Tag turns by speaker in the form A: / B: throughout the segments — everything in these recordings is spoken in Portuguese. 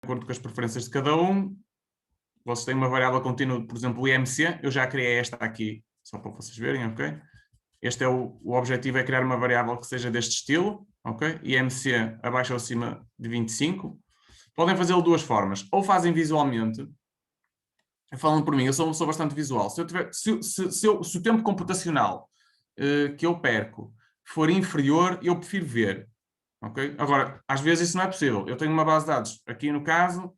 A: acordo com as preferências de cada um. Vocês têm uma variável contínua, por exemplo, o IMC, eu já criei esta aqui, só para vocês verem, ok? Este é o objetivo, é criar uma variável que seja deste estilo, ok? IMC abaixo ou acima de 25. Podem fazê-lo de duas formas. Ou fazem visualmente, falando por mim, eu sou uma pessoa bastante visual. Se o tempo computacional que eu perco for inferior, eu prefiro ver, ok? Agora, às vezes isso não é possível. Eu tenho uma base de dados, aqui no caso,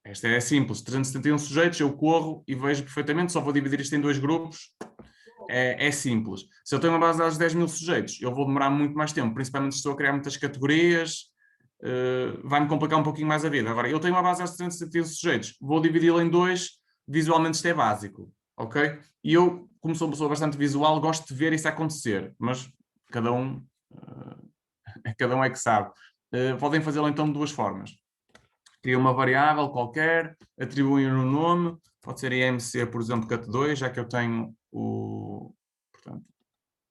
A: esta é simples, 371 sujeitos, eu corro e vejo perfeitamente, só vou dividir isto em dois grupos, é simples. Se eu tenho uma base de dados de 10 mil sujeitos, eu vou demorar muito mais tempo, principalmente se estou a criar muitas categorias, vai-me complicar um pouquinho mais a vida. Agora, eu tenho uma base de dados de 371 sujeitos, vou dividi-la em dois, visualmente isto é básico, ok? E eu, como sou uma pessoa bastante visual, gosto de ver isso acontecer, mas cada um é que sabe. Podem fazê-lo então de duas formas. Cria uma variável qualquer, atribuem um nome, pode ser IMC, por exemplo, cat2, já que eu tenho portanto,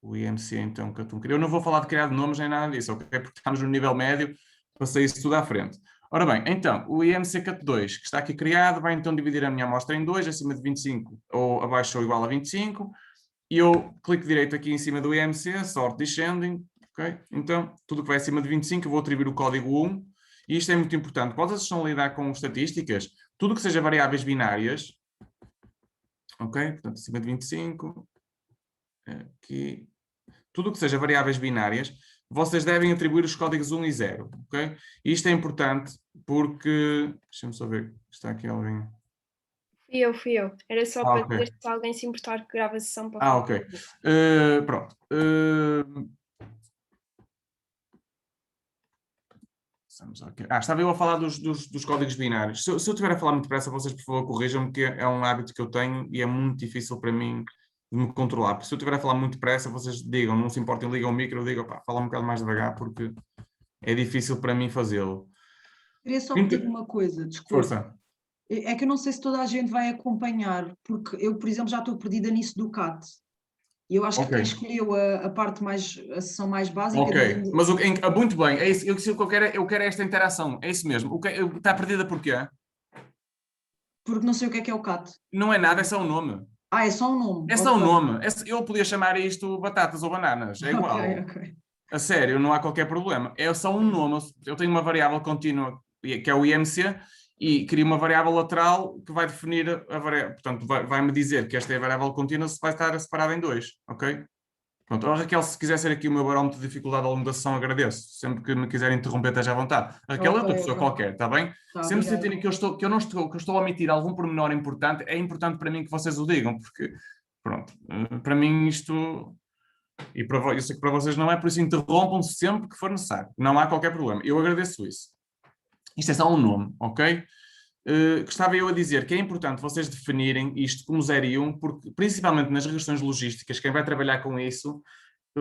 A: o IMC, então, cat1. Eu não vou falar de criar de nomes nem nada disso, ok? Porque estamos no nível médio, passei isso tudo à frente. Ora bem, então, o IMC cat2, que está aqui criado, vai então dividir a minha amostra em dois, acima de 25 ou abaixo ou igual a 25, e eu clico direito aqui em cima do IMC, sort descending, ok? Então, tudo que vai acima de 25, eu vou atribuir o código 1, e isto é muito importante. Quando vocês estão a lidar com estatísticas, tudo que seja variáveis binárias, ok? Portanto, acima de 25, aqui, tudo que seja variáveis binárias, vocês devem atribuir os códigos 1 e 0, ok? E isto é importante porque, deixa-me só ver, está aqui alguém...
B: Fui eu. Era só para
A: ok.
B: dizer se alguém se importar que grava a sessão para falar.
A: Ok. Pronto. Estava eu a falar dos códigos binários. Se eu estiver a falar muito depressa, vocês, por favor, corrijam-me, que é um hábito que eu tenho e é muito difícil para mim de me controlar. Porque se eu estiver a falar muito depressa, vocês digam, não se importem, ligam o micro, digam, pá, fala um bocado mais devagar, porque é difícil para mim fazê-lo.
C: Queria só pedir uma coisa, desculpa.
A: Força.
C: É que eu não sei se toda a gente vai acompanhar, porque eu, por exemplo, já estou perdida nisso do CAT. E eu acho que
A: Ok.
C: quem escolheu a parte mais, a sessão mais básica...
A: Ok, mas muito bem, é isso, o que eu quero é esta interação, é isso mesmo. Está perdida porquê?
C: Porque não sei o que é o CAT.
A: Não é nada, é só um nome.
C: Ah, é só um nome.
A: É só um nome. Eu podia chamar isto batatas ou bananas, é igual.
C: Ok.
A: A sério, não há qualquer problema. É só um nome. Eu tenho uma variável contínua, que é o IMC, e crio uma variável lateral que vai definir a variável. Portanto, vai-me dizer que esta é a variável contínua, se vai estar separada em dois, ok? Pronto, oh, Raquel, se quiser ser aqui o meu barómetro de dificuldade ao longo da sessão, agradeço. Sempre que me quiserem interromper, esteja à vontade. Raquel é outra pessoa qualquer, está bem?
C: Tá,
A: Sempre
C: obrigada.
A: sentirem que eu estou a omitir algum pormenor importante, é importante para mim que vocês o digam, porque, pronto, para mim isto... E eu sei que para vocês não é, por isso interrompam-se sempre que for necessário. Não há qualquer problema. Eu agradeço isso. Isto é só um nome, ok? Gostava eu a dizer que é importante vocês definirem isto como 0 e 1, porque principalmente nas regressões logísticas, quem vai trabalhar com isso,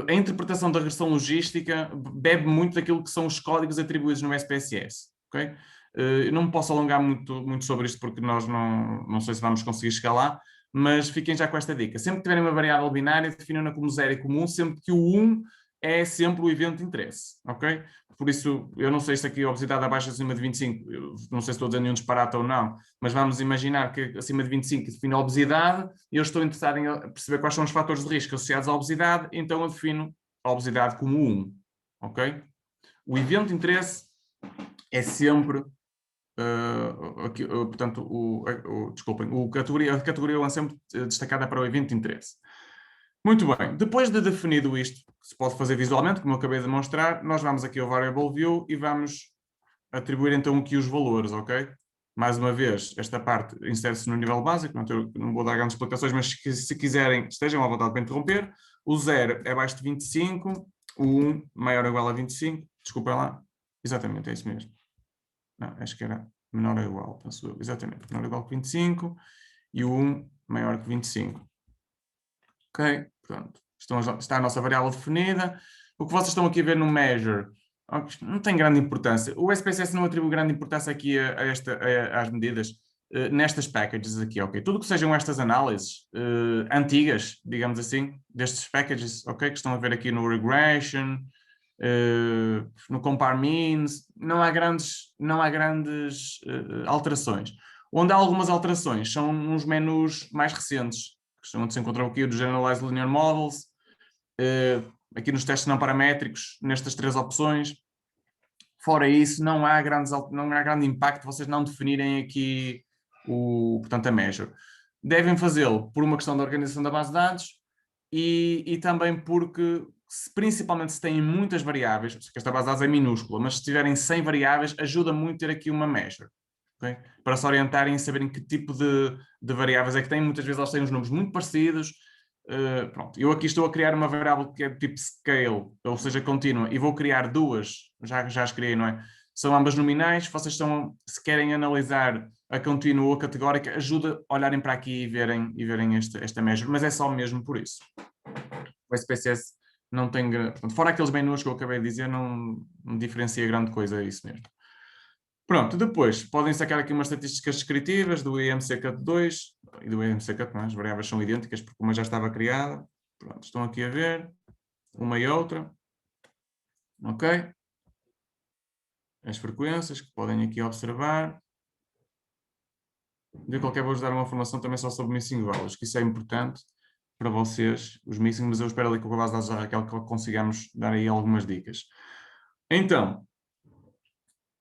A: a interpretação da regressão logística bebe muito daquilo que são os códigos atribuídos no SPSS, ok? Eu não me posso alongar muito sobre isto porque nós não sei se vamos conseguir chegar lá, mas fiquem já com esta dica. Sempre que tiverem uma variável binária, definam-na como 0 e como 1, sempre que o 1 é sempre o evento de interesse, ok? Por isso, eu não sei se aqui a obesidade abaixo acima de 25, eu não sei se estou dizendo nenhum disparate ou não, mas vamos imaginar que acima de 25 define a obesidade e eu estou interessado em perceber quais são os fatores de risco associados à obesidade, então eu defino a obesidade como 1, ok? O evento de interesse é sempre, portanto, desculpem, a categoria 1 é sempre destacada para o evento de interesse. Muito bem, depois de definido isto, que se pode fazer visualmente, como eu acabei de demonstrar, nós vamos aqui ao Variable View e vamos atribuir então aqui os valores, ok? Mais uma vez, esta parte insere-se no nível básico, eu não vou dar grandes explicações, mas se quiserem, estejam à vontade para interromper. O 0 é abaixo de 25, o 1 maior ou igual a 25, desculpem lá, exatamente, é isso mesmo. Não, acho que era menor ou igual, penso eu, exatamente, menor ou igual que 25 e o 1 maior que 25. Ok, pronto. Está a nossa variável definida. O que vocês estão aqui a ver no measure não tem grande importância. O SPSS não atribui grande importância aqui às medidas nestas packages aqui, ok? Tudo que sejam estas análises antigas, digamos assim, destes packages, ok? Que estão a ver aqui no regression, no compare means, não há grandes alterações. Onde há algumas alterações são uns menus mais recentes, onde se encontram aqui o do Generalized Linear Models, aqui nos testes não paramétricos, nestas 3 opções. Fora isso, não há grande impacto vocês não definirem aqui portanto, a measure. Devem fazê-lo por uma questão da organização da base de dados e também porque, principalmente se têm muitas variáveis, porque esta base de dados é minúscula, mas se tiverem 100 variáveis, ajuda muito ter aqui uma measure. Okay? Para se orientarem e saberem que tipo de variáveis é que têm. Muitas vezes elas têm uns números muito parecidos. Pronto. Eu aqui estou a criar uma variável que é de tipo scale, ou seja, contínua, e vou criar 2, já as criei, não é? São ambas nominais. Vocês se querem analisar a contínua ou a categórica, ajuda a olharem para aqui e verem esta measure, mas é só mesmo por isso. O SPSS não tem... Fora aqueles menus que eu acabei de dizer, não diferencia grande coisa, é isso mesmo. Pronto, depois podem sacar aqui umas estatísticas descritivas do IMC-CUT2 e do IMC-CUT, as variáveis são idênticas porque uma já estava criada. Pronto, estão aqui a ver, uma e outra. Ok? As frequências que podem aqui observar. De qualquer vou-vos dar uma informação também só sobre missing values, que isso é importante para vocês, os missing, mas eu espero ali com a base de dados da Raquel que consigamos dar aí algumas dicas. Então,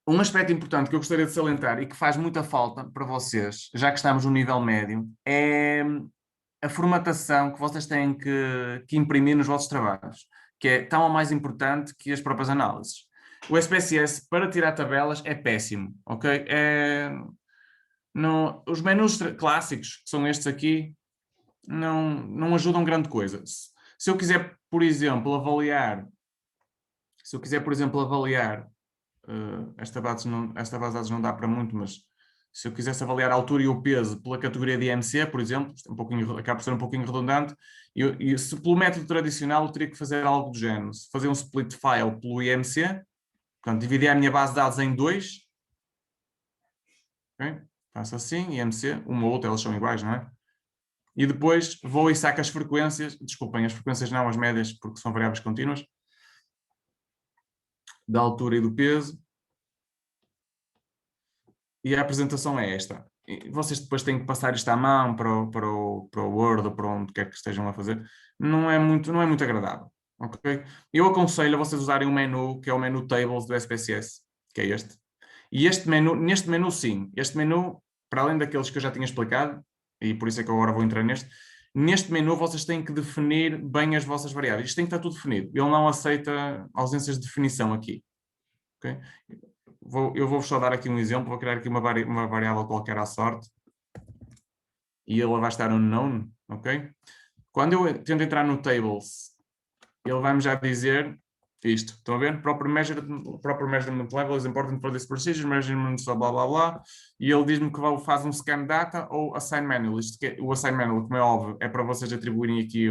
A: um aspecto importante que eu gostaria de salientar e que faz muita falta para vocês, já que estamos no nível médio, é a formatação que vocês têm que imprimir nos vossos trabalhos, que é tão ou mais importante que as próprias análises. O SPSS, para tirar tabelas, é péssimo, ok? Os menus clássicos, que são estes aqui, não ajudam grande coisa. Se eu quiser, por exemplo, avaliar esta base de dados não dá para muito, mas se eu quisesse avaliar a altura e o peso pela categoria de IMC, por exemplo, acaba por ser um pouquinho redundante, e se pelo método tradicional eu teria que fazer algo do género, fazer um split file pelo IMC, portanto, dividir a minha base de dados em 2, okay? Faço assim, IMC, uma ou outra, elas são iguais, não é? E depois vou e saco as frequências, desculpem, as frequências não, as médias, porque são variáveis contínuas, da altura e do peso, e a apresentação é esta. E vocês depois têm que passar isto à mão para o Word ou para onde quer que estejam a fazer. Não é muito agradável. Okay? Eu aconselho a vocês usarem um menu que é o menu Tables do SPSS, que é este. E neste menu sim, este menu, para além daqueles que eu já tinha explicado, e por isso é que agora vou entrar neste menu vocês têm que definir bem as vossas variáveis. Isto tem que estar tudo definido. Ele não aceita ausências de definição aqui. Okay? Eu vou-vos só dar aqui um exemplo, vou criar aqui uma variável qualquer à sorte e ela vai estar unknown, ok? Quando eu tento entrar no tables, ele vai-me já dizer isto, estão a ver? Proper measurement level is important for this procedure, measurements blá blá blá, e ele diz-me que faz um scan data ou assign manual. O assign manual, como é óbvio, é para vocês atribuírem aqui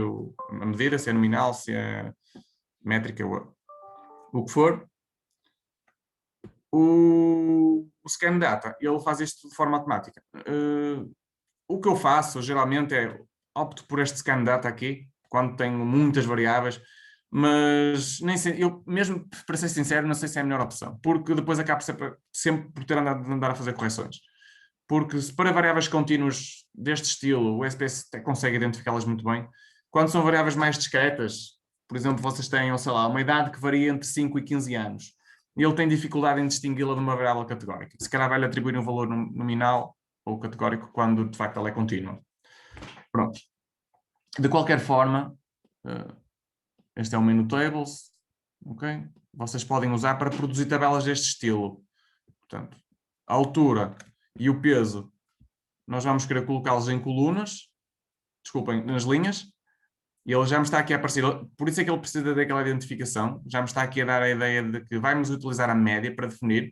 A: a medida, se é nominal, se é métrica, o que for. O scan data, ele faz isto de forma automática. O que eu faço, geralmente, opto por este scan data aqui, quando tenho muitas variáveis, mas nem sei, eu mesmo, para ser sincero, não sei se é a melhor opção, porque depois acabo sempre por ter andar a fazer correções. Porque para variáveis contínuas deste estilo, o SPS consegue identificá-las muito bem. Quando são variáveis mais discretas, por exemplo, vocês têm, sei lá, uma idade que varia entre 5 e 15 anos, e ele tem dificuldade em distingui-la de uma variável categórica. Se calhar vai-lhe atribuir um valor nominal ou categórico quando de facto ela é contínua. Pronto. De qualquer forma, este é o menu tables, ok? Vocês podem usar para produzir tabelas deste estilo. Portanto, a altura e o peso, nós vamos querer colocá-los em colunas, desculpem, nas linhas, e ele já me está aqui a aparecer, por isso é que ele precisa daquela identificação, já me está aqui a dar a ideia de que vamos utilizar a média para definir,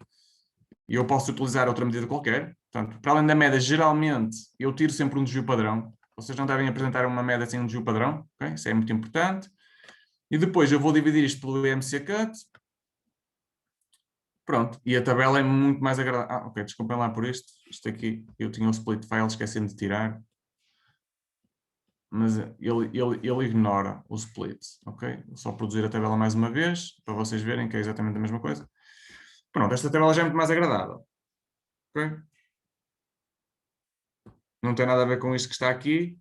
A: e eu posso utilizar outra medida qualquer. Portanto, para além da média, geralmente, eu tiro sempre um desvio padrão. Vocês não devem apresentar uma média sem um desvio padrão, ok? Isso é muito importante. E depois eu vou dividir isto pelo IMC-CUT. Pronto, e a tabela é muito mais agradável. Ok, desculpem lá por isto. Isto aqui, eu tinha o split file, esqueci-me de tirar. mas ele ignora o split, ok? Vou só produzir a tabela mais uma vez, para vocês verem que é exatamente a mesma coisa. Pronto, esta tabela já é muito mais agradável, ok? Não tem nada a ver com isto que está aqui.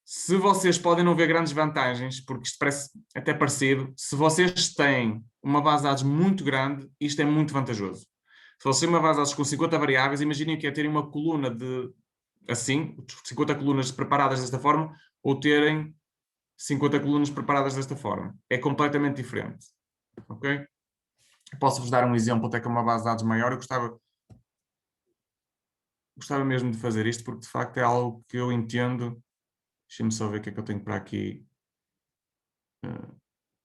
A: Se vocês podem não ver grandes vantagens, porque isto parece até parecido, se vocês têm uma base de dados muito grande, isto é muito vantajoso. Se vocês têm uma base de dados com 50 variáveis, imaginem que é terem uma coluna de, assim, 50 colunas preparadas desta forma, ou terem 50 colunas preparadas desta forma. É completamente diferente. Ok? Posso-vos dar um exemplo até com uma base de dados maior. Eu gostava mesmo de fazer isto, porque de facto é algo que eu entendo. Deixem-me só ver o que é que eu tenho para aqui.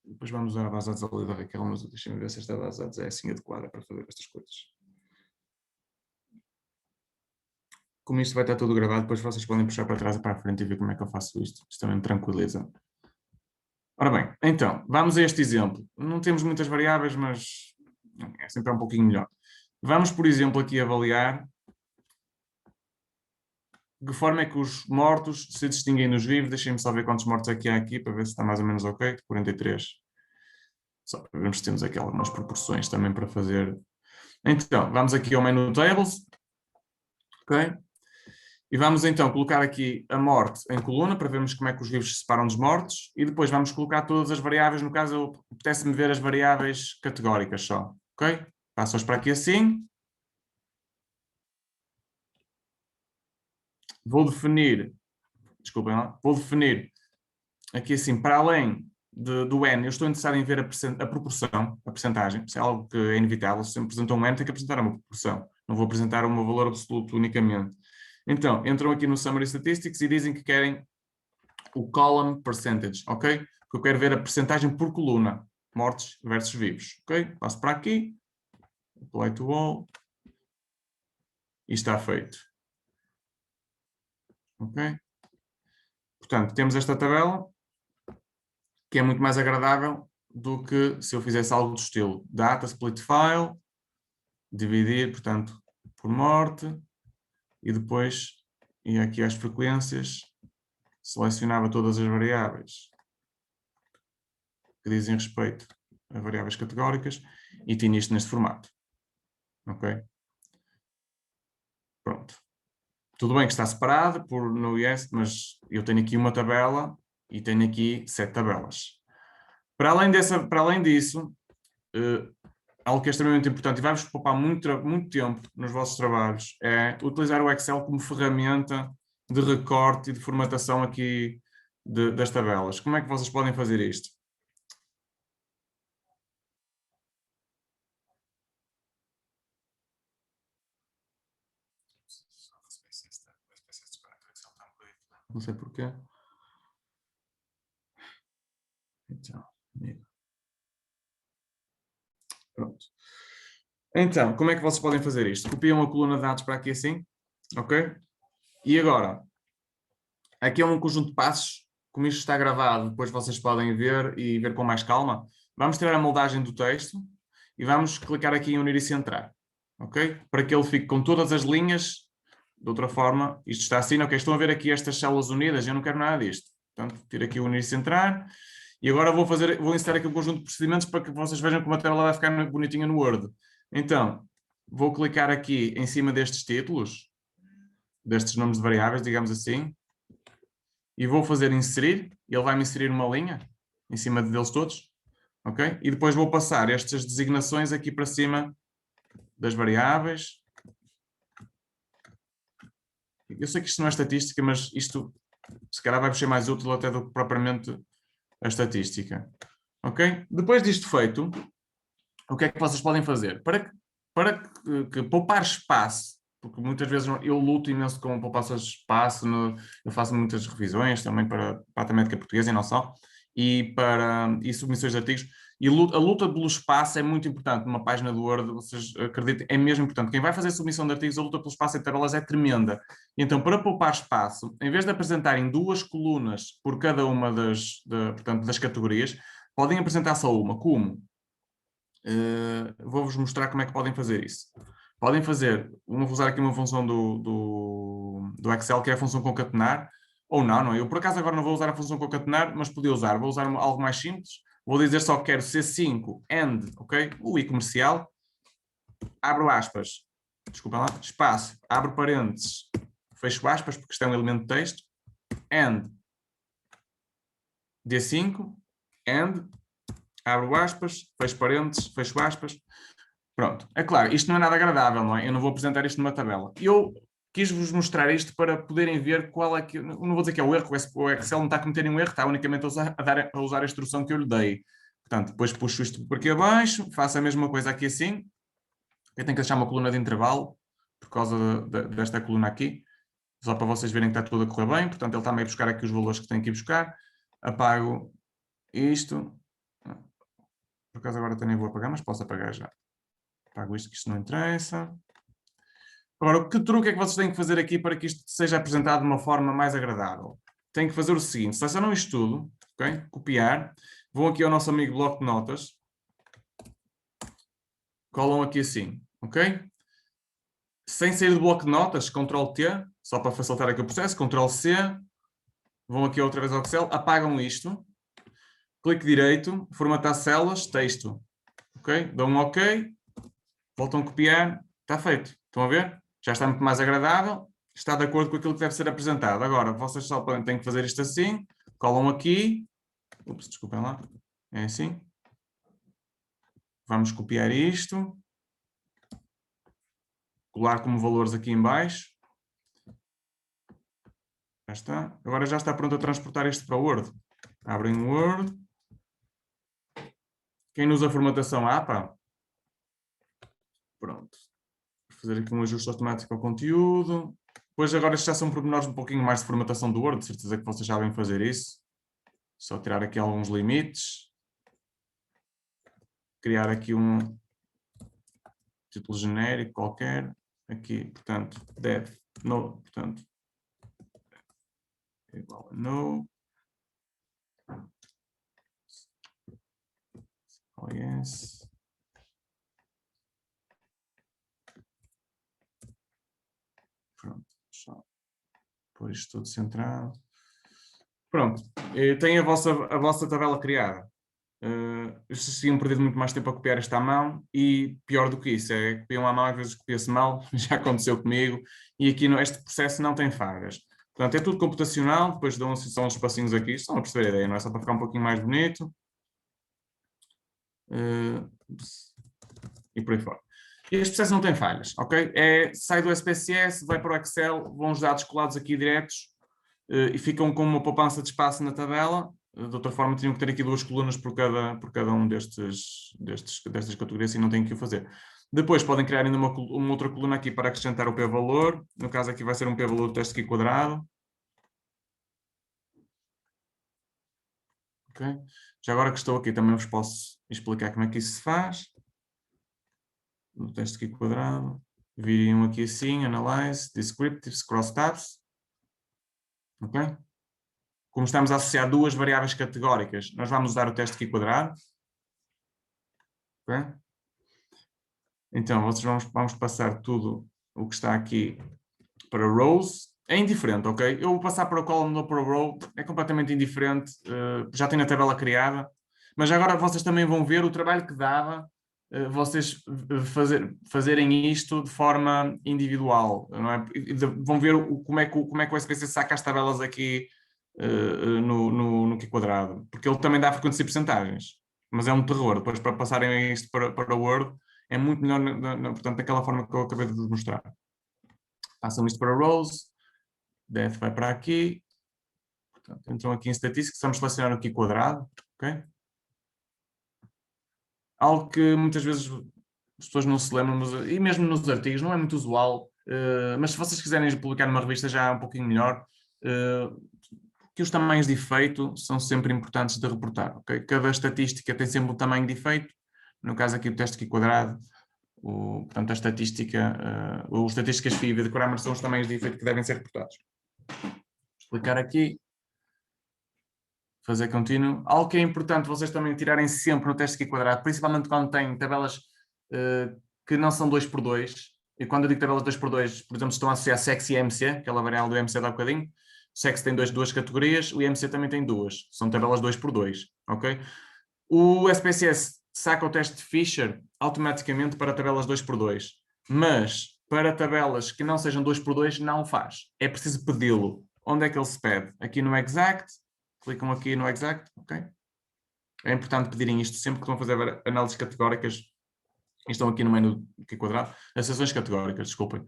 A: Depois vamos usar a base de dados ali da Raquel, mas deixem-me ver se esta base de dados é assim adequada para fazer estas coisas. Como isto vai estar tudo gravado, depois vocês podem puxar para trás e para a frente e ver como é que eu faço isto. Isto também me tranquiliza. Ora bem, então, vamos a este exemplo. Não temos muitas variáveis, mas é sempre um pouquinho melhor. Vamos, por exemplo, aqui avaliar de que forma é que os mortos se distinguem dos vivos. Deixem-me só ver quantos mortos é que há aqui, para ver se está mais ou menos ok. 43. Só para vermos se temos aqui algumas proporções também para fazer. Então, vamos aqui ao menu Tables. Ok? E vamos então colocar aqui a morte em coluna, para vermos como é que os vivos se separam dos mortos. E depois vamos colocar todas as variáveis. No caso, apetece-me ver as variáveis categóricas só. Ok? Passo-as para aqui assim. Vou definir, desculpem lá, vou definir aqui assim, para além do N, eu estou interessado em ver a proporção, a percentagem, se é algo que é inevitável, se me apresenta um N, tem que apresentar uma proporção, não vou apresentar um valor absoluto unicamente. Então, entram aqui no Summary Statistics e dizem que querem o column percentage, ok? Porque eu quero ver a percentagem por coluna, mortos versus vivos, ok? Passo para aqui, apply to all, e está feito. Ok? Portanto, temos esta tabela, que é muito mais agradável do que se eu fizesse algo do estilo data split file, dividir, portanto, por morte, e depois ia aqui às frequências, selecionava todas as variáveis que dizem respeito a variáveis categóricas e tinha isto neste formato. Ok? Pronto. Tudo bem que está separado por no yes, mas eu tenho aqui uma tabela e tenho aqui 7 tabelas. Para além disso, algo que é extremamente importante e vai-vos poupar muito tempo nos vossos trabalhos é utilizar o Excel como ferramenta de recorte e de formatação aqui das tabelas. Como é que vocês podem fazer isto? Não sei porquê. Então, pronto. Então, como é que vocês podem fazer isto? Copiam a coluna de dados para aqui assim, ok? E agora, aqui é um conjunto de passos, como isto está gravado, depois vocês podem ver e ver com mais calma. Vamos tirar a moldagem do texto e vamos clicar aqui em unir e centrar, ok? Para que ele fique com todas as linhas, de outra forma, isto está assim, ok? Estão a ver aqui estas células unidas, eu não quero nada disto. Portanto, tiro aqui o unir e centrar. E agora vou inserir aqui um conjunto de procedimentos para que vocês vejam como a tabela vai ficar bonitinha no Word. Então, vou clicar aqui em cima destes títulos, destes nomes de variáveis, digamos assim, e vou fazer inserir, ele vai me inserir uma linha em cima deles todos, ok? E depois vou passar estas designações aqui para cima das variáveis. Eu sei que isto não é estatística, mas isto se calhar vai ser mais útil até do que propriamente a estatística. Ok? Depois disto feito, o que é que vocês podem fazer? Para que poupar espaço, porque muitas vezes eu luto imenso com poupar espaço, eu faço muitas revisões também para a médica portuguesa e não só, e submissões de artigos, e a luta pelo espaço é muito importante numa página do Word, vocês acreditem, é mesmo importante. Quem vai fazer submissão de artigos, a luta pelo espaço em tabelas é tremenda. Então, para poupar espaço, em vez de apresentarem 2 colunas por cada uma portanto, das categorias, podem apresentar só uma. Como? Vou-vos mostrar como é que podem fazer isso. Podem fazer, vou usar aqui uma função do Excel, que é a função concatenar. ou não é? Eu por acaso agora não vou usar a função concatenar, mas podia usar, vou usar algo mais simples, vou dizer só que quero C5 AND, ok? O I comercial, abro aspas, desculpa lá, espaço, abro parênteses, fecho aspas, porque isto é um elemento de texto, AND, D5, AND, abro aspas, fecho parênteses, fecho aspas. Pronto, é claro, isto não é nada agradável, não é? Eu não vou apresentar isto numa tabela. Eu quis-vos mostrar isto para poderem ver qual é que... Não vou dizer que é o erro, o Excel não está a cometer nenhum erro, está unicamente a usar a instrução que eu lhe dei. Portanto, depois puxo isto por aqui abaixo, faço a mesma coisa aqui assim. Eu tenho que deixar uma coluna de intervalo, por causa desta coluna aqui, só para vocês verem que está tudo a correr bem. Portanto, ele está-me a buscar aqui os valores que tenho que ir buscar. Apago isto. Por acaso agora também vou apagar, mas posso apagar já. Apago isto, que isto não interessa. Agora, que truque é que vocês têm que fazer aqui para que isto seja apresentado de uma forma mais agradável? Têm que fazer o seguinte, selecionam isto tudo, ok? Copiar, vão aqui ao nosso amigo bloco de notas, colam aqui assim, ok? Sem sair do bloco de notas, Ctrl-T, só para facilitar aqui o processo, Ctrl-C, vão aqui outra vez ao Excel, apagam isto, clique direito, formatar células, texto, ok? Dão um ok, voltam a copiar, está feito. Estão a ver? Já está muito mais agradável, está de acordo com aquilo que deve ser apresentado. Agora, vocês só têm que fazer isto assim, colam aqui, ups, desculpem lá, é assim. Vamos copiar isto, colar como valores aqui em baixo. Já está. Agora já está pronto a transportar isto para o Word. Abrem o Word. Quem usa a formatação APA? Pronto. Vou fazer aqui um ajuste automático ao conteúdo. Depois agora estes já são pormenores um pouquinho mais de formatação do Word, de certeza que vocês sabem fazer isso. Só tirar aqui alguns limites. Criar aqui um título genérico qualquer. Aqui, portanto, dev, no, portanto, igual a no. Oh, yes. Pronto, só pôr isto tudo centrado. Pronto, tem a vossa tabela criada. Vocês tinham perdido muito mais tempo a copiar esta à mão e pior do que isso, copiam à mão, às vezes copia-se mal, já aconteceu comigo, e aqui este processo não tem falhas. Portanto, é tudo computacional, depois dão só uns espacinhos aqui, estão a perceber a ideia, não é? Só para ficar um pouquinho mais bonito. E por aí fora. Este processo não tem falhas, ok? Sai do SPSS, vai para o Excel, vão os dados colados aqui diretos e ficam com uma poupança de espaço na tabela. De outra forma, tinham que ter aqui 2 colunas por cada um destas categorias e não têm que o fazer. Depois podem criar ainda uma outra coluna aqui para acrescentar o p-valor. No caso aqui vai ser um p-valor do teste aqui quadrado. Okay. Já agora que estou aqui também vos posso explicar como é que isso se faz. No teste aqui quadrado. Viriam aqui assim, Analyze, Descriptives, Cross Tabs. Ok? Como estamos a associar 2 variáveis categóricas, nós vamos usar o teste aqui quadrado. Ok? Então, vamos passar tudo o que está aqui para rows. É indiferente, ok? Eu vou passar para o column ou para o row, é completamente indiferente, já tenho a tabela criada, mas agora vocês também vão ver o trabalho que dava vocês fazerem isto de forma individual, não é? Vão ver como é que o SPSS saca as tabelas aqui no Q quadrado, porque ele também dá frequências e percentagens, mas é um terror. Depois para passarem isto para o Word é muito melhor, portanto, daquela forma que eu acabei de vos mostrar. Passam isto para rows, def vai para aqui, portanto, entram aqui em Statistics, vamos selecionar o Q quadrado, ok? Algo que muitas vezes as pessoas não se lembram, e mesmo nos artigos não é muito usual, mas se vocês quiserem publicar numa revista já é um pouquinho melhor, que os tamanhos de efeito são sempre importantes de reportar, ok? Cada estatística tem sempre um tamanho de efeito, no caso aqui o teste aqui quadrado, portanto a estatística, os estatísticas FIB e de Kramer são os tamanhos de efeito que devem ser reportados. Vou explicar aqui. Fazer contínuo. Algo que é importante vocês também tirarem sempre no teste aqui quadrado, principalmente quando têm tabelas que não são 2x2, e quando eu digo tabelas 2x2, por exemplo, estão a associar sex e MC, aquela variável do MC de há bocadinho, SEX tem duas categorias, o IMC também tem duas. São tabelas 2x2, ok? O SPSS saca o teste de Fisher automaticamente para tabelas 2x2, mas para tabelas que não sejam 2x2 não faz. É preciso pedi-lo. Onde é que ele se pede? Aqui no Exact, clicam aqui no Exact, ok? É importante pedirem isto sempre que estão a fazer análises categóricas. Estão aqui no menu Q quadrado, as seções categóricas, desculpem.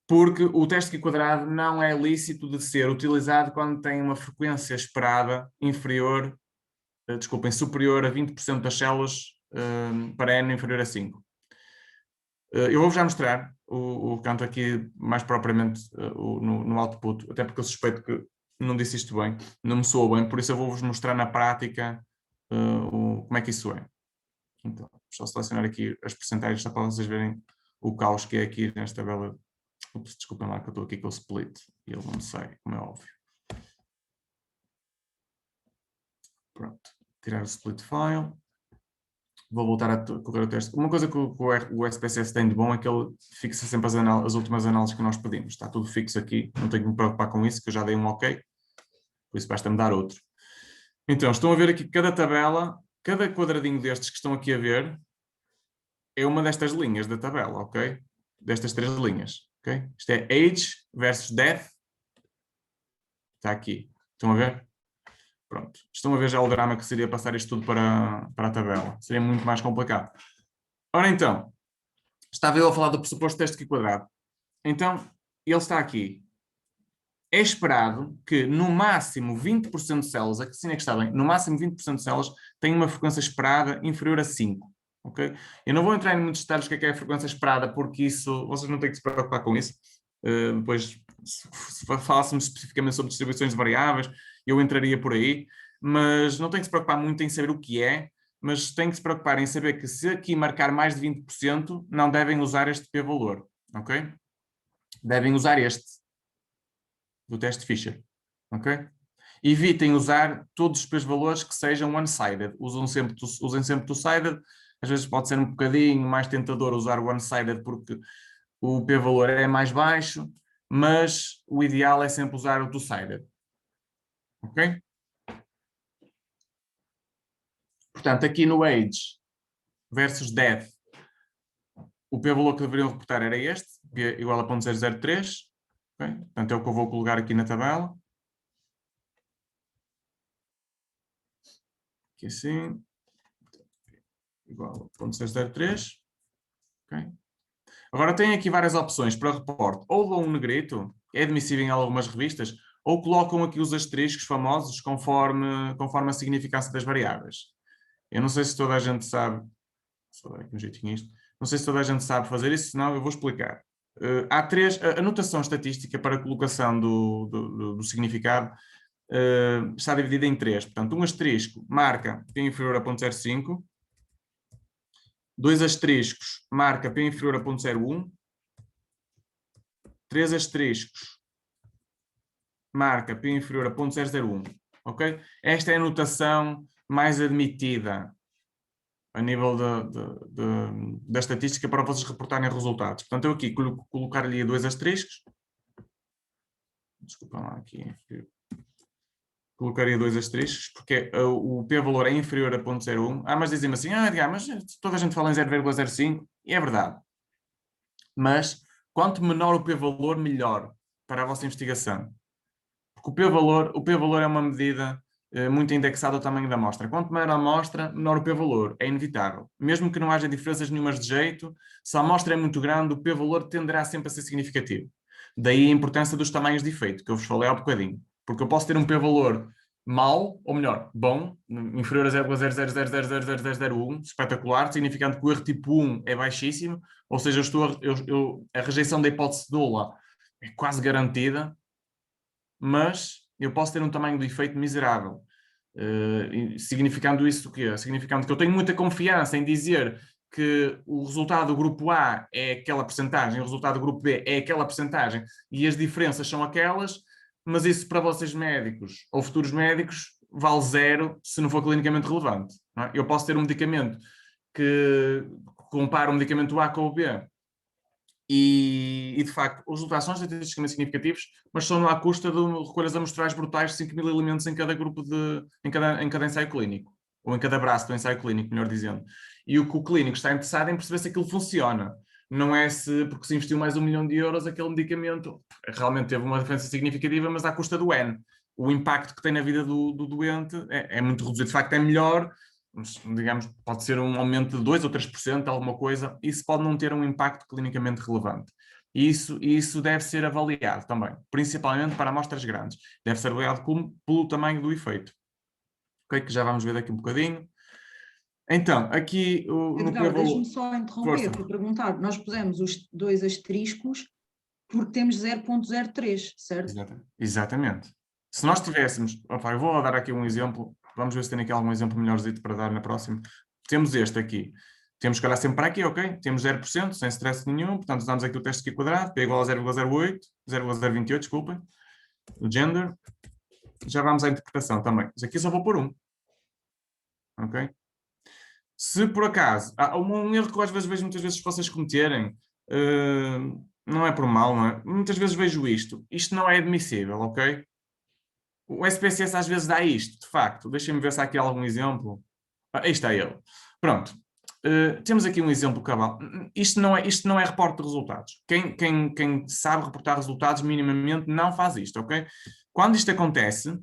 A: Porque o teste Q quadrado não é lícito de ser utilizado quando tem uma frequência esperada inferior, superior a 20% das células para N inferior a 5. Eu vou já mostrar o canto aqui mais propriamente no output, até porque eu suspeito que não disse isto bem, não me soou bem, por isso eu vou-vos mostrar na prática como é que isso é. Então, só selecionar aqui as percentagens só para vocês verem o caos que é aqui nesta tabela. Ups, desculpem lá que eu estou aqui com o split e ele não sai, como é óbvio. Pronto, tirar o split file. Vou voltar a correr o teste. Uma coisa que o SPSS tem de bom é que ele fixa sempre as últimas análises que nós pedimos. Está tudo fixo aqui, não tenho que me preocupar com isso, que eu já dei um OK. Por isso basta-me dar outro. Então, estão a ver aqui cada tabela, cada quadradinho destes que estão aqui a ver, é uma destas linhas da tabela, ok? Destas 3 linhas, ok? Isto é age versus death. Está aqui. Estão a ver? Pronto. Estão a ver já o drama que seria passar isto tudo para a tabela. Seria muito mais complicado. Ora então, estava eu a falar do pressuposto teste Q quadrado. Então, ele está aqui. É esperado que no máximo 20% de células, aqui sim é que está bem, no máximo 20% de células tenham uma frequência esperada inferior a 5. Okay? Eu não vou entrar em muitos detalhes do que é a frequência esperada, porque isso, vocês não têm que se preocupar com isso. Depois, se falássemos especificamente sobre distribuições de variáveis, eu entraria por aí, mas não tem que se preocupar muito em saber o que é, mas tem que se preocupar em saber que se aqui marcar mais de 20%, não devem usar este p-valor, ok? Devem usar este, do teste Fisher, ok? Evitem usar todos os p-valores que sejam one-sided, usem sempre two-sided, às vezes pode ser um bocadinho mais tentador usar o one-sided porque o p-valor é mais baixo, mas o ideal é sempre usar o two-sided. Ok? Portanto, aqui no age versus death, o p-valor que deveriam reportar era este, p igual a 0.003. Okay? Portanto, é o que eu vou colocar aqui na tabela. Aqui assim. Igual a 0.003. Okay? Agora tem aqui várias opções para reporte. Ou dão um negrito, é admissível em algumas revistas, ou colocam aqui os asteriscos famosos conforme a significância das variáveis. Eu não sei se toda a gente sabe, só dar aqui um jeitinho isto, não sei se toda a gente sabe fazer isso, senão eu vou explicar. Há 3, a notação estatística para a colocação do significado está dividida em 3. Portanto, um asterisco marca P inferior a 0.05, 2 asteriscos marca P inferior a 0.01, 3 asteriscos marca P inferior a 0.001, ok? Esta é a notação mais admitida a nível da estatística para vocês reportarem resultados. Portanto, eu aqui colocar-lhe 2 asteriscos. Desculpa lá aqui. Colocaria 2 asteriscos, porque o p-valor é inferior a 0.01. Mas dizem-me assim, mas toda a gente fala em 0,05, e é verdade. Mas, quanto menor o p-valor, melhor para a vossa investigação. Porque o p-valor é uma medida muito indexada ao tamanho da amostra. Quanto maior a amostra, menor o p-valor. É inevitável. Mesmo que não haja diferenças nenhumas de jeito, se a amostra é muito grande, o p-valor tenderá sempre a ser significativo. Daí a importância dos tamanhos de efeito, que eu vos falei há bocadinho. Porque eu posso ter um p-valor mau, ou melhor, bom, inferior a 0,0000001, espetacular, significando que o erro tipo 1 é baixíssimo, ou seja, a rejeição da hipótese nula é quase garantida, mas eu posso ter um tamanho de efeito miserável. Significando isso o quê? Significando que eu tenho muita confiança em dizer que o resultado do grupo A é aquela percentagem, o resultado do grupo B é aquela percentagem, e as diferenças são aquelas, mas isso para vocês médicos ou futuros médicos vale 0 se não for clinicamente relevante. Não é? Eu posso ter um medicamento que compara o medicamento A com o B E de facto, os resultados são estatisticamente significativos, mas são à custa de recolhas amoestrais brutais de 5.000 elementos em cada grupo em cada ensaio clínico, ou em cada braço do ensaio clínico, melhor dizendo. E o que o clínico está interessado em perceber se aquilo funciona. Não é se, porque se investiu mais 1 milhão de euros, aquele medicamento realmente teve uma diferença significativa, mas à custa do N. O impacto que tem na vida do doente é muito reduzido. De facto, é melhor, digamos, pode ser um aumento de 2 ou 3%, alguma coisa, isso pode não ter um impacto clinicamente relevante. E isso deve ser avaliado também, principalmente para amostras grandes. Deve ser avaliado pelo tamanho do efeito. Ok, que já vamos ver daqui um bocadinho. Então, aqui
C: Edgar, deixa-me só interromper para perguntar. Nós pusemos os 2 asteriscos porque temos 0.03, certo?
A: Exatamente. Se nós tivéssemos, eu vou dar aqui um exemplo, vamos ver se tem aqui algum exemplo melhorzito para dar na próxima. Temos este aqui. Temos que olhar sempre para aqui, ok? Temos 0%, sem stress nenhum, portanto usamos aqui o teste aqui quadrado, P igual a 0,08, 0,028, desculpem, o gender. Já vamos à interpretação também. Mas aqui só vou pôr 1. Ok? Se por acaso, há um erro que eu às vezes vejo muitas vezes vocês cometerem, não é por mal, não é? Muitas vezes vejo isto. Isto não é admissível, ok? O SPSS às vezes dá isto, de facto. Deixem-me ver se há aqui algum exemplo. Aí está ele. Pronto. Temos aqui um exemplo cabal. Isto não é reporte de resultados. Quem sabe reportar resultados minimamente não faz isto, ok? Quando isto acontece,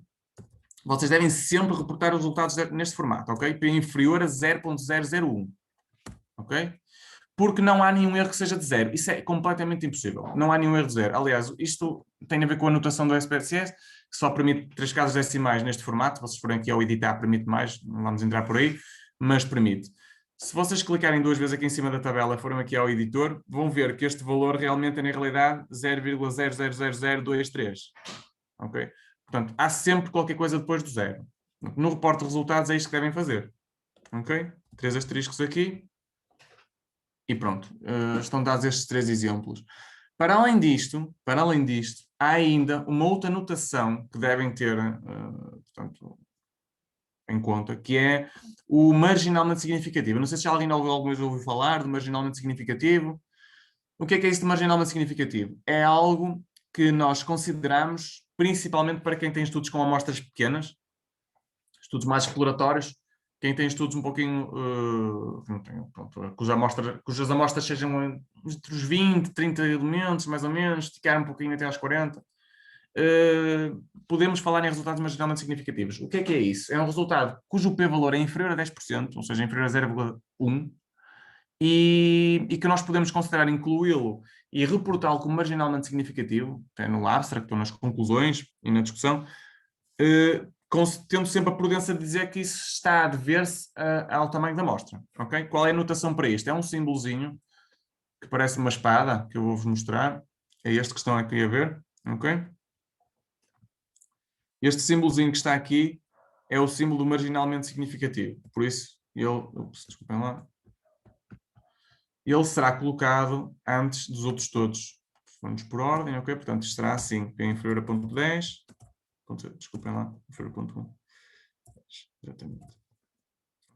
A: vocês devem sempre reportar os resultados neste formato, ok? P inferior a 0.001, ok? Porque não há nenhum erro que seja de 0. Isso é completamente impossível. Não há nenhum erro de 0. Aliás, isto tem a ver com a anotação do SPSS, que só permite 3 casas decimais neste formato. Se vocês forem aqui ao editar, permite mais. Não vamos entrar por aí, mas permite. Se vocês clicarem 2 vezes aqui em cima da tabela e forem aqui ao editor, vão ver que este valor realmente é, na realidade, 0,000023. Ok? Portanto, há sempre qualquer coisa depois do 0. No reporte de resultados é isto que devem fazer. Ok? 3 asteriscos aqui. E pronto, estão dados estes 3 exemplos. Para além disto, há ainda uma outra notação que devem ter, portanto, em conta, que é o marginalmente significativo. Não sei se já alguém alguma vez ouviu falar do marginalmente significativo. O que é isso de marginalmente significativo? É algo que nós consideramos, principalmente para quem tem estudos com amostras pequenas, estudos mais exploratórios, quem tem estudos um pouquinho, cujas amostras sejam entre os 20, 30 elementos, mais ou menos, esticar um pouquinho até aos 40, podemos falar em resultados marginalmente significativos. O que é isso? É um resultado cujo p-valor é inferior a 10%, ou seja, inferior a 0,1, e que nós podemos considerar incluí-lo e reportá-lo como marginalmente significativo, até no abstract ou nas conclusões e na discussão, tendo sempre a prudência de dizer que isso está a dever-se ao tamanho da amostra. Okay? Qual é a notação para isto? É um símbolozinho que parece uma espada, que eu vou-vos mostrar. É este que estão aqui a ver. Okay? Este símbolozinho que está aqui é o símbolo do marginalmente significativo. Por isso, desculpem lá, ele será colocado antes dos outros todos. Vamos por ordem, ok? Portanto, isto será assim, P inferior a 0.10, desculpem lá, inferior a 0.1. Exatamente.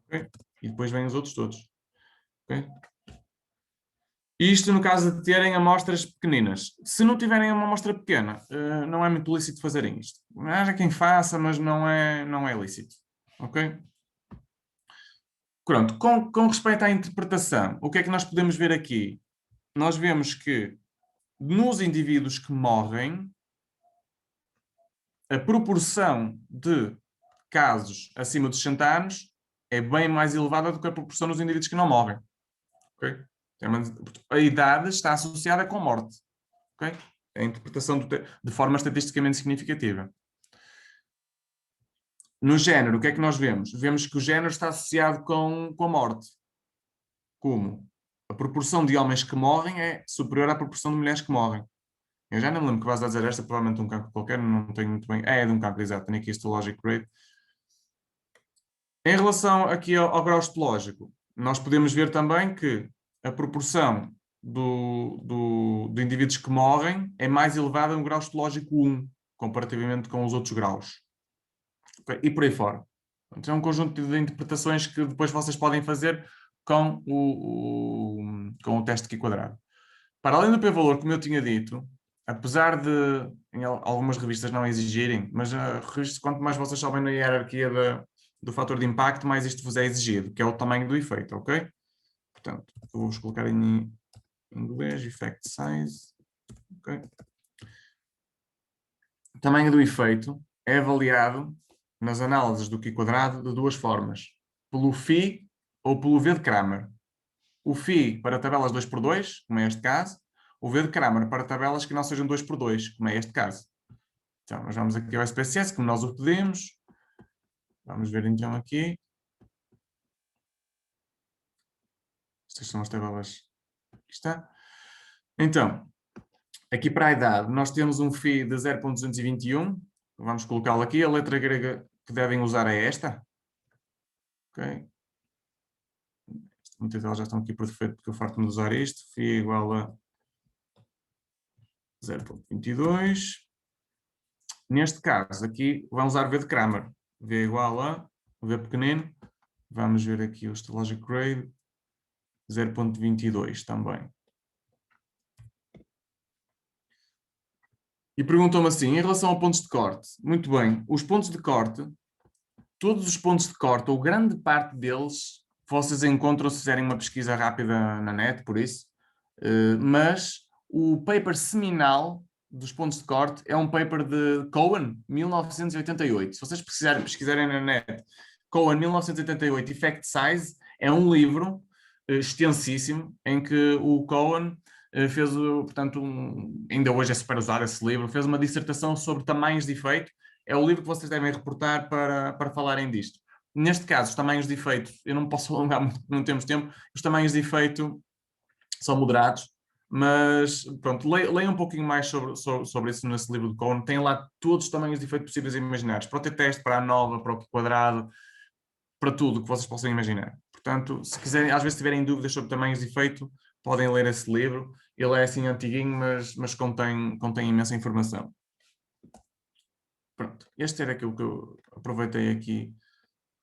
A: Okay? E depois vêm os outros todos. Okay? Isto no caso de terem amostras pequeninas. Se não tiverem uma amostra pequena, não é muito lícito fazerem isto. Haja quem faça, mas não é lícito. Ok? Pronto, com respeito à interpretação, o que é que nós podemos ver aqui? Nós vemos que nos indivíduos que morrem, a proporção de casos acima dos 60 anos é bem mais elevada do que a proporção dos indivíduos que não morrem. Okay? A idade está associada com morte. Okay? É a interpretação de forma estatisticamente significativa. No género, o que é que nós vemos? Vemos que o género está associado com a morte. Como? A proporção de homens que morrem é superior à proporção de mulheres que morrem. Eu já não me lembro que vais a dizer esta, provavelmente um cancro qualquer, não tenho muito bem. É de um cancro, exato, tenho aqui este logic rate. Em relação aqui ao grau histológico, nós podemos ver também que a proporção de indivíduos que morrem é mais elevada no grau histológico 1, comparativamente com os outros graus. Okay? E por aí fora. Então é um conjunto de interpretações que depois vocês podem fazer com o teste aqui quadrado. Para além do p-valor, como eu tinha dito, apesar de em algumas revistas não exigirem, mas quanto mais vocês sobem na hierarquia do fator de impacto, mais isto vos é exigido, que é o tamanho do efeito, ok? Portanto, eu vou-vos colocar em inglês, effect size, ok? O tamanho do efeito é avaliado nas análises do Q² de duas formas, pelo φ ou pelo V de Kramer. O φ para tabelas 2x2, como é este caso, o V de Kramer para tabelas que não sejam 2x2, como é este caso. Então, nós vamos aqui ao SPSS, como nós o pedimos. Vamos ver então aqui. Estas são as tabelas. Aqui está. Então, aqui para a idade, nós temos um φ de 0.221. Vamos colocá-lo aqui. A letra grega que devem usar é esta. Ok. Muitas delas já estão aqui por defeito, porque eu farto-me de usar isto. φ igual a 0.22. Neste caso, aqui vamos usar V de Kramer. V igual a V pequenino. Vamos ver aqui o Logic Grade. 0.22 também. E perguntou-me assim, em relação a pontos de corte. Muito bem, os pontos de corte, todos os pontos de corte, ou grande parte deles, vocês encontram se fizerem uma pesquisa rápida na net, por isso. Mas o paper seminal dos pontos de corte é um paper de Cohen, 1988. Se vocês pesquisarem na net, Cohen, 1988, Effect Size, é um livro extensíssimo em que o Cohen fez, portanto, ainda hoje é super usado esse livro, fez uma dissertação sobre tamanhos de efeito. É o livro que vocês devem reportar para falarem disto. Neste caso, os tamanhos de efeito, eu não posso alongar muito, não temos tempo, os tamanhos de efeito são moderados, mas pronto, leiam um pouquinho mais sobre isso nesse livro de Cohen. Tem lá todos os tamanhos de efeito possíveis e imaginários, para o t-teste, para a nova, para o Q², para tudo o que vocês possam imaginar. Portanto, se quiserem, às vezes tiverem dúvidas sobre tamanhos de efeito, podem ler esse livro. Ele é assim antiguinho, mas contém imensa informação. Pronto, este era aquilo que eu aproveitei aqui,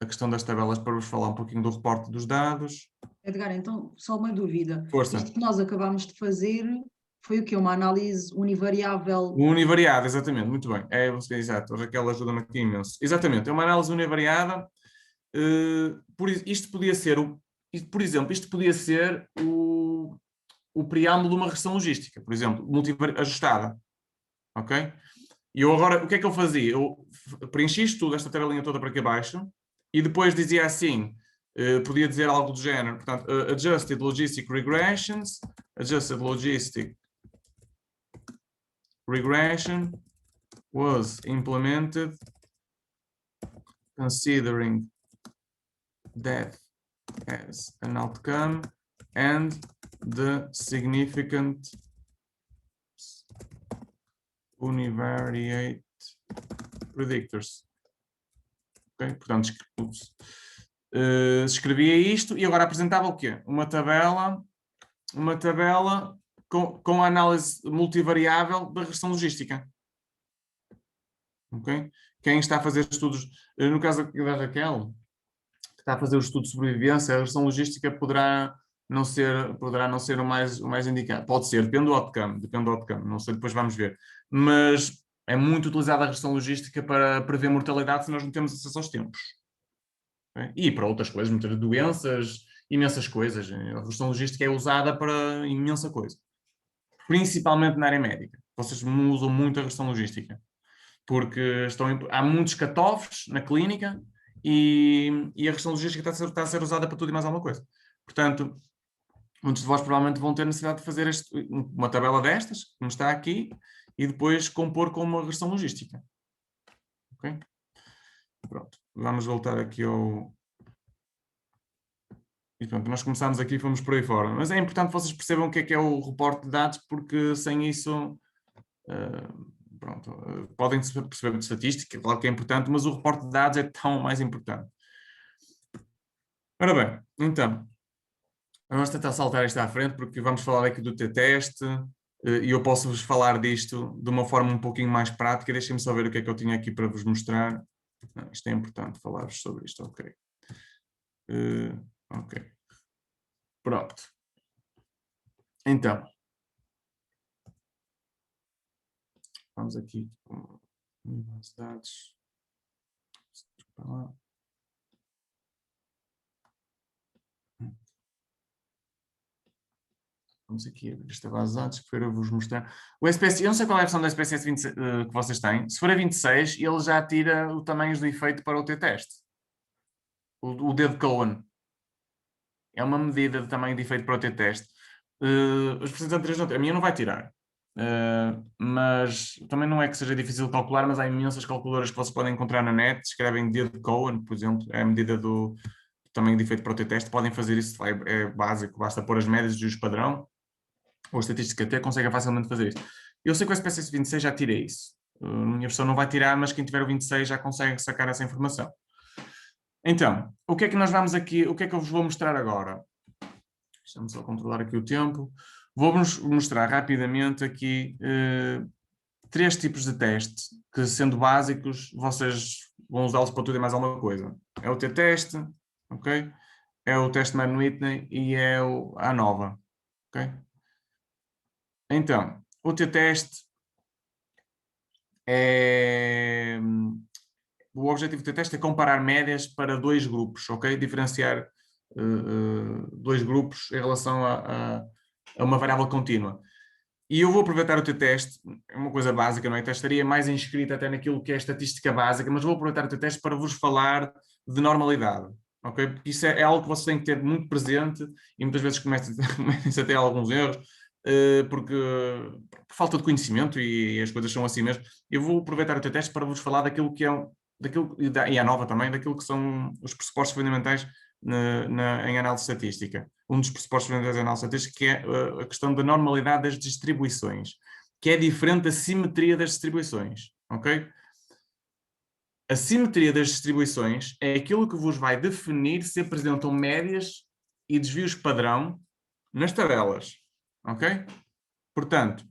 A: a questão das tabelas, para vos falar um pouquinho do reporte dos dados.
C: Edgar, então, só uma dúvida.
A: Força.
C: Isto que nós acabámos de fazer foi o quê? Uma análise univariável?
A: Univariada, exatamente, muito bem. É, exato, a Raquel ajuda-me aqui imenso. Exatamente, é uma análise univariada. Isto podia ser, por exemplo, isto podia ser o preâmbulo de uma regressão logística, por exemplo, ajustada. Ok? E eu agora, o que é que eu fazia? Eu preenchi isto tudo, esta tabelinha toda para aqui abaixo, e depois dizia assim, podia dizer algo do género, portanto, Adjusted Logistic Regressions, Adjusted Logistic Regression was implemented considering death as an outcome and the significant univariate predictors. Okay? Portanto, escrevia isto e agora apresentava o quê? Uma tabela com a análise multivariável da regressão logística. Okay? Quem está a fazer estudos, no caso da Raquel, que está a fazer o estudo de sobrevivência, a regressão logística poderá não ser o mais indicado. Pode ser, depende do outcome, não sei, depois vamos ver. Mas é muito utilizada a regressão logística para prever mortalidade se nós não temos acesso aos tempos. Okay? E para outras coisas, muitas doenças, imensas coisas. A regressão logística é usada para imensa coisa. Principalmente na área médica. Vocês usam muito a regressão logística. Porque há muitos cut-offs na clínica e a regressão logística está a ser usada para tudo e mais alguma coisa. Portanto, muitos de vós provavelmente vão ter necessidade de fazer uma tabela destas, como está aqui, e depois compor com uma regressão logística. Ok? Pronto. Vamos voltar aqui ao... E pronto, nós começámos aqui e fomos por aí fora. Mas é importante que vocês percebam o que é o reporte de dados, porque sem isso... podem perceber de estatística, claro que é importante, mas o reporte de dados é tão mais importante. Ora bem, então, vamos tentar saltar isto à frente, porque vamos falar aqui do t-teste, e eu posso-vos falar disto de uma forma um pouquinho mais prática. Deixem-me só ver o que é que eu tinha aqui para vos mostrar. Não, isto é importante falar-vos sobre isto, ok. Ok. Pronto. Então, Vamos aqui com os dados. Vamos aqui abrir esta base de dados para vos mostrar. O SPSS, eu não sei qual é a versão do SPSS 26, que vocês têm. Se for a 26, ele já tira o tamanho do efeito para o t-teste. O dedo Cohen. É uma medida de tamanho de efeito para o t-teste. Os presentes anteriores não, a minha não vai tirar. Mas também não é que seja difícil de calcular, mas há imensas calculadoras que vocês podem encontrar na net, escrevem dedo Cohen, por exemplo, é a medida do tamanho de efeito para o t-teste, podem fazer isso, é básico, basta pôr as médias de uso padrão, ou a estatística até consegue facilmente fazer isso. Eu sei que o SPSS 26 já tirei isso. A minha versão não vai tirar, mas quem tiver o 26 já consegue sacar essa informação. Então, o que é que nós vamos aqui, o que é que eu vos vou mostrar agora? Deixa-me só controlar aqui o tempo. Vou-vos mostrar rapidamente aqui 3 tipos de testes, que sendo básicos, vocês vão usá-los para tudo e mais alguma coisa. É o t-teste, ok? É o teste Mann-Whitney e é o ANOVA, ok? Então, o t-teste é... O objetivo do t-teste é comparar médias para 2 grupos, ok? Diferenciar 2 grupos em relação a uma variável contínua. E eu vou aproveitar o t-teste, é uma coisa básica, não é? Estaria mais inscrito até naquilo que é estatística básica, mas vou aproveitar o t-teste para vos falar de normalidade, ok? Porque isso é algo que vocês têm que ter muito presente e muitas vezes cometem-se a ter alguns erros, porque por falta de conhecimento e as coisas são assim mesmo. Eu vou aproveitar o t-teste para vos falar daquilo que é, e a nova também, daquilo que são os pressupostos fundamentais em análise estatística. Um dos pressupostos fundamentais da análise estatística que é a questão da normalidade das distribuições, que é diferente da simetria das distribuições, ok? A simetria das distribuições é aquilo que vos vai definir se apresentam médias e desvios padrão nas tabelas, ok? Portanto,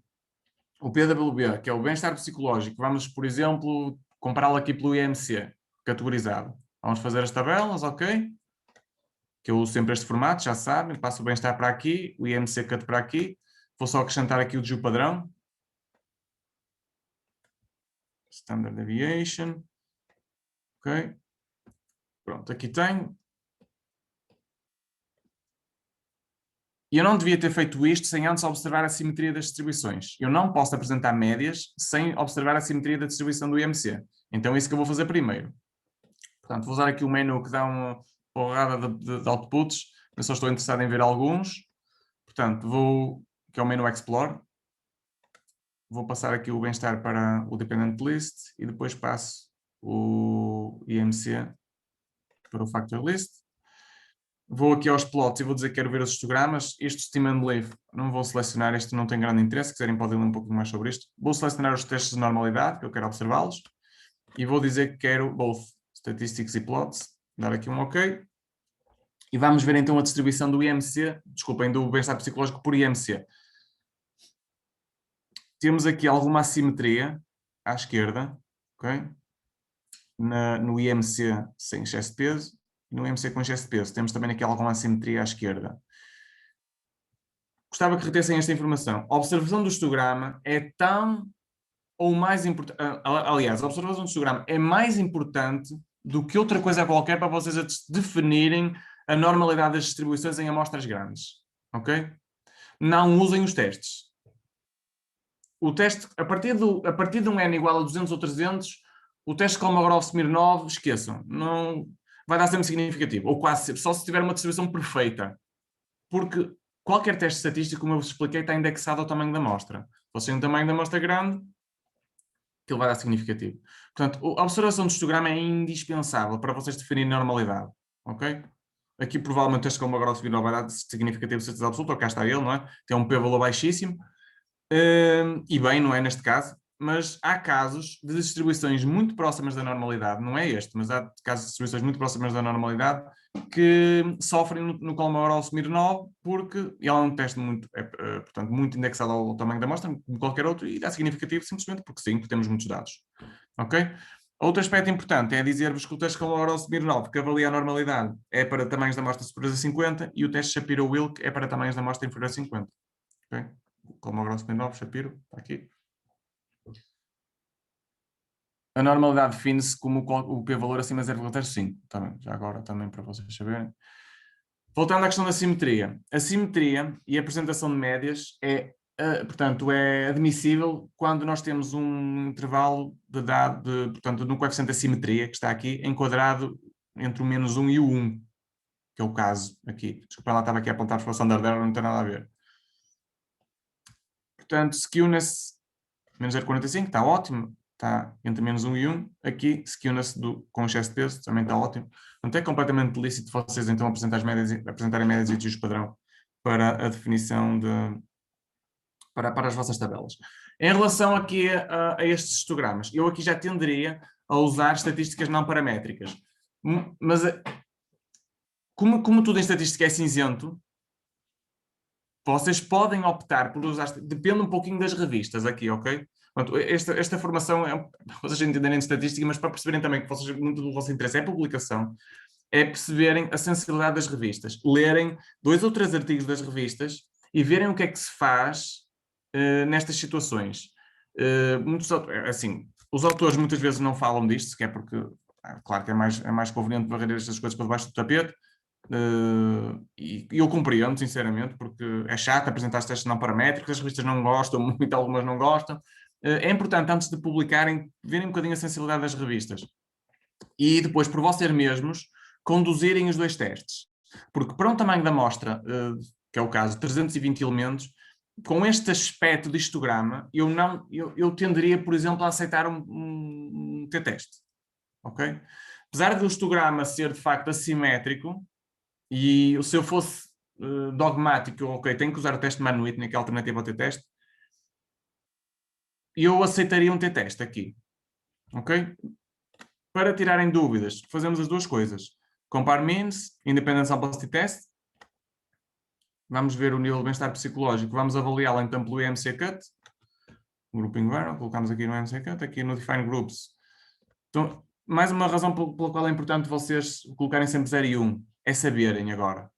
A: o PWB, que é o bem-estar psicológico, vamos, por exemplo, compará-lo aqui pelo IMC, categorizado. Vamos fazer as tabelas, ok? Que eu uso sempre este formato, já sabem, passo o bem-estar para aqui, o IMC cut para aqui, vou só acrescentar aqui o desvio padrão. Standard Deviation. Ok. Pronto, aqui tenho. E eu não devia ter feito isto sem antes observar a simetria das distribuições. Eu não posso apresentar médias sem observar a simetria da distribuição do IMC. Então é isso que eu vou fazer primeiro. Portanto, vou usar aqui o menu que dá uma porrada de outputs. Eu só estou interessado em ver alguns. Portanto, que é o menu Explore. Vou passar aqui o bem-estar para o Dependent List e depois passo o IMC para o Factor List. Vou aqui aos plots e vou dizer que quero ver os histogramas. Este Steam and Believe não vou selecionar, este não tem grande interesse, se quiserem podem ler um pouco mais sobre isto. Vou selecionar os testes de normalidade, que eu quero observá-los, e vou dizer que quero both Statistics e Plots, dar aqui um OK. E vamos ver então a distribuição do IMC, desculpem, do bem-estar psicológico por IMC. Temos aqui alguma assimetria à esquerda, ok? No IMC sem excesso de peso e no IMC com excesso de peso. Temos também aqui alguma assimetria à esquerda. Gostava que retessem esta informação. A observação do histograma é tão ou mais importante... Aliás, a observação do histograma é mais importante do que outra coisa qualquer para vocês definirem a normalidade das distribuições em amostras grandes. Ok? Não usem os testes. O teste, a partir de um n igual a 200 ou 300, o teste Kolmogorov-Smirnov, esqueçam, não vai dar sempre significativo, ou quase sempre, só se tiver uma distribuição perfeita. Porque qualquer teste estatístico, como eu vos expliquei, está indexado ao tamanho da amostra. Se você tem um tamanho da amostra grande, aquilo vai dar significativo. Portanto, a observação do histograma é indispensável para vocês definirem normalidade. Ok? Aqui provavelmente o teste Kolmogorov-Smirnov vai dar significativo de certeza absoluta, ou cá está ele, não é? Tem um p-valor baixíssimo. E bem, não é neste caso, mas há casos de distribuições muito próximas da normalidade, não é este, mas há casos de distribuições muito próximas da normalidade que sofrem no Kolmogorov-Smirnov porque ele é um teste portanto, muito indexado ao tamanho da amostra, como qualquer outro, e dá significativo simplesmente porque sim, porque temos muitos dados. Ok? Outro aspecto importante é dizer-vos que o teste Kolmogorov-Smirnov, que avalia a normalidade, é para tamanhos da amostra superiores a 50 e o teste Shapiro-Wilk é para tamanhos da amostra inferior a 50. Ok? Kolmogorov-Smirnov, Shapiro, está aqui. A normalidade define-se como o p-valor acima de 0,05. Também, já agora também para vocês saberem. Voltando à questão da simetria. A simetria e a apresentação de médias portanto, é admissível quando nós temos um intervalo portanto, no coeficiente da simetria, que está aqui, enquadrado entre o -1 e o 1, que é o caso aqui. Desculpa, lá estava aqui a apontar para o standard error, não tem nada a ver. Portanto, skewness menos 0,45, está ótimo. Está entre -1 e 1. Aqui, skewness com excesso de peso, também está ótimo. Não é completamente lícito vocês então apresentarem médias e desvios padrão para a definição para as vossas tabelas. Em relação aqui a estes histogramas, eu aqui já tenderia a usar estatísticas não paramétricas. Mas como tudo em estatística é cinzento, vocês podem optar por usar, depende um pouquinho das revistas aqui, ok? Portanto, esta formação é para vocês entenderem de estatística, mas para perceberem também que muito do vosso interesse é a publicação, é perceberem a sensibilidade das revistas, lerem 2 ou 3 artigos das revistas e verem o que é que se faz nestas situações. Assim, os autores muitas vezes não falam disto, sequer porque, claro que é mais conveniente varrer estas coisas para debaixo do tapete, e eu compreendo, sinceramente, porque é chato apresentar testes não paramétricos, as revistas não gostam muito, algumas não gostam. É importante, antes de publicarem, verem um bocadinho a sensibilidade das revistas. E depois, por vocês mesmos, conduzirem os 2 testes. Porque para um tamanho da amostra, que é o caso, 320 elementos, com este aspecto de histograma, eu tenderia, por exemplo, a aceitar um t-teste. Ok? Apesar do histograma ser, de facto, assimétrico, e se eu fosse dogmático, ok, tenho que usar o teste de Mann-Whitney, que é a alternativa ao t-teste, eu aceitaria um t-teste aqui. Ok? Para tirarem dúvidas, fazemos as 2 coisas. Compare means, Independent Sample T-Test. Vamos ver o nível de bem-estar psicológico. Vamos avaliá-lo então pelo EMC Cut. Grouping Variable, colocamos aqui no EMC Cut, aqui no Define Groups. Então, mais uma razão pela qual é importante vocês colocarem sempre 0 e 1. É saberem agora.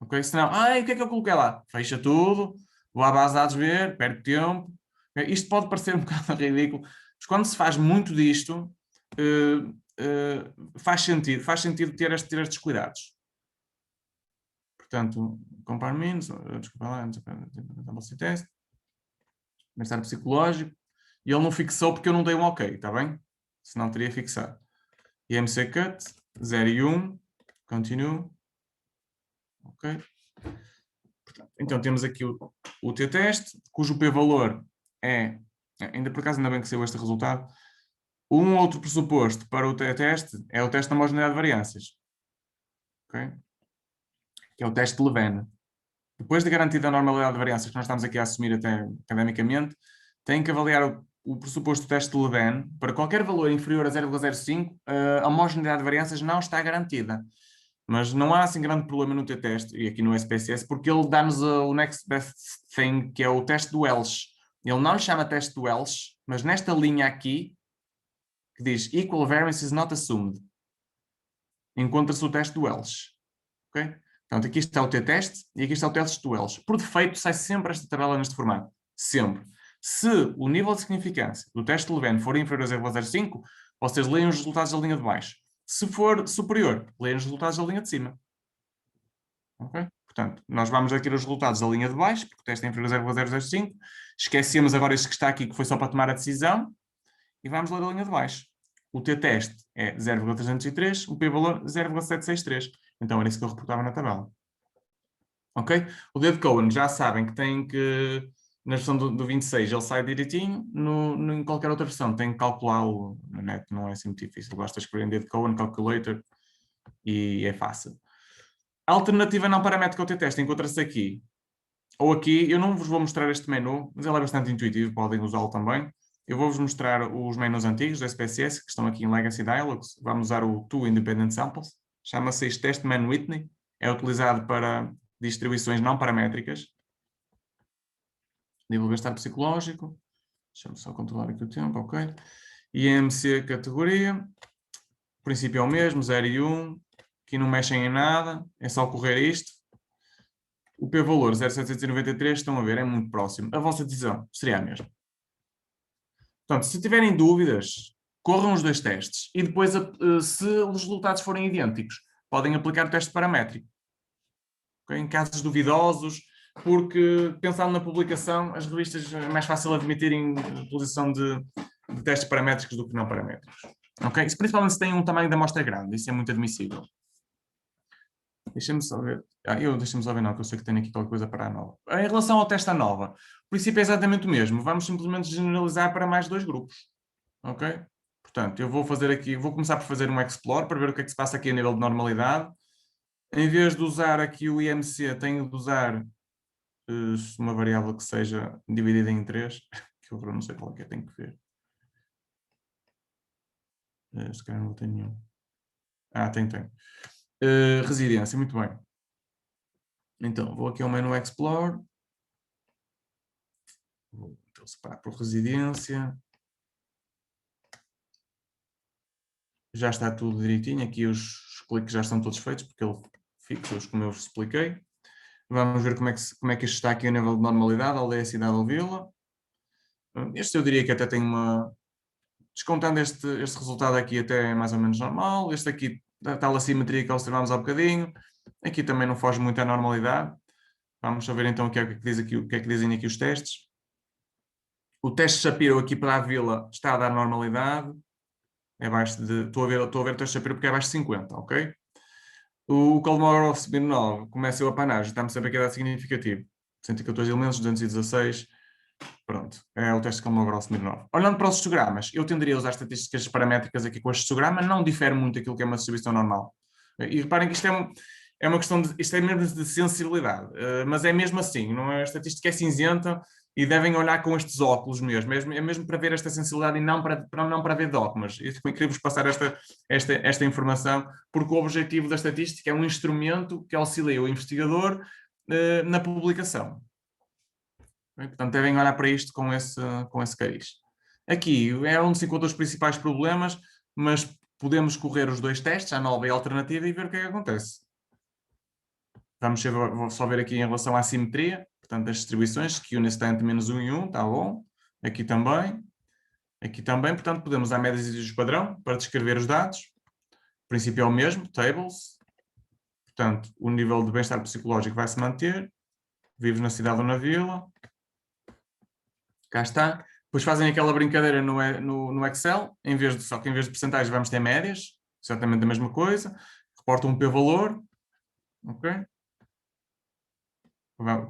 A: Ok? Senão, o que é que eu coloquei lá? Fecha tudo, vou à base de dados ver, perco tempo. Isto pode parecer um bocado ridículo, mas quando se faz muito disto, faz sentido ter estes cuidados. Portanto, compare means, desculpa lá, test, bem-estar psicológico, e ele não fixou porque eu não dei um ok, está bem? Senão teria fixado. IMC cut, 0 e 1, continue, ok? Portanto, então temos aqui o t-teste, cujo p-valor ainda por acaso ainda bem que saiu este resultado. Um outro pressuposto para o t-teste é o teste de homogeneidade de variâncias. Okay? Que é o teste de Levene. Depois de garantida a normalidade de variâncias que nós estamos aqui a assumir até academicamente, tem que avaliar o pressuposto do teste de Levene. Para qualquer valor inferior a 0,05, a homogeneidade de variâncias não está garantida. Mas não há assim grande problema no t-teste, e aqui no SPSS, porque ele dá-nos o next best thing, que é o teste do Welch. Ele não lhe chama teste do Welch, mas nesta linha aqui, que diz equal variance is not assumed, encontra-se o teste do Welch. Ok? Portanto, aqui está o t-teste e aqui está o teste do Welch. Por defeito, sai sempre esta tabela neste formato. Sempre. Se o nível de significância do teste de Levene for inferior a 0,05, vocês leem os resultados da linha de baixo. Se for superior, leem os resultados da linha de cima. Ok? Portanto, nós vamos aqui os resultados da linha de baixo, porque o teste é inferior a 0,005. Esquecemos agora este que está aqui, que foi só para tomar a decisão. E vamos ler a linha de baixo. O t-teste é 0,303, o p-valor 0,763. Então era isso que eu reportava na tabela. Ok? O D de Cohen já sabem que tem que, na versão do 26 ele sai direitinho, em qualquer outra versão tem que calculá-lo na net, não é assim muito difícil. Basta escrever em D de Cohen, Calculator, e é fácil. A alternativa não paramétrica ao t-teste encontra-se aqui. Ou aqui, eu não vos vou mostrar este menu, mas ele é bastante intuitivo, podem usá-lo também. Eu vou-vos mostrar os menus antigos do SPSS, que estão aqui em Legacy Dialogs. Vamos usar o To Independent Samples. Chama-se este teste Mann-Whitney. É utilizado para distribuições não paramétricas. Nível de bem-estar psicológico. Deixa-me só controlar aqui o tempo, ok. IMC categoria. O princípio é o mesmo, 0 e 1. Aqui não mexem em nada. É só correr isto. O p-valor 0,793, estão a ver, é muito próximo. A vossa decisão seria a mesma. Portanto, se tiverem dúvidas, corram os 2 testes e depois, se os resultados forem idênticos, podem aplicar o teste paramétrico. Okay? Em casos duvidosos, porque, pensando na publicação, as revistas é mais fácil admitirem a posição de testes paramétricos do que não paramétricos. Okay? Isso principalmente se tem um tamanho da amostra grande, isso é muito admissível. Deixa-me só ver. Deixa-me só ver, não, que eu sei que tenho aqui qualquer coisa para a nova. Em relação ao teste à nova, o princípio é exatamente o mesmo. Vamos simplesmente generalizar para mais 2 grupos. Ok? Portanto, eu vou fazer aqui, vou começar por fazer um explore para ver o que é que se passa aqui a nível de normalidade. Em vez de usar aqui o IMC, tenho de usar uma variável que seja dividida em 3, que eu não sei qual é, tenho que ver. Se calhar não tenho nenhum. Tenho. Residência, muito bem. Então, vou aqui ao menu Explore. Vou então separar por residência. Já está tudo direitinho. Aqui os cliques já estão todos feitos, porque ele fixa-os como eu vos expliquei. Vamos ver como é que isto está aqui a nível de normalidade, aldeia, cidade ou vila. Este eu diria que até tem uma... Descontando este resultado aqui até é mais ou menos normal. Este aqui, a tal assimetria que observamos há bocadinho. Aqui também não foge muito à normalidade. Vamos só ver então o que é que dizem aqui os testes. O teste Shapiro aqui para a vila está a dar normalidade. É abaixo de... Estou a ver o teste Shapiro porque é abaixo de 50, ok? O Kolmogorov-Smirnov começa o apanagem, está-me sempre aqui a dar significativo. 114 elementos, 216. Pronto, é o teste Kolmogorov-Smirnov. Olhando para os histogramas, eu tenderia a usar estatísticas paramétricas aqui com este histograma, não difere muito daquilo que é uma distribuição normal. E reparem que isto é uma questão de... Isto é mesmo de sensibilidade, mas é mesmo assim, não é? A estatística é cinzenta e devem olhar com estes óculos mesmo. É mesmo para ver esta sensibilidade e não para ver dogmas. Eu queria-vos passar esta informação, porque o objetivo da estatística é um instrumento que auxilia o investigador na publicação. Portanto, devem olhar para isto com esse cariz. Aqui é onde se encontram os principais problemas, mas podemos correr os 2 testes, a nova e a alternativa, e ver o que é que acontece. Vou só ver aqui em relação à simetria, portanto, das distribuições, que unistant menos 1 e 1, está bom. Aqui também. Aqui também, portanto, podemos usar médias e desvios padrão para descrever os dados. O princípio é o mesmo, tables. Portanto, o nível de bem-estar psicológico vai se manter. Vives na cidade ou na vila. Cá está. Depois fazem aquela brincadeira no Excel, só que em vez de percentagens vamos ter médias, exatamente a mesma coisa. Reportam um p-valor. Ok?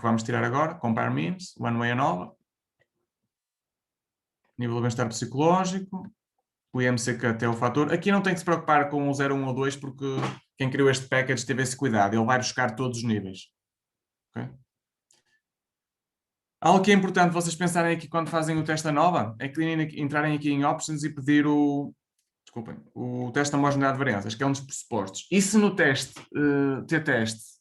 A: Vamos tirar agora, compare means, one way nova. Nível de bem-estar psicológico. O IMC até o fator. Aqui não tem que se preocupar com o 0, 1 ou 2, porque quem criou este package teve esse cuidado. Ele vai buscar todos os níveis. Okay? Algo que é importante vocês pensarem aqui quando fazem o teste nova é que entrarem aqui em options e pedir o teste de homogeneidade de variâncias, que é um dos pressupostos. E se no teste, t-teste,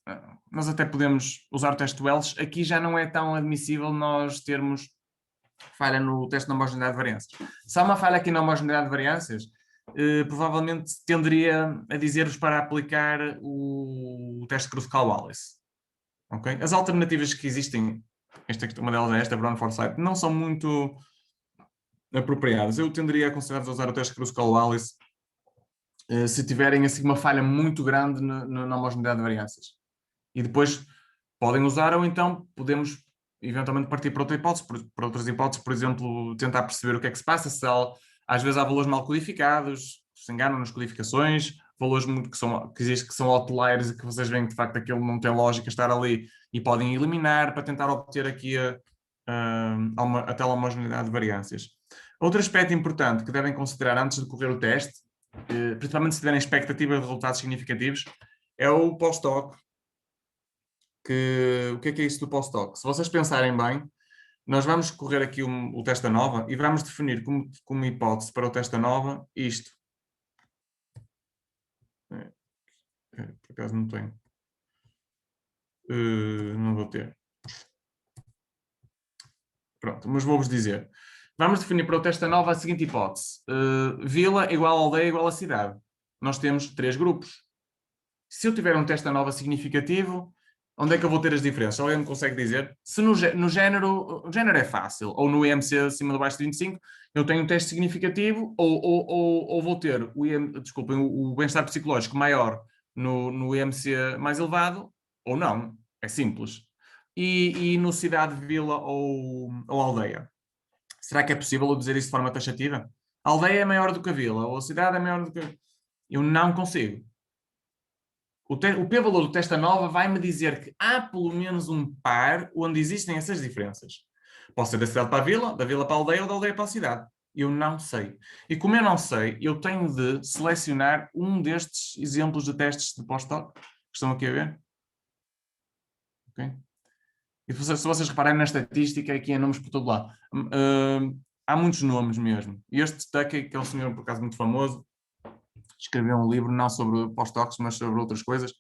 A: nós até podemos usar o teste Welch, aqui já não é tão admissível nós termos falha no teste de homogeneidade de variâncias. Se há uma falha aqui na homogeneidade de variâncias, provavelmente tenderia a dizer-vos para aplicar o teste Kruskal-Wallis. Okay? As alternativas que existem, uma delas é esta, Brown-Forsyth, não são muito apropriadas. Eu tenderia a aconselhar-vos a usar o teste Kruskal-Wallis se tiverem assim, uma falha muito grande na homogeneidade de variâncias. E depois podem usar, ou então podemos eventualmente partir para outras hipóteses, por exemplo, tentar perceber o que é que se passa, se às vezes há valores mal codificados, se enganam nas codificações, valores que são outliers e que vocês veem que de facto aquilo não tem lógica estar ali e podem eliminar para tentar obter aqui a tal homogeneidade de variâncias. Outro aspecto importante que devem considerar antes de correr o teste, principalmente se tiverem expectativa de resultados significativos, é o post-hoc. O que é isso do post-hoc? Se vocês pensarem bem, nós vamos correr aqui o teste nova e vamos definir como hipótese para o teste nova isto. Por acaso não tenho. Não vou ter. Pronto, mas vou-vos dizer. Vamos definir para o teste nova a seguinte hipótese. Vila igual a aldeia igual a cidade. Nós temos 3 grupos. Se eu tiver um teste nova significativo, Onde é que eu vou ter as diferenças? Alguém me consegue dizer? Se no género, o género é fácil, ou no IMC acima de baixo de 25, eu tenho um teste significativo, ou vou ter desculpem, o bem-estar psicológico maior no IMC mais elevado, ou não. É simples. E no cidade, vila ou aldeia? Será que é possível eu dizer isso de forma taxativa? A aldeia é maior do que a vila, ou a cidade é maior do que... Eu não consigo. O p-valor do testa nova vai-me dizer que há pelo menos um par onde existem essas diferenças. Pode ser da cidade para a vila, da vila para a aldeia ou da aldeia para a cidade. Eu não sei. E como eu não sei, eu tenho de selecionar um destes exemplos de testes de pós-doc que estão aqui a ver. Okay? E se vocês repararem na estatística, aqui há nomes por todo lado. Há muitos nomes mesmo. E este Tuckey, que é um senhor, por acaso, muito famoso, escreveu um livro não sobre pós-docs, mas sobre outras coisas.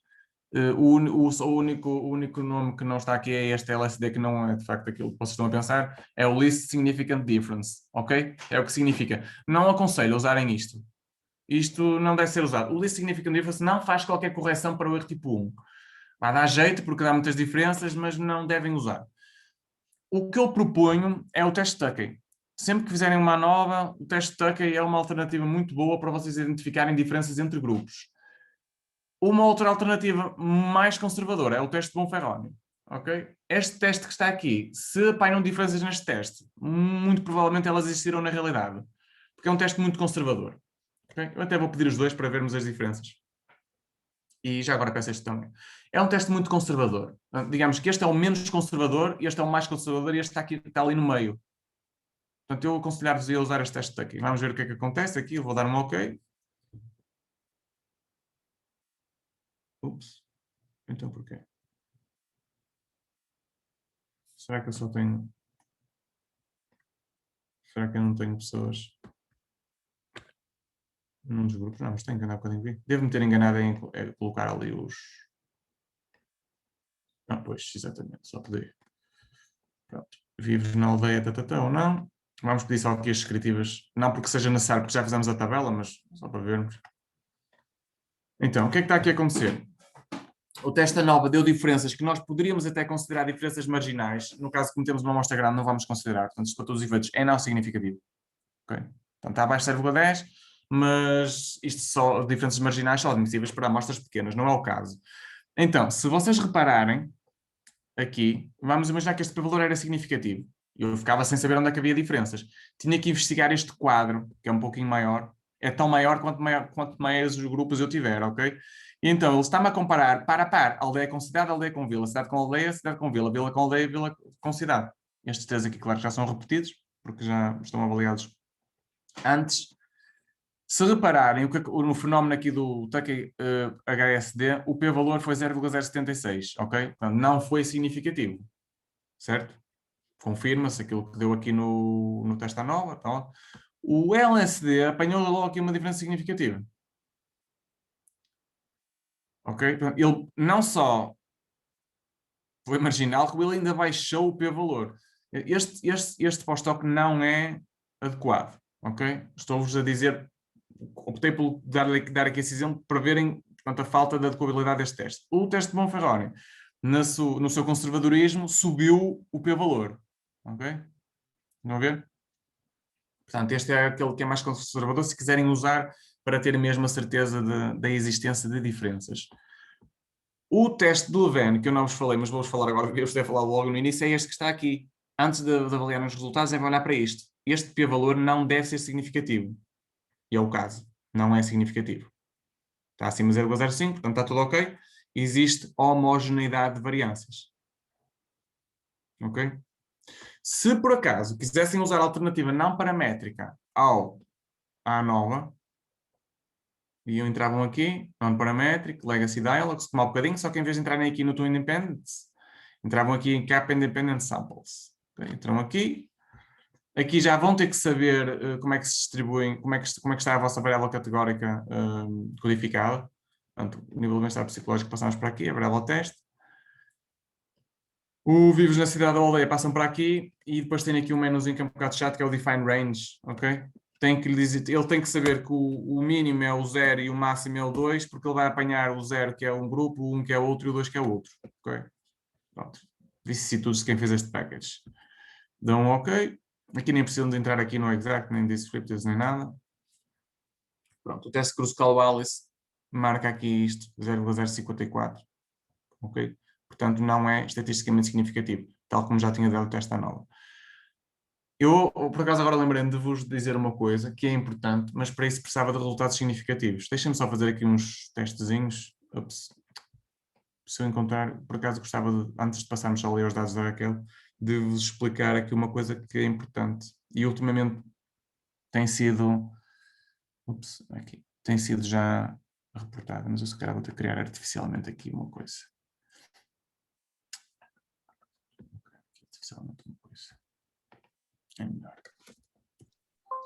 A: O único nome que não está aqui é este LSD, que não é de facto aquilo que vocês estão a pensar, é o Least Significant Difference, ok? É o que significa. Não aconselho a usarem isto. Isto não deve ser usado. O Least Significant Difference não faz qualquer correção para o erro tipo 1. Vai dar jeito porque dá muitas diferenças, mas não devem usar. O que eu proponho é o teste Tuckey. Sempre que fizerem uma nova, o teste Tuckey é uma alternativa muito boa para vocês identificarem diferenças entre grupos. Uma outra alternativa mais conservadora é o teste de Bonferroni. Okay? Este teste que está aqui, se apanham diferenças neste teste, muito provavelmente elas existiram na realidade. Porque é um teste muito conservador. Okay? Eu até vou pedir os dois para vermos as diferenças. E já agora peço este também. É um teste muito conservador. Digamos que este é o menos conservador, este é o mais conservador e este está ali no meio. Portanto, eu aconselhar-vos a usar este teste aqui. Vamos ver o que é que acontece aqui. Eu vou dar um OK. Ups. Então porquê? Será que eu só tenho... Será que eu não tenho pessoas num dos grupos? Não, mas tenho que enganar um bocadinho. Devo-me ter enganado em colocar ali os... Não, pois, exatamente. Só poder. Pronto. Vives na aldeia, ou não? Vamos pedir só aqui as descritivas. Não porque seja necessário, porque já fizemos a tabela, mas só para vermos. Então, o que é que está aqui a acontecer? O teste nova deu diferenças que nós poderíamos até considerar diferenças marginais. No caso, como temos uma amostra grande, não vamos considerar. Portanto, isto para todos os efeitos é não significativo. Okay? Portanto, está abaixo de 0,10, mas isto só, diferenças marginais são admissíveis para amostras pequenas, não é o caso. Então, se vocês repararem aqui, vamos imaginar que este valor era significativo. Eu ficava sem saber onde é que havia diferenças. Tinha que investigar este quadro, que é um pouquinho maior. É tão maior quanto maiores os grupos eu tiver, ok? E então, ele está-me a comparar par a par, aldeia com cidade, aldeia com vila, cidade com aldeia, cidade com vila, vila com aldeia, vila com cidade. Estes três aqui, claro, já são repetidos, porque já estão avaliados antes. Se repararem no fenómeno aqui do Tuckey HSD, o p-valor foi 0,076, ok? Portanto, não foi significativo, certo? Confirma-se aquilo que deu aqui no teste à nova. Tá? O LSD apanhou logo aqui uma diferença significativa. Ok? Portanto, ele não só foi marginal, como ele ainda baixou o p-valor. Este pós-toque não é adequado, ok? Estou-vos a dizer, optei por dar aqui esse exemplo para verem, portanto, a falta de adequabilidade deste teste. O teste de Bonferroni, no seu conservadorismo, subiu o p-valor, ok? Estão a ver? Portanto, este é aquele que é mais conservador, se quiserem usar para ter mesmo a certeza da existência de diferenças. O teste do Levene, que eu não vos falei, mas vou-vos falar agora, eu vos devo falar logo no início, é este que está aqui. Antes de avaliar os resultados, é olhar para isto. Este p-valor não deve ser significativo. E é o caso. Não é significativo. Está acima de 0,05, portanto está tudo ok. Existe homogeneidade de variâncias. Ok? Se por acaso quisessem usar a alternativa não paramétrica à nova, e entravam aqui, non-parametric, legacy dialogs, como há um bocadinho, só que em vez de entrarem aqui no to independence, entravam aqui em cap independent samples. Okay? Entram aqui. Aqui já vão ter que saber como é que se distribuem, como é que está a vossa variável categórica codificada. Portanto, o nível de bem-estar psicológico passamos para aqui, a variável teste. O vivos na cidade da aldeia passam para aqui e depois tem aqui um menuzinho que é um bocado chato, que é o define range, ok? Ele tem que saber que o mínimo é o 0 e o máximo é o 2, porque ele vai apanhar o 0 que é um grupo, o 1 que é outro e o 2 que é outro, ok? Pronto. Vicissitudes de quem fez este package. Dão um OK. Aqui nem precisam de entrar aqui no exact, nem descriptives, nem nada. Pronto, o teste Kruskal-Wallis marca aqui isto, 0,054. Ok? Portanto, não é estatisticamente significativo, tal como já tinha dado o teste à nova. Eu, por acaso, agora lembrei-me de vos dizer uma coisa que é importante, mas para isso precisava de resultados significativos. Deixem-me só fazer aqui uns testezinhos. Ups. Se eu encontrar, por acaso gostava, antes de passarmos a ler os dados da Raquel, de vos explicar aqui uma coisa que é importante. E ultimamente tem sido... Ups, aqui. Tem sido já reportada, mas eu se calhar vou ter que criar artificialmente aqui uma coisa. Artificialmente uma coisa. É melhor.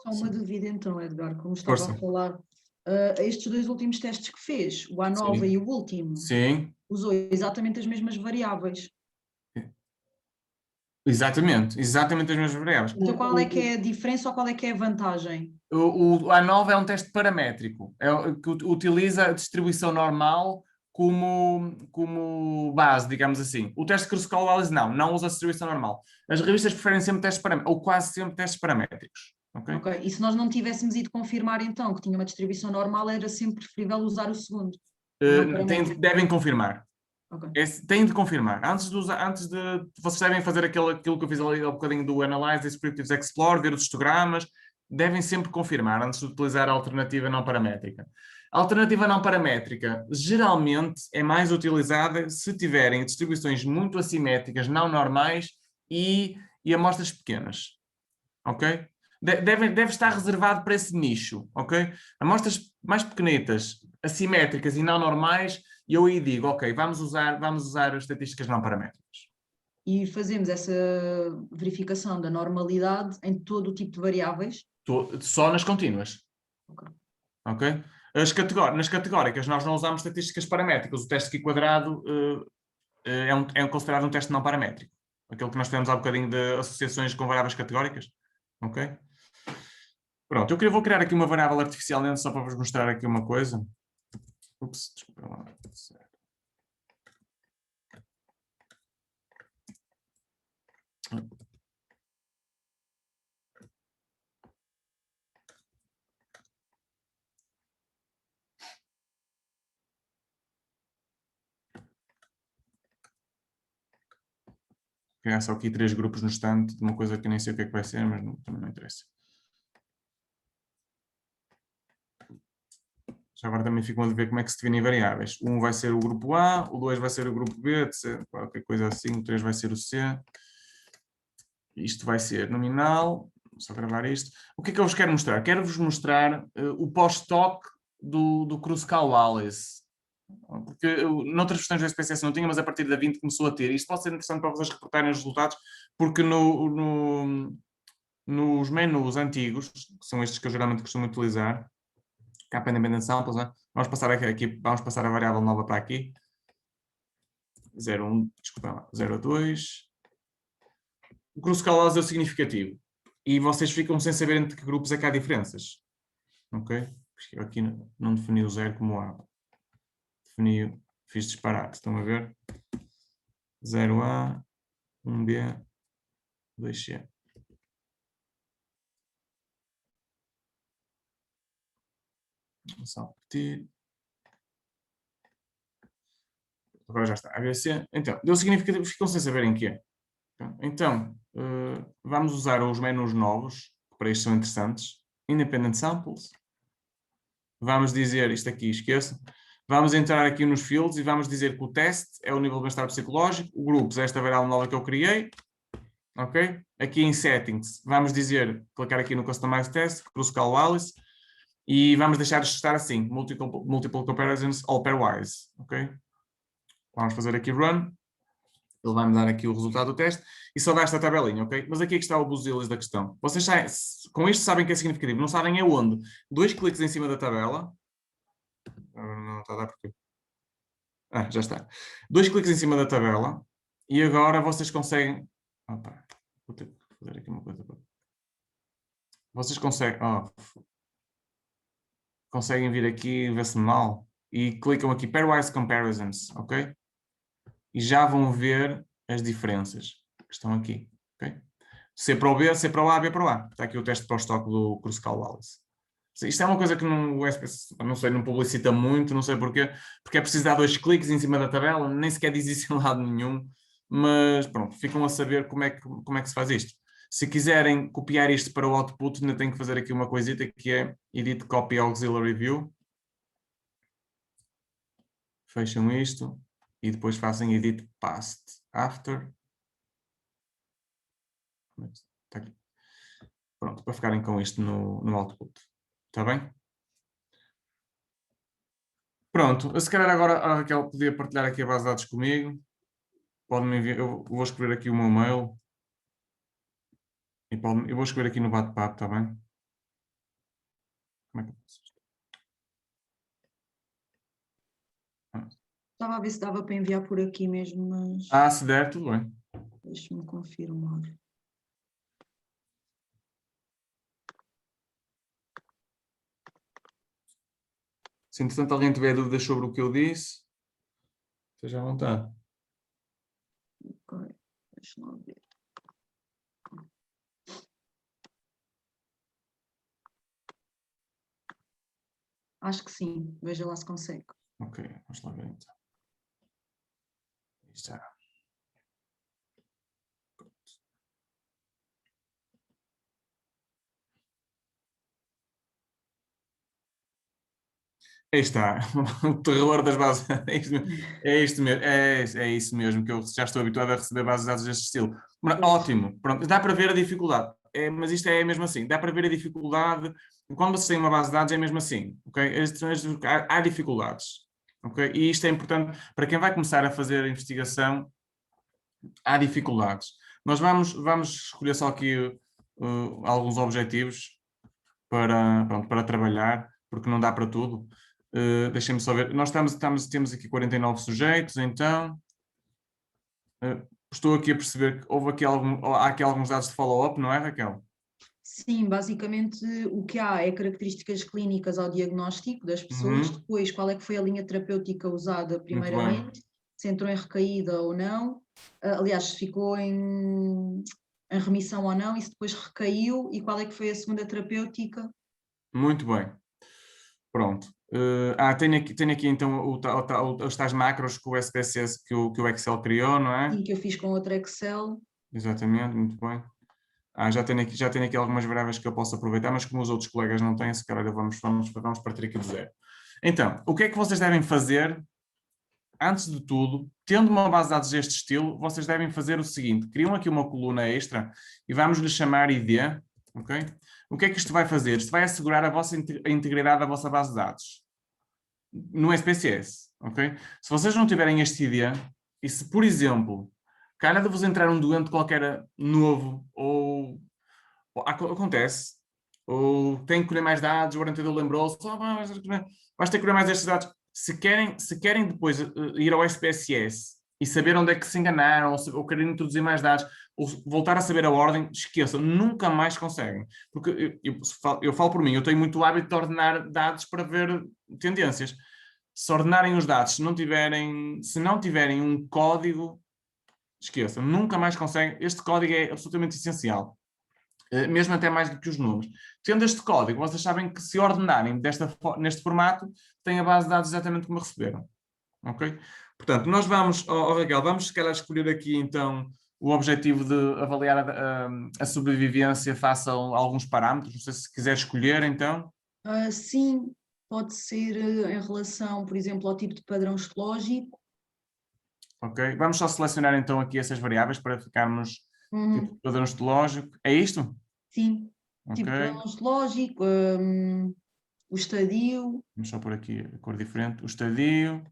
C: Só uma dúvida então, Edgar, como estava
A: Força.
C: a falar, estes 2 últimos testes que fez, o A9
A: Sim.
C: e o último,
A: Sim.
C: usou exatamente as mesmas variáveis.
A: Exatamente as mesmas variáveis.
C: Então qual é que é a diferença ou qual é que é a vantagem?
A: O A9 é um teste paramétrico, que utiliza a distribuição normal como base, digamos assim. O teste Kruskal-Wallis não usa a distribuição normal. As revistas preferem sempre testes paramétricos, ou quase sempre testes paramétricos. Okay?
C: Ok, e se nós não tivéssemos ido confirmar então que tinha uma distribuição normal, era sempre preferível usar o segundo?
A: Devem confirmar.
C: Okay.
A: Têm de confirmar. Antes de vocês devem fazer aquilo que eu fiz ali há um bocadinho do Analyze, Descriptives Explore, ver os histogramas, devem sempre confirmar antes de utilizar a alternativa não paramétrica. A alternativa não paramétrica geralmente é mais utilizada se tiverem distribuições muito assimétricas, não normais e amostras pequenas. Ok? Deve estar reservado para esse nicho. Ok? Amostras mais pequenitas, assimétricas e não normais, e eu aí digo, ok, vamos usar as estatísticas não paramétricas.
C: E fazemos essa verificação da normalidade em todo o tipo de variáveis?
A: Só nas contínuas.
C: Ok.
A: Ok? Nas categóricas nós não usamos estatísticas paramétricas. O teste aqui quadrado é considerado um teste não paramétrico. Aquele que nós tivemos há bocadinho de associações com variáveis categóricas. Ok? Pronto, vou criar aqui uma variável artificial só para vos mostrar aqui uma coisa. Ups, desculpa lá. Criar só aqui 3 grupos no estante de uma coisa que eu nem sei o que é que vai ser, mas também não interessa. Já agora também ficam a ver como é que se definem variáveis. O 1 vai ser o grupo A, o 2 vai ser o grupo B, qualquer coisa assim, o 3 vai ser o C. Isto vai ser nominal, vou só gravar isto. O que é que eu vos quero mostrar? Quero-vos mostrar o pós-toque do Kruskal-Wallis. Porque noutras versões do SPSS não tinha, mas a partir da 20 começou a ter. Isto pode ser interessante para vocês reportarem os resultados, porque nos menus antigos, que são estes que eu geralmente costumo utilizar, capa independent samples, né? Vamos passar a variável nova para aqui. 0,1, desculpa lá, 0,2. O Kruskal-Wallis é o significativo. E vocês ficam sem saber entre que grupos é que há diferenças. Ok? Aqui não defini o 0 como A. Fiz disparate, estão a ver? 0A, 1B, 2C. Vou só repetir. Agora já está. ABC. Então, deu significativo, ficam sem saber em que é. Então, vamos usar os menus novos, que para isto são interessantes. Independent Samples. Vamos dizer, isto aqui, esqueça. Vamos entrar aqui nos fields e vamos dizer que o teste é o nível de bem-estar psicológico. O grupos é esta variável nova que eu criei. Ok? Aqui em Settings, vamos dizer, clicar aqui no Customize Test, Kruskal-Wallis, e vamos deixar de estar assim, Multiple Comparisons All Pairwise. Ok? Vamos fazer aqui Run. Ele vai-me dar aqui o resultado do teste e só dá esta tabelinha, ok? Mas aqui é que está o buzilis da questão. Vocês com isto sabem que é significativo, não sabem é onde. 2 cliques em cima da tabela. Não está a dar porquê. Já está. 2 cliques em cima da tabela e agora vocês conseguem... Opa, vou ter que fazer aqui uma coisa. Vocês conseguem vir aqui, ver-se mal e clicam aqui Pairwise Comparisons, ok? E já vão ver as diferenças que estão aqui. Okay? C para o B, C para o A, B para o A. Está aqui o teste para o estoque do Kruskal-Wallis. Isto é uma coisa que o SPS, não sei, não publicita muito, não sei porquê, porque é preciso dar 2 cliques em cima da tabela, nem sequer diz isso em lado nenhum, mas pronto, ficam a saber como é que se faz isto. Se quiserem copiar isto para o output, ainda tenho que fazer aqui uma coisita que é Edit Copy Auxiliary View. Fecham isto e depois fazem Edit Past After. Está aqui. Pronto, para ficarem com isto no output. Está bem? Pronto, se calhar agora a Raquel podia partilhar aqui a base de dados comigo. Pode-me enviar, eu vou escrever aqui o meu mail. E eu vou escrever aqui no bate-papo, está bem? Como é que eu faço isto?
C: Estava a ver se dava para enviar por aqui mesmo, mas...
A: Se der, tudo bem.
C: Deixa-me confirmar.
A: Se entretanto alguém tiver dúvidas sobre o que eu disse, esteja à vontade.
C: Ok, deixa lá ver. Acho que sim, veja lá se consegue.
A: Ok, vamos lá ver então. Aí está. Aí está, o terror das bases. É isso mesmo, que eu já estou habituado a receber bases de dados deste estilo. Mas, ótimo, pronto, dá para ver a dificuldade. Mas isto é mesmo assim, dá para ver a dificuldade. Quando você tem uma base de dados é mesmo assim, ok? Há dificuldades, ok? E isto é importante para quem vai começar a fazer a investigação, há dificuldades. Nós vamos escolher só aqui alguns objetivos para trabalhar, porque não dá para tudo. Deixem-me só ver. Nós temos aqui 49 sujeitos, então. Estou aqui a perceber que há aqui alguns dados de follow-up, não é, Raquel?
C: Sim, basicamente o que há é características clínicas ao diagnóstico das pessoas, depois qual é que foi a linha terapêutica usada primeiramente, se entrou em recaída ou não, aliás, se ficou em remissão ou não, e se depois recaiu, e qual é que foi a segunda terapêutica.
A: Muito bem. Pronto. Tenho aqui então os tais macros que o SPSS, que o Excel criou, não é?
C: Sim, que eu fiz com outro Excel.
A: Exatamente, muito bem. Já tenho aqui algumas variáveis que eu posso aproveitar, mas como os outros colegas não têm, se calhar vamos partir aqui do zero. Então, o que é que vocês devem fazer? Antes de tudo, tendo uma base de dados deste estilo, vocês devem fazer o seguinte: criam aqui uma coluna extra e vamos lhe chamar ID, ok? O que é que isto vai fazer? Isto vai assegurar a integridade da vossa base de dados no SPSS, ok? Se vocês não tiverem este ID, e se, por exemplo, calhar de vos entrar um doente qualquer novo, ou acontece, ou tem que colher mais dados, o orientador lembrou-se, vais ter que colher mais estes dados. Se querem depois ir ao SPSS e saber onde é que se enganaram, ou querem introduzir mais dados, ou voltar a saber a ordem, esqueçam, nunca mais conseguem. Porque eu falo por mim, eu tenho muito hábito de ordenar dados para ver tendências. Se ordenarem os dados, se não tiverem um código, esqueçam, nunca mais conseguem. Este código é absolutamente essencial. Mesmo até mais do que os números. Tendo este código, vocês sabem que se ordenarem neste formato, têm a base de dados exatamente como receberam. Ok? Portanto, nós vamos, Raquel, vamos se calhar escolher aqui então o objetivo de avaliar a sobrevivência face a alguns parâmetros. Não sei se quiser escolher então.
C: Sim, pode ser em relação, por exemplo, ao tipo de padrão histológico.
A: Ok, vamos só selecionar então aqui essas variáveis para ficarmos tipo de padrão histológico. É isto?
C: Sim,
A: okay.
C: Tipo de padrão histológico, o estadio.
A: Vamos só por aqui a cor diferente. O estadio.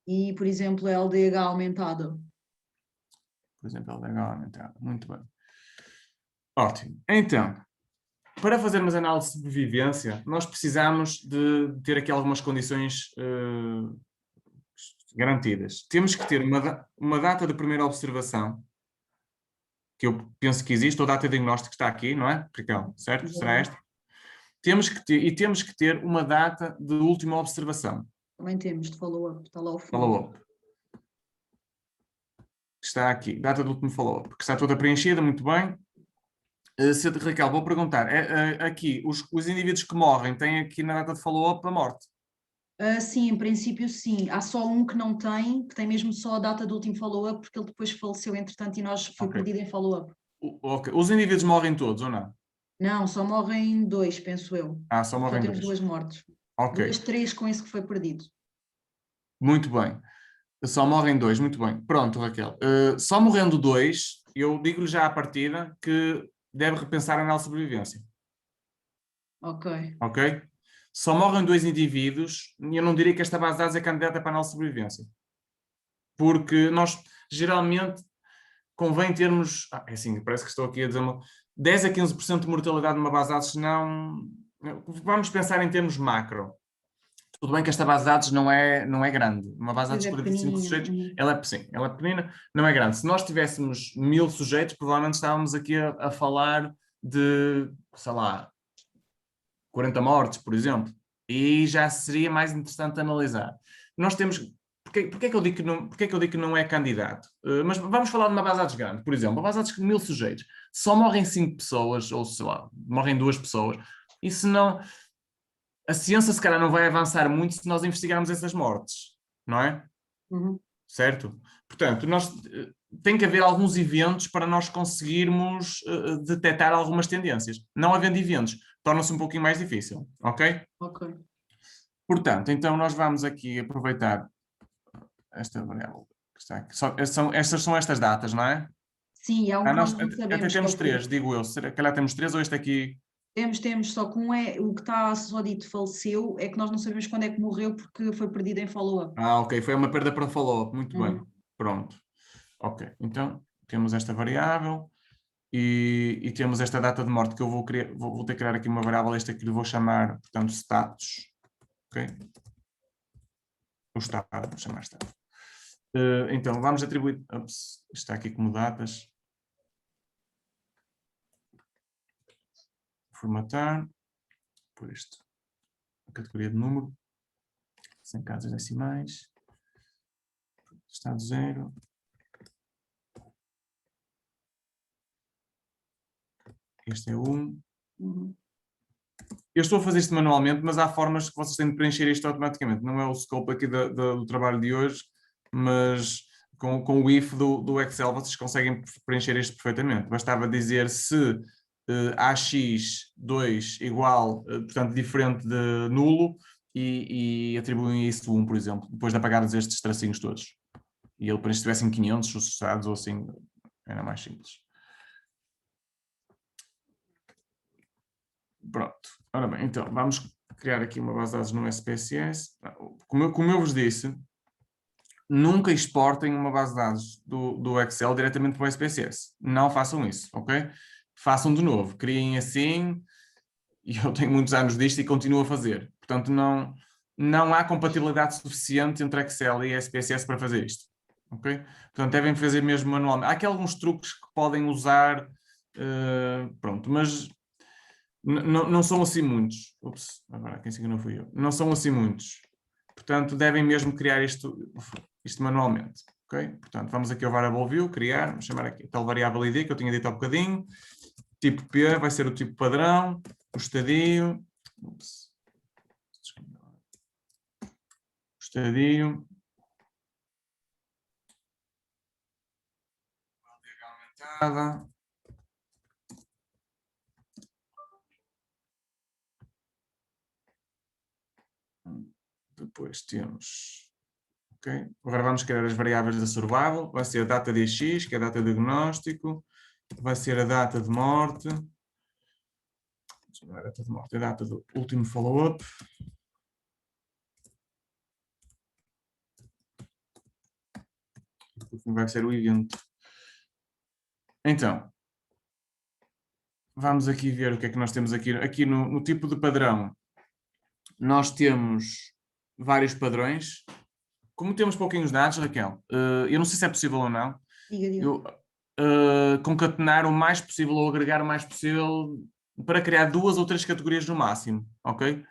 C: E, por exemplo, a LDH aumentada.
A: Por exemplo, a LDH aumentada. Muito bem. Ótimo. Então, para fazermos análise de sobrevivência, nós precisamos de ter aqui algumas condições garantidas. Temos que ter uma data de primeira observação, que eu penso que existe, ou data de diagnóstico está aqui, não é, Raquel? Certo? Será esta? Temos que ter uma data de última observação.
C: Também temos de follow-up, está lá o fundo.
A: Follow-up. Está aqui, data do último follow-up, que está toda preenchida, muito bem. Raquel, vou perguntar, aqui, os indivíduos que morrem têm aqui na data de follow-up a morte?
C: Sim, em princípio sim. Há só um que não tem, que tem mesmo só a data do último follow-up, porque ele depois faleceu entretanto e foi perdido em follow-up.
A: Ok. Os indivíduos morrem todos ou não?
C: Não, só morrem 2, penso eu.
A: Só morrem
C: temos
A: 2.
C: 2 mortes.
A: Ok.
C: 2, 3 com esse que foi perdido.
A: Muito bem. Só morrem 2, muito bem. Pronto, Raquel. Só morrendo 2, eu digo-lhe já à partida que deve repensar a análise de sobrevivência.
C: Ok.
A: Ok? Só morrem 2 indivíduos e eu não diria que esta base de dados é candidata para a análise de sobrevivência. Porque nós, geralmente, convém termos... é assim, parece que estou aqui a dizer 10 a 15% de mortalidade numa base de dados, senão... Vamos pensar em termos macro. Tudo bem que esta base de dados não é grande. Uma base de dados de 45 sujeitos, ela é pequenina, não é grande. Se nós tivéssemos 1000 sujeitos, provavelmente estávamos aqui a falar de, sei lá, 40 mortes, por exemplo. E já seria mais interessante analisar. Nós temos... Porquê é que eu digo que não é candidato? Mas vamos falar de uma base de dados grande. Por exemplo, uma base de dados de 1000 sujeitos. Só morrem 5 pessoas, ou sei lá, morrem 2 pessoas. E se não... A ciência, se calhar, não vai avançar muito se nós investigarmos essas mortes, não é?
C: Uhum.
A: Certo? Portanto, tem que haver alguns eventos para nós conseguirmos detectar algumas tendências. Não havendo eventos, torna-se um pouquinho mais difícil, ok?
C: Ok.
A: Portanto, então nós vamos aqui aproveitar esta variável que está aqui. Estas são estas datas, não é?
C: Sim, há um que
A: Nós
C: nós não sabemos.
A: até temos
C: que é o
A: 3, digo eu. Se calhar temos 3 ou este aqui...
C: Temos, só que o que está só dito faleceu, é que nós não sabemos quando é que morreu porque foi perdido em follow-up.
A: Ok, foi uma perda para follow-up, muito bem. Pronto. Ok, então temos esta variável e temos esta data de morte que eu vou ter que criar aqui uma variável esta que lhe vou chamar, portanto, status. Ok? O estado, vou chamar status. Então, vamos atribuir... Ups, está aqui como datas. Formatar. Por isto. A categoria de número. Sem casas decimais. Estado 0. Este é 1. Eu estou a fazer isto manualmente, mas há formas que vocês têm de preencher isto automaticamente. Não é o scope aqui do trabalho de hoje, mas com o if do Excel vocês conseguem preencher isto perfeitamente. Bastava dizer se AX2 igual, portanto, diferente de nulo, e atribuem isso 1, por exemplo, depois de apagarmos estes tracinhos todos. E ele, para se tivessem 500 sucessados ou assim, era mais simples. Pronto. Ora bem, então, vamos criar aqui uma base de dados no SPSS. Como eu vos disse, nunca exportem uma base de dados do Excel diretamente para o SPSS. Não façam isso, ok? Façam de novo. Criem assim, e eu tenho muitos anos disto e continuo a fazer. Portanto, não há compatibilidade suficiente entre Excel e SPSS para fazer isto. Ok? Portanto, devem fazer mesmo manualmente. Há aqui alguns truques que podem usar, pronto, mas... Não são assim muitos. Ups, agora quem se enganou fui eu. Não são assim muitos. Portanto, devem mesmo criar isto manualmente. Ok? Portanto, vamos aqui ao variable view, criar, vamos chamar aqui tal variável ID que eu tinha dito há bocadinho. Tipo P vai ser o tipo padrão, o estadio. Ups. O estadio. Aumentada. Depois temos... Okay. Agora vamos criar as variáveis da survival. Vai ser a data de X, que é a data de diagnóstico. Vai ser a data de morte. Não é a data de morte, é a data do último follow-up. Vai ser o evento. Então, vamos aqui ver o que é que nós temos aqui. Aqui no tipo de padrão, nós temos vários padrões. Como temos pouquinhos dados, Raquel, eu não sei se é possível ou não, eu concatenar o mais possível ou agregar o mais possível para criar 2 ou 3 categorias no máximo, ok?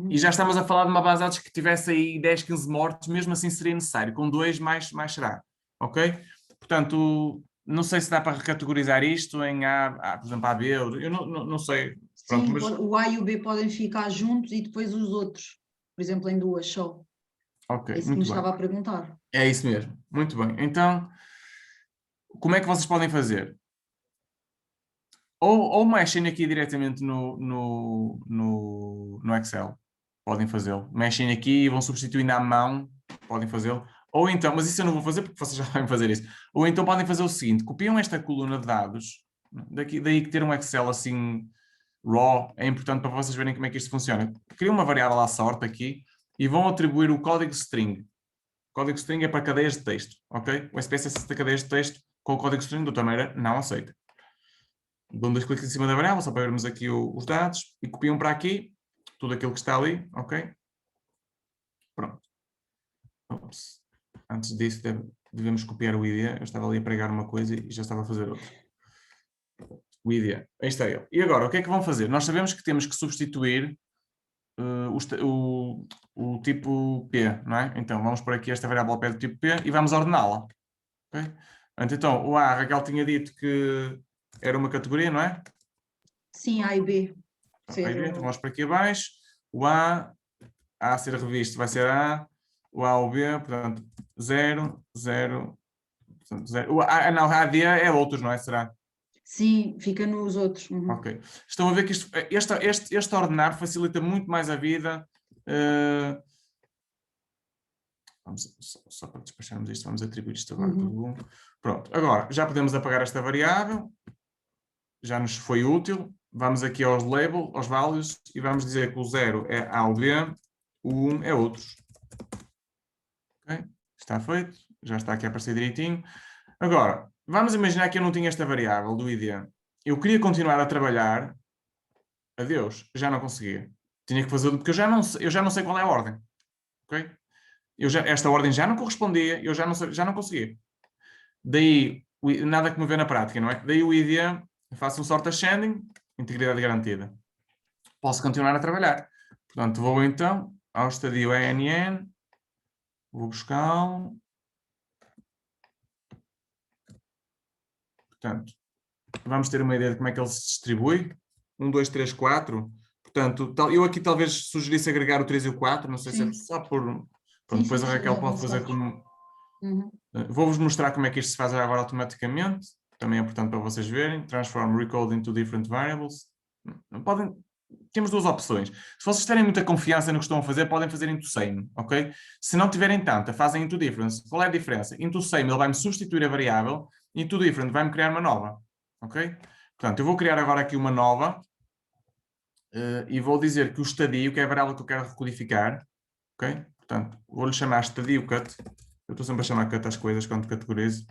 A: E já estamos a falar de uma base de dados que tivesse aí 10, 15 mortes, mesmo assim seria necessário, com 2 mais será, ok? Portanto, não sei se dá para recategorizar isto em por exemplo, A, B, eu não sei. Pronto,
C: Sim,
A: mas...
C: o A e o B podem ficar juntos e depois os outros, por exemplo, em duas só.
A: Ok,
C: É isso que me
A: muito bem.
C: estava a perguntar.
A: É isso mesmo, muito bem. Então, como é que vocês podem fazer? Ou mexem aqui diretamente no Excel, podem fazê-lo. Mexem aqui e vão substituindo à mão, podem fazê-lo. Ou então, mas isso eu não vou fazer porque vocês já sabem fazer isso. Ou então podem fazer o seguinte, copiam esta coluna de dados, daí que ter um Excel assim raw é importante para vocês verem como é que isto funciona. Criam uma variável à sorte aqui e vão atribuir o código string. O código string é para cadeias de texto, ok? O SPSS de cadeias de texto com o código string, de outra maneira, não aceita. Dão 2 cliques em cima da variável, só para vermos aqui os dados, e copiam para aqui tudo aquilo que está ali, ok? Pronto. Ops. Antes disso, devemos copiar o IDEA. Eu estava ali a pregar uma coisa e já estava a fazer outra. O IDEA. Aí está ele. E agora, o que é que vão fazer? Nós sabemos que temos que substituir o tipo P, não é? Então, vamos por aqui esta variável ao pé do tipo P e vamos ordená-la. Okay? Então, o A, a Raquel tinha dito que era uma categoria, não é?
C: Sim, A e B.
A: Então vamos para aqui abaixo. O A a ser revisto vai ser A, o A ou B, portanto, 0, 0, portanto, 0. Não, a D é outros, não é? Será?
C: Sim, fica nos outros. Uhum.
A: Ok. Estão a ver que este ordenar facilita muito mais a vida. Vamos, só para despacharmos isto, vamos atribuir isto agora tudo 1. Pronto, agora já podemos apagar esta variável. Já nos foi útil. Vamos aqui aos labels, aos values, e vamos dizer que o 0 é A ou B, o 1 é outros. Ok? Está feito. Já está aqui a aparecer direitinho. Agora, vamos imaginar que eu não tinha esta variável do ID. Eu queria continuar a trabalhar. Adeus, já não conseguia. Tinha que fazer, porque eu já não sei qual é a ordem. Ok? Esta ordem já não correspondia, eu já não conseguia. Daí, nada que me vê na prática, não é? Daí o ID, faço um sort ascending, integridade garantida. Posso continuar a trabalhar. Portanto, vou então ao estadio ENN, vou buscá-lo. Portanto, vamos ter uma ideia de como é que ele se distribui. 1, 2, 3, 4. Portanto, eu aqui talvez sugerisse agregar o 3 e o 4, não sei se é só por... Pronto, depois a Raquel pode fazer como... Vou-vos mostrar como é que isto se faz agora automaticamente. Também é importante para vocês verem. Transform recode into different variables. Temos duas opções. Se vocês terem muita confiança no que estão a fazer, podem fazer into same, ok? Se não tiverem tanta, fazem into difference. Qual é a diferença? Into same, ele vai-me substituir a variável. Into different, vai-me criar uma nova, ok? Portanto, eu vou criar agora aqui uma nova e vou dizer que o estadio, que é a variável que eu quero recodificar, ok? Portanto, vou-lhe chamar estadio cut. Eu estou sempre a chamar cut às coisas quando categorizo,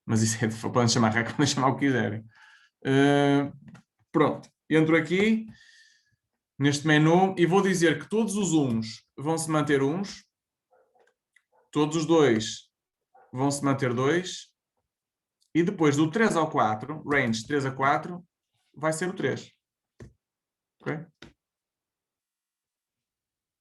A: mas isso podem chamar rec, podem chamar o que quiserem. Pronto, entro aqui neste menu e vou dizer que todos os 1s vão se manter 1s, todos os 2 vão se manter 2 e depois do 3 ao 4, range 3 a 4, vai ser o 3. Ok?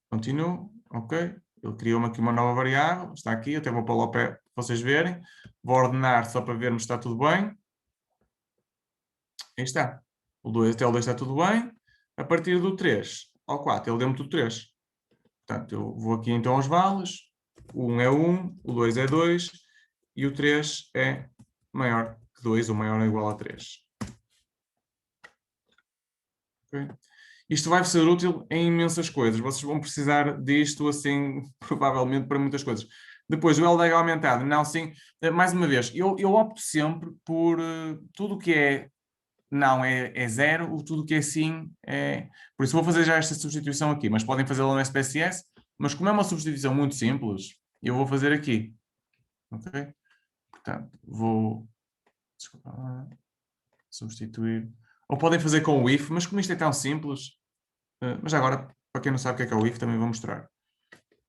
A: Continuo, ok. Ele criou-me aqui uma nova variável, está aqui, até vou pô-la ao pé para vocês verem. Vou ordenar só para vermos se está tudo bem. Aí está. Até o 2 está tudo bem. A partir do 3 ao 4, ele deu-me tudo 3. Portanto, eu vou aqui então aos values. O 1 é 1, o 2 é 2 e o 3 é maior que 2 ou maior ou igual a 3. Okay? Isto vai ser útil em imensas coisas. Vocês vão precisar disto, assim, provavelmente para muitas coisas. Depois, o LDH aumentado. Não, sim. Mais uma vez, eu opto sempre por tudo o que é não é 0, tudo o que é sim é... Por isso vou fazer já esta substituição aqui, mas podem fazê-la no SPSS. Mas como é uma substituição muito simples, eu vou fazer aqui. Ok? Portanto, vou... Desculpa lá. Substituir. Ou podem fazer com o if, mas como isto é tão simples... Mas agora, para quem não sabe o que é o if, também vou mostrar.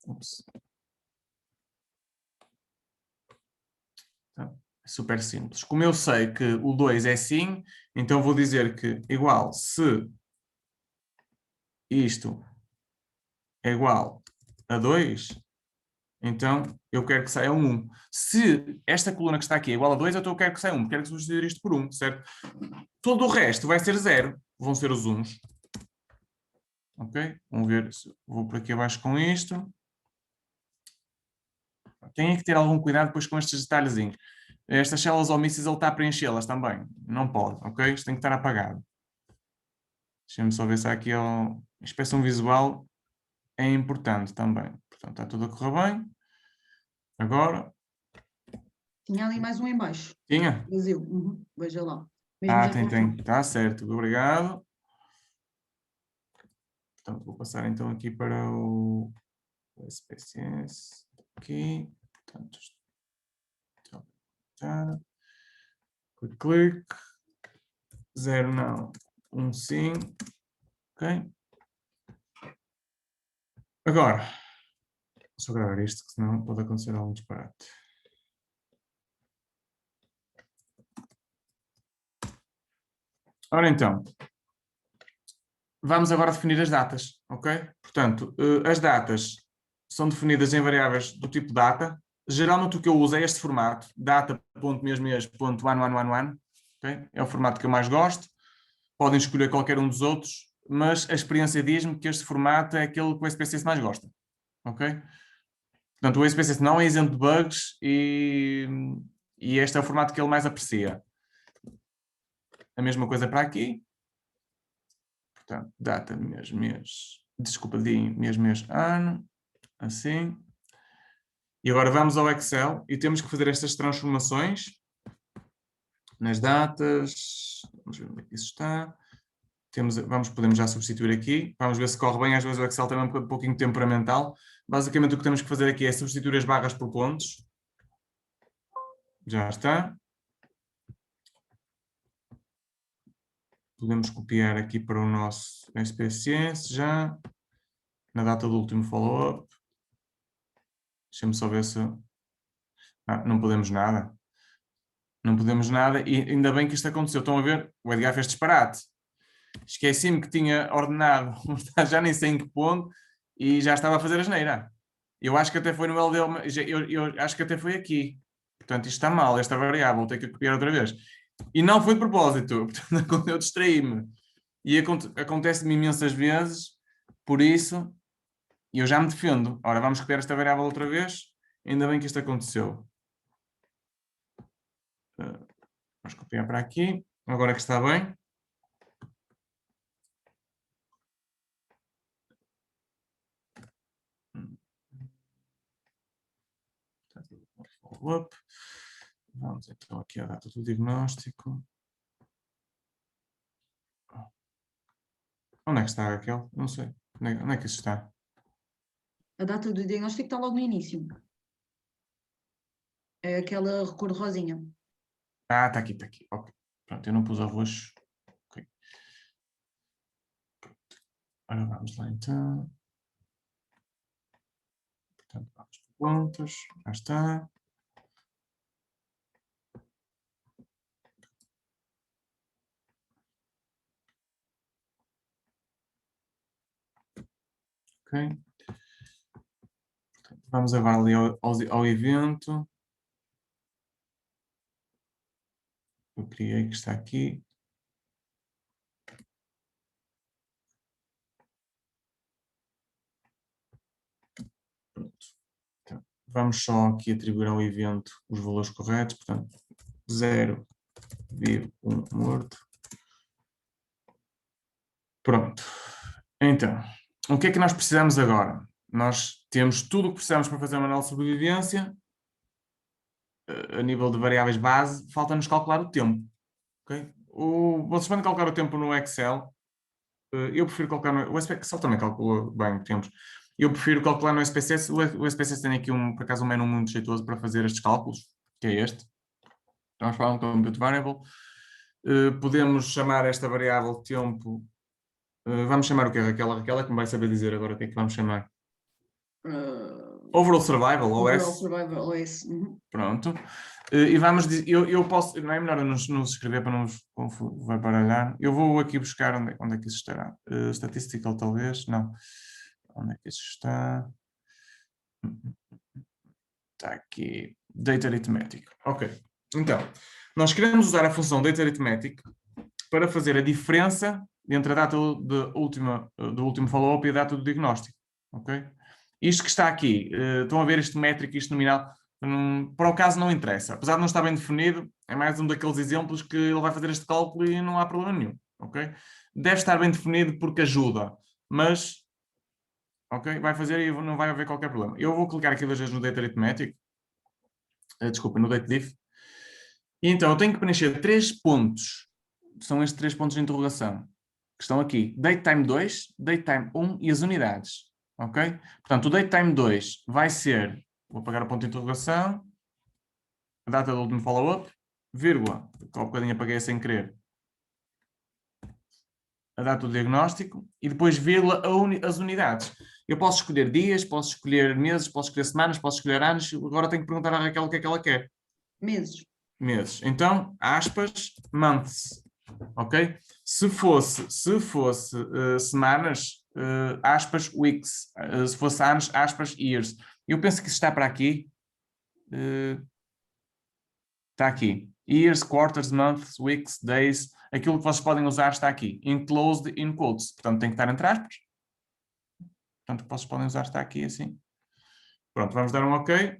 A: Ups. Então, é super simples. Como eu sei que o 2 é sim, então vou dizer que igual se isto é igual a 2, então eu quero que saia um 1. Se esta coluna que está aqui é igual a 2, eu quero que saia 1, quero substituir isto por 1, certo? Todo o resto vai ser 0, vão ser os 1s. Ok? Vamos ver se vou por aqui abaixo com isto. Tem que ter algum cuidado depois com estes detalhezinhos. Estas células omissas ele está a preenchê-las também. Não pode, ok? Isto tem que estar apagado. Deixa-me só ver se há aqui a inspeção visual é importante também. Portanto, está tudo a correr bem. Agora.
C: Tinha ali mais um em baixo.
A: Tinha?
C: Vazio. Uhum. Veja lá. Mesmo
A: tem. Está certo. Obrigado. Portanto, vou passar então aqui para o SPSS. Aqui. Portanto, clique. 0 não. 1 sim. Ok. Agora, vou só gravar isto, que senão pode acontecer algum disparate. Ora então, vamos agora definir as datas, ok? Portanto, as datas são definidas em variáveis do tipo data. Geralmente o que eu uso é este formato, data.mesmes.1111, ok? É o formato que eu mais gosto. Podem escolher qualquer um dos outros, mas a experiência diz-me que este formato é aquele que o SPSS mais gosta, ok? Portanto, o SPSS não é isento de bugs e este é o formato que ele mais aprecia. A mesma coisa para aqui. Portanto, data, mês, desculpa, dia, mês, ano, assim. E agora vamos ao Excel e temos que fazer estas transformações nas datas. Vamos ver onde é que isso está. Podemos já substituir aqui. Vamos ver se corre bem. Às vezes o Excel também é um pouquinho temperamental. Basicamente o que temos que fazer aqui é substituir as barras por pontos. Já está. Podemos copiar aqui para o nosso SPSS já. Na data do último follow-up. Deixa-me só ver se... não podemos nada. Não podemos nada e ainda bem que isto aconteceu. Estão a ver? O Edgar fez disparate. Esqueci-me que tinha ordenado, já nem sei em que ponto, e já estava a fazer a asneira. Eu acho que até foi no LDL, eu acho que até foi aqui. Portanto, isto está mal, esta variável, vou ter que copiar outra vez. E não foi de propósito, portanto, eu distraí-me. E acontece-me imensas vezes, por isso, eu já me defendo. Ora, vamos copiar esta variável outra vez, ainda bem que isto aconteceu. Vamos copiar para aqui, agora que está bem. Follow-up. Vamos então aqui à data do diagnóstico. Onde é que está, Raquel? Não sei. Onde é que isso está?
C: A data do diagnóstico está logo no início. É aquela cor rosinha.
A: Está aqui, está aqui. Ok. Pronto, eu não pus a roxo. Ok. Agora vamos lá então. Portanto, vamos por pontos. Já está. Ok. Portanto, vamos agora ali ao evento. Eu criei que está aqui. Pronto. Então, vamos só aqui atribuir ao evento os valores corretos. Portanto, 0, 1 morto. Pronto. Então, o que é que nós precisamos agora? Nós temos tudo o que precisamos para fazer uma análise de sobrevivência. A nível de variáveis base, falta-nos calcular o tempo. Okay? Vocês podem calcular o tempo no Excel. Eu prefiro calcular no... O Excel também calcula bem tempos. Eu prefiro calcular no SPSS. O SPSS tem aqui, por acaso, um menu muito jeitoso para fazer estes cálculos, que é este. Vamos falar um compute variable. Podemos chamar esta variável tempo... vamos chamar o que, Raquel? A Raquel é que me vai saber dizer agora o que é que vamos chamar. Overall Survival, OS.
C: Overall Survival, OS. Uhum.
A: Pronto. E vamos dizer, eu posso, não é melhor eu não escrever para não vai baralhar. Eu vou aqui buscar onde é que isso estará. Statistical talvez, não. Onde é que isso está? está aqui, Data Arithmetic. Ok, então, nós queremos usar a função Data Arithmetic para fazer a diferença entre a data do último follow-up e a data do diagnóstico. Ok? Isto que está aqui, estão a ver este métrico, isto nominal, para o caso não interessa. Apesar de não estar bem definido, é mais um daqueles exemplos que ele vai fazer este cálculo e não há problema nenhum. Ok? Deve estar bem definido porque ajuda, mas ok, vai fazer e não vai haver qualquer problema. Eu vou clicar aqui 2 vezes no Data Arithmetic, desculpa, no DateDiff, e então eu tenho que preencher 3 pontos, são estes 3 pontos de interrogação, que estão aqui, DateTime 2, DateTime 1 e as unidades, ok? Portanto, o DateTime 2 vai ser, vou apagar o ponto de interrogação, a data do último follow-up, vírgula, que há um bocadinho apaguei sem querer, a data do diagnóstico, e depois vírgula as unidades. Eu posso escolher dias, posso escolher meses, posso escolher semanas, posso escolher anos, agora tenho que perguntar à Raquel o que é que ela quer.
C: Meses.
A: Meses. Então, aspas, months. Ok? Se fosse semanas, aspas, weeks. Se fosse anos, aspas, years. Eu penso que isso está para aqui. Está aqui. Years, quarters, months, weeks, days. Aquilo que vocês podem usar está aqui. Enclosed in quotes. Portanto, tem que estar entre aspas. Portanto, o que vocês podem usar está aqui assim. Pronto, vamos dar um OK.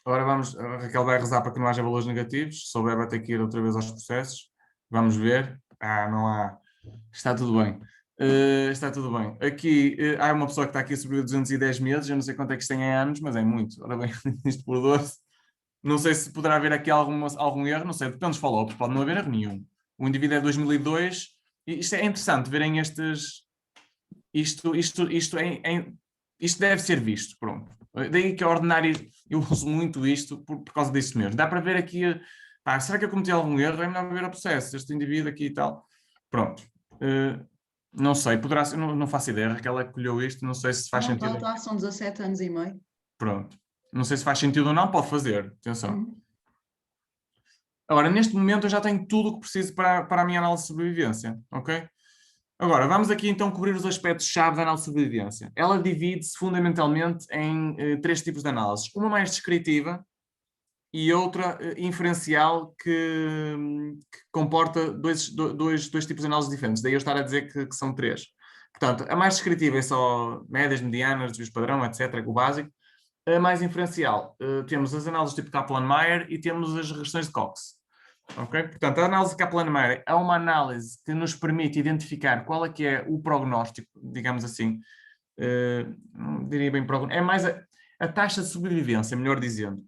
A: Agora vamos, a Raquel vai rezar para que não haja valores negativos. Se souber, vai ter que ir outra vez aos processos. Vamos ver. Não há. Está tudo bem. Está tudo bem. Aqui, há uma pessoa que está aqui a subir 210 meses. Eu não sei quanto é que isto tem em anos, mas é muito. Ora bem, isto por 12. Não sei se poderá haver aqui algum erro. Não sei, depende dos follow-ups. Pode não haver erro nenhum. O indivíduo é 2002. Isto é interessante verem estes... Isto deve ser visto, pronto. Daí que é ordinário, eu uso muito isto por causa disso mesmo. Dá para ver aqui, será que eu cometi algum erro? É melhor ver o processo, este indivíduo aqui e tal. Pronto. Não sei, poderá ser, não faço ideia, Raquel colheu isto, não sei se faz sentido.
C: Não, são 17 anos e meio.
A: Pronto. Não sei se faz sentido ou não, pode fazer, atenção. Agora, neste momento eu já tenho tudo o que preciso para a minha análise de sobrevivência, ok? Agora, vamos aqui então cobrir os aspectos-chave da análise de sobrevivência. Ela divide-se fundamentalmente em 3 tipos de análises. Uma mais descritiva e outra inferencial que comporta dois tipos de análises diferentes. Daí eu estar a dizer que são 3. Portanto, a mais descritiva é só médias, medianas, desvios padrão, etc., o básico. A mais inferencial, temos as análises tipo Kaplan-Meier e temos as regressões de Cox. Okay? Portanto, a análise de Kaplan-Meier é uma análise que nos permite identificar qual é que é o prognóstico, digamos assim, não diria bem prognóstico, é mais a taxa de sobrevivência, melhor dizendo.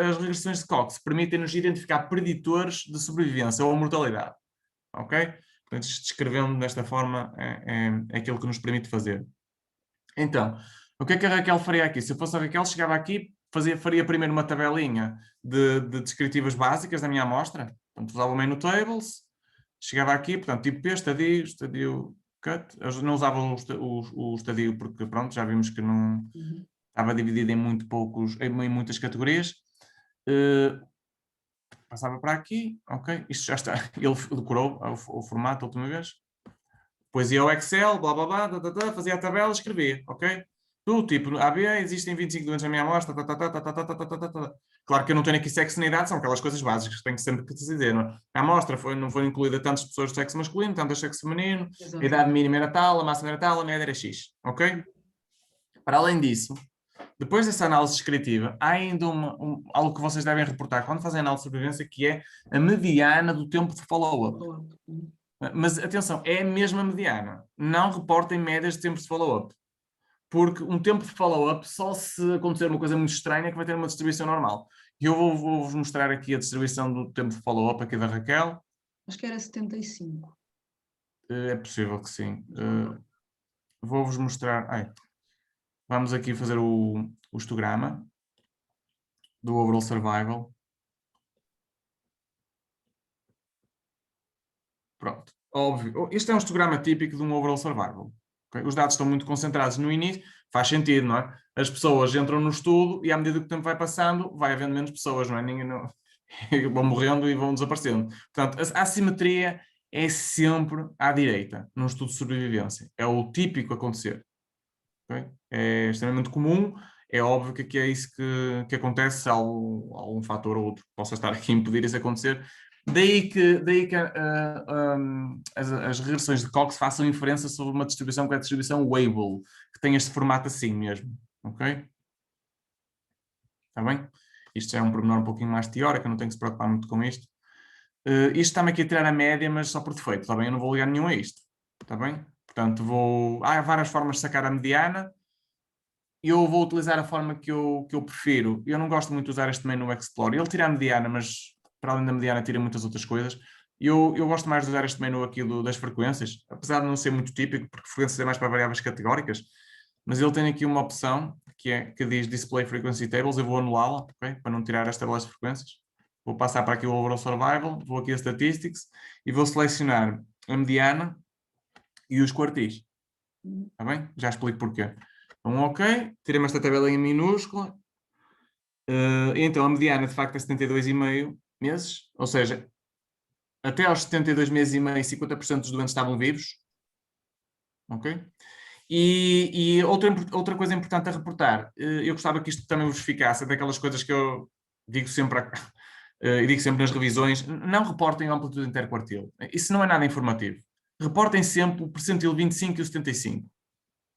A: As regressões de Cox permitem-nos identificar preditores de sobrevivência ou mortalidade. Ok? Portanto, descrevendo desta forma é aquilo que nos permite fazer. Então, o que é que a Raquel faria aqui? Se eu fosse a Raquel, chegava aqui, faria primeiro uma tabelinha de descritivas básicas da minha amostra. Portanto, usava o menu tables, chegava aqui, portanto, tipo P, estadio cut. Eu não usava o estadio porque, pronto, já vimos que não estava dividido em muitas categorias. Passava para aqui, ok, isto já está. Ele decorou o formato a última vez. Depois ia ao Excel, blá blá blá, fazia a tabela, escrevia, ok? Do tipo AB, existem 25 doentes na minha amostra, Claro que eu não tenho aqui sexo nem idade, são aquelas coisas básicas que tenho sempre que dizer, não é? A amostra não foi incluída tantas pessoas do sexo masculino, tantas do sexo feminino, a idade mínima era tal, a máxima era tal, a média era X, ok? Para além disso, depois dessa análise descritiva, há ainda algo que vocês devem reportar quando fazem análise de sobrevivência, que é a mediana do tempo de follow-up. Mas atenção, é a mesma mediana. Não reportem médias de tempo de follow-up. Porque um tempo de follow-up, só se acontecer uma coisa muito estranha, que vai ter uma distribuição normal. E eu vou-vos mostrar aqui a distribuição do tempo de follow-up aqui da Raquel.
C: Acho que era 75.
A: É possível que sim. Vou-vos mostrar... Vamos aqui fazer o histograma do Overall Survival. Pronto. Óbvio. Este é um histograma típico de um Overall Survival. Okay? Os dados estão muito concentrados no início. Faz sentido, não é? As pessoas entram no estudo e à medida que o tempo vai passando, vai havendo menos pessoas, não é? Vão morrendo e vão desaparecendo. Portanto, a assimetria é sempre à direita, num estudo de sobrevivência. É o típico acontecer. Okay? É extremamente comum. é óbvio que aqui é isso que acontece, se há algum fator ou outro que possa estar aqui a impedir isso acontecer. Daí que as regressões de Cox façam inferência sobre uma distribuição que é a distribuição Weibull, que tem este formato assim mesmo, ok? Está bem? Isto já é um pormenor um pouquinho mais teórico, não tenho que se preocupar muito com isto. Isto está-me aqui a tirar a média, mas só por defeito, está bem? Eu não vou ligar nenhum a isto, está bem? Portanto, há várias formas de sacar a mediana. Eu vou utilizar a forma que eu prefiro. Eu não gosto muito de usar este menu no Explore. Ele tira a mediana, mas para além da mediana tira muitas outras coisas. Eu gosto mais de usar este menu aqui das frequências, apesar de não ser muito típico, porque frequências é mais para variáveis categóricas, mas ele tem aqui uma opção que diz Display Frequency Tables. Eu vou anulá-la, okay? Para não tirar as tabelas de frequências. Vou passar para aqui o Overall Survival, vou aqui a Statistics e vou selecionar a mediana e os quartis. Está bem? Já explico porquê. Então, ok, tiramos esta tabela em minúscula. Então, a mediana, de facto, é 72,5 meses. Ou seja, até aos 72 meses e meio, 50% dos doentes estavam vivos. Ok? E outra coisa importante a reportar. Eu gostava que isto também vos ficasse, daquelas coisas que eu digo sempre, e digo sempre nas revisões, não reportem a amplitude interquartil. Isso não é nada informativo. Reportem sempre o percentil 25 e o 75.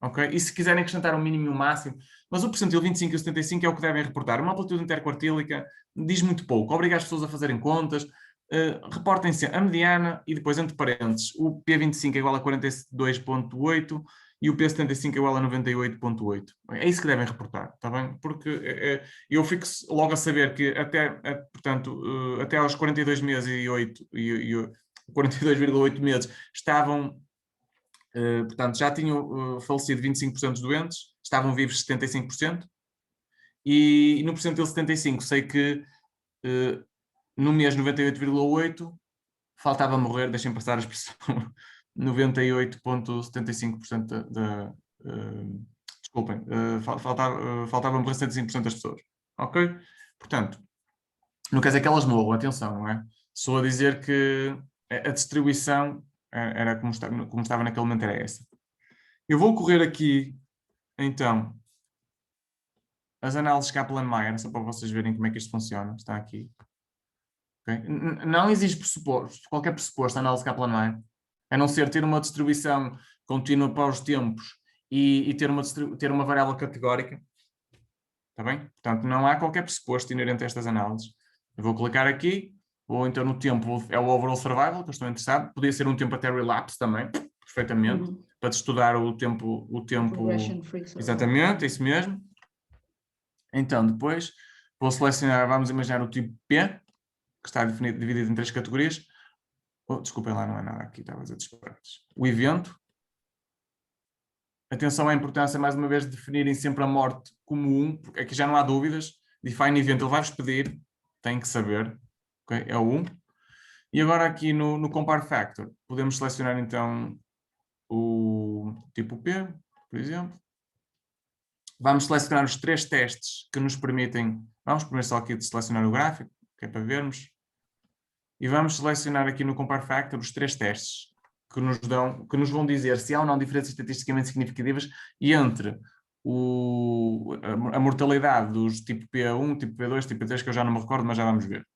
A: Ok? E se quiserem acrescentar o mínimo e o máximo, mas o percentil 25 e o 75 é o que devem reportar. Uma amplitude interquartílica diz muito pouco, obriga as pessoas a fazerem contas. Reportem-se a mediana e depois, entre parênteses, o P25 é igual a 42,8 e o P75 é igual a 98,8. É isso que devem reportar, está bem? Porque eu fico logo a saber que até aos 42 meses e 42,8 meses estavam. Portanto, já tinham falecido 25% dos doentes, estavam vivos 75%, e no percentil 75 sei que no mês 98,8 faltava morrer, deixem passar a expressão, 98,75% desculpem, faltava morrer 75% das pessoas, ok? Portanto, não quer dizer que elas morram, atenção, não é? Só a dizer que a distribuição era como estava naquele momento, era essa. Eu vou correr aqui, então, as análises Kaplan-Meier, só para vocês verem como é que isto funciona. Está aqui. Okay? Não exige qualquer pressuposto a análise Kaplan-Meier, a não ser ter uma distribuição contínua para os tempos e ter uma variável categórica. Está bem? Portanto, não há qualquer pressuposto inerente a estas análises. Eu vou clicar aqui, ou então no tempo é o Overall Survival, que eu estou interessado. Podia ser um tempo até relapse também, perfeitamente, para estudar o tempo. Exatamente, é isso mesmo. Então, depois, vou selecionar, vamos imaginar o tipo P, que está dividido em 3 categorias. Desculpem lá, não é nada aqui, estava a dizer disparates. O evento. Atenção à importância, mais uma vez, de definirem sempre a morte como 1, porque aqui já não há dúvidas. Define event, ele vai-vos pedir, tem que saber. Okay? É o 1. E agora aqui no Compare Factor, podemos selecionar então o tipo P, por exemplo. Vamos selecionar os 3 testes que nos permitem. Vamos primeiro só aqui de selecionar o gráfico, que é para vermos. E vamos selecionar aqui no Compare Factor os 3 testes que nos vão dizer se há ou não diferenças estatisticamente significativas entre a mortalidade dos tipo P1, tipo P2, tipo P3, que eu já não me recordo, mas já vamos ver.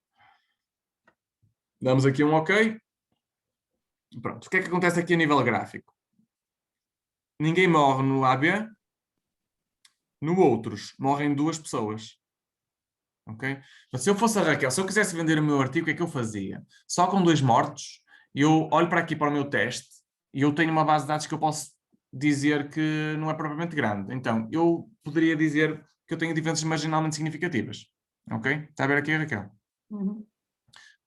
A: Damos aqui um OK. Pronto, o que é que acontece aqui a nível gráfico? Ninguém morre no AB. No outros, morrem 2 pessoas. Ok? Então, se eu fosse a Raquel, se eu quisesse vender o meu artigo, o que é que eu fazia? Só com 2 mortos, eu olho para aqui para o meu teste e eu tenho uma base de dados que eu posso dizer que não é propriamente grande. Então, eu poderia dizer que eu tenho diferenças marginalmente significativas. Ok? Está a ver aqui, Raquel?
C: Uhum.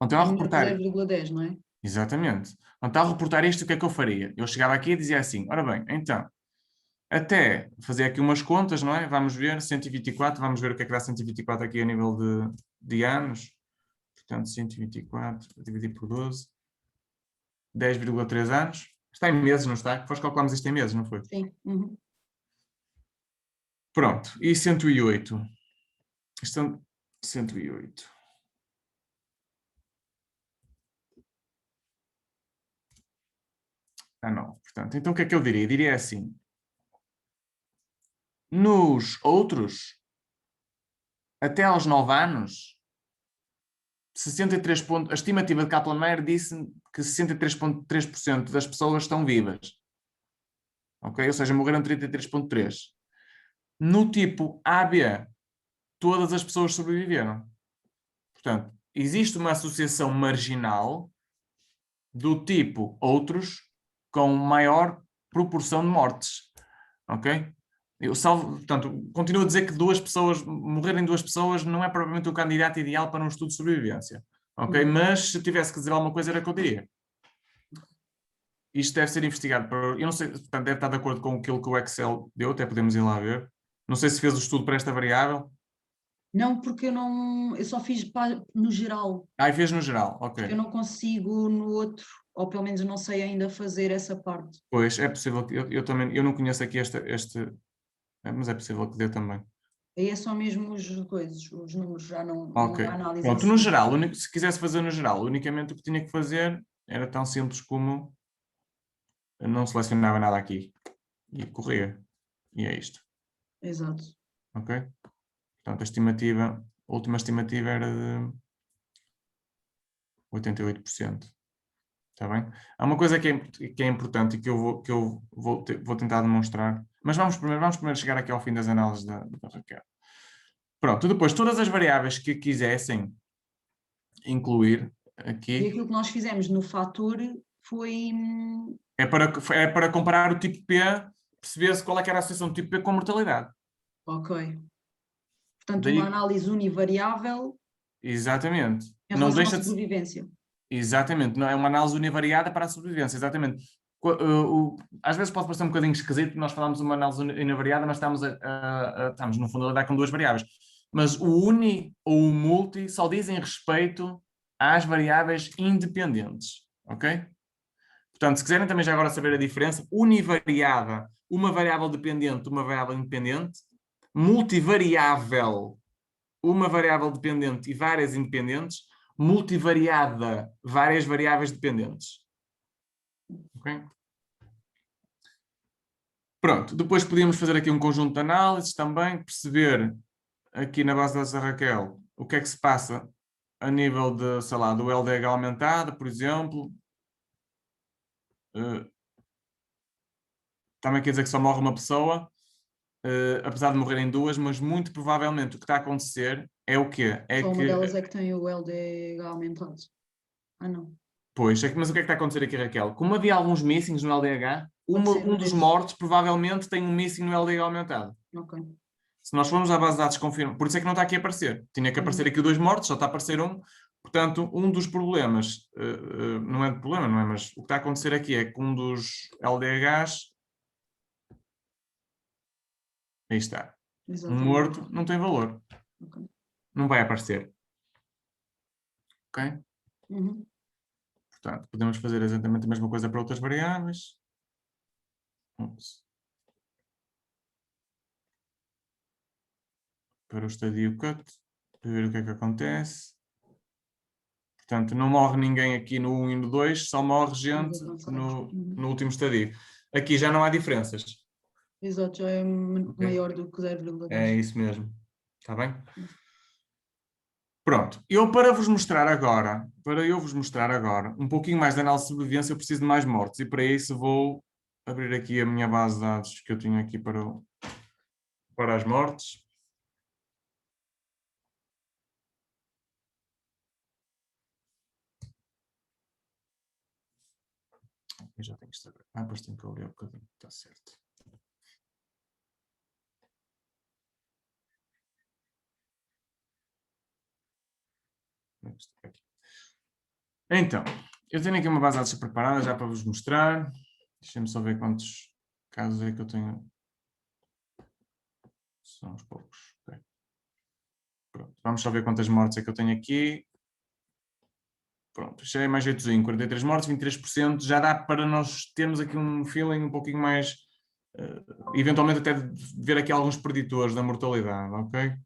A: Então, ao reportar...
C: 0,10, não é?
A: Exatamente. Então, ao reportar isto, o que é que eu faria? Eu chegava aqui e dizia assim, ora bem, então, até fazer aqui umas contas, não é? Vamos ver, 124, vamos ver o que é que dá 124 aqui a nível de anos. Portanto, 124 dividido por 12, 10,3 anos. Está em meses, não está? Nós calculamos isto em meses, não foi?
C: Sim. Uhum.
A: Pronto, e 108? Estão 108. Não. Portanto, então o que é que eu diria? Diria assim. Nos outros, até aos 9 anos, 63 a estimativa de Kaplan-Meier disse que 63,3% das pessoas estão vivas. Ok? Ou seja, morreram 33,3%. No tipo AB, todas as pessoas sobreviveram. Portanto, existe uma associação marginal do tipo outros com maior proporção de mortes. Ok? Portanto, continuo a dizer que morrerem 2 pessoas não é provavelmente o candidato ideal para um estudo de sobrevivência. Ok? Mas se tivesse que dizer alguma coisa era o que eu diria. Isto deve ser investigado. Eu não sei, portanto, deve estar de acordo com aquilo que o Excel deu, até podemos ir lá ver. Não sei se fez o estudo para esta variável.
C: Não, porque eu só fiz no geral.
A: E fez no geral, ok.
C: Eu não consigo no outro, ou pelo menos não sei ainda fazer essa parte.
A: Pois, é possível que eu também, eu não conheço aqui mas é possível que dê também.
C: Aí é só mesmo os números, já não
A: Ok.
C: há análise.
A: Pronto, no geral, se quisesse fazer no geral, unicamente o que tinha que fazer era tão simples como não selecionava nada aqui e corria. E é isto.
C: Exato.
A: Ok? Portanto, a última estimativa era de 88%. Está bem? Há uma coisa que é importante e que eu vou tentar demonstrar, mas vamos primeiro chegar aqui ao fim das análises da Raquel. Pronto, depois todas as variáveis que quisessem incluir aqui.
C: E aquilo que nós fizemos no fator foi.
A: É para comparar o tipo P, perceber-se qual é que era a associação do tipo P com a mortalidade.
C: Ok. Portanto,
A: Daí,
C: uma análise univariável.
A: exatamente.
C: Em
A: Não
C: relação à
A: deixa
C: sobrevivência.
A: Exatamente, não é uma análise univariada para a sobrevivência, exatamente. Às vezes pode parecer um bocadinho esquisito, porque nós falamos de uma análise univariada, mas estamos no fundo a lidar com 2 variáveis. Mas o uni ou o multi só dizem respeito às variáveis independentes, ok? Portanto, se quiserem também já agora saber a diferença, univariada, uma variável dependente, uma variável independente, multivariável, uma variável dependente e várias independentes, multivariada, várias variáveis dependentes. Ok? Pronto, depois podíamos fazer aqui um conjunto de análises também, perceber aqui na base da Raquel o que é que se passa a nível de, sei lá, do LDH aumentado, por exemplo. Também quer dizer que só morre uma pessoa, apesar de morrerem 2, mas muito provavelmente o que está a acontecer é o quê?
C: Só uma delas é que tem o LDH aumentado. Ah, não.
A: Pois, mas o que é que está a acontecer aqui, Raquel? Como havia alguns missings no LDH, um dos mortos provavelmente tem um missing no LDH aumentado.
C: Ok.
A: Se nós formos à base de dados confirmar, por isso é que não está aqui a aparecer. Tinha que aparecer aqui 2 mortos, só está a aparecer um. Portanto, um dos problemas, não é de problema, não é? Mas o que está a acontecer aqui é que um dos LDHs, aí está,
C: Exatamente.
A: um morto não tem valor.
C: Okay.
A: Não vai aparecer. Ok?
C: Uhum.
A: Portanto, podemos fazer exatamente a mesma coisa para outras variáveis. Para o estadio cut, para ver o que é que acontece. Portanto, não morre ninguém aqui no 1 e no 2, só morre gente no último estadio. Aqui já não há diferenças.
C: Exato, já é maior do que 0,2.
A: É isso mesmo. Está bem? Pronto. Para eu vos mostrar agora um pouquinho mais de análise de sobrevivência, eu preciso de mais mortes. E para isso vou abrir aqui a minha base de dados que eu tinha aqui para as mortes. Eu já tenho que saber. Depois tenho que abrir um bocadinho. Está certo. Então, eu tenho aqui uma base de dados preparada já para vos mostrar. Deixem-me só ver quantos casos é que eu tenho. São uns poucos. Okay. Pronto. Vamos só ver quantas mortes é que eu tenho aqui. Pronto, já é mais jeitozinho. 43 mortes, 23%. Já dá para nós termos aqui um feeling um pouquinho mais... eventualmente até de ver aqui alguns preditores da mortalidade, ok?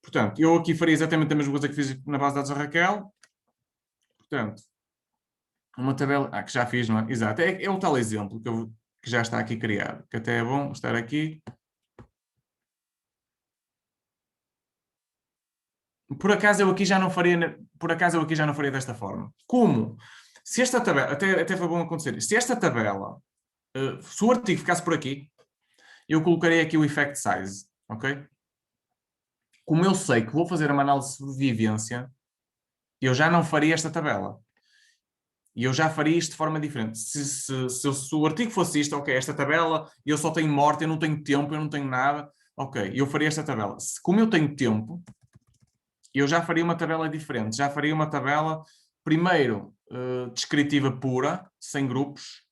A: Portanto, eu aqui faria exatamente a mesma coisa que fiz na base de dados da Raquel. Portanto, uma tabela... que já fiz, não é? Exato. É o tal exemplo que já está aqui criado. Que até é bom estar aqui. por acaso eu aqui já não faria desta forma. Como? Se esta tabela, até foi bom acontecer, se esta tabela, se o artigo ficasse por aqui, eu colocaria aqui o effect size, ok? Como eu sei que vou fazer uma análise de sobrevivência, eu já não faria esta tabela. E eu já faria isto de forma diferente. Se o artigo fosse isto, ok, esta tabela, eu só tenho morte, eu não tenho tempo, eu não tenho nada, ok, eu faria esta tabela. Como eu tenho tempo, eu já faria uma tabela diferente. Já faria uma tabela, primeiro, descritiva pura, sem grupos,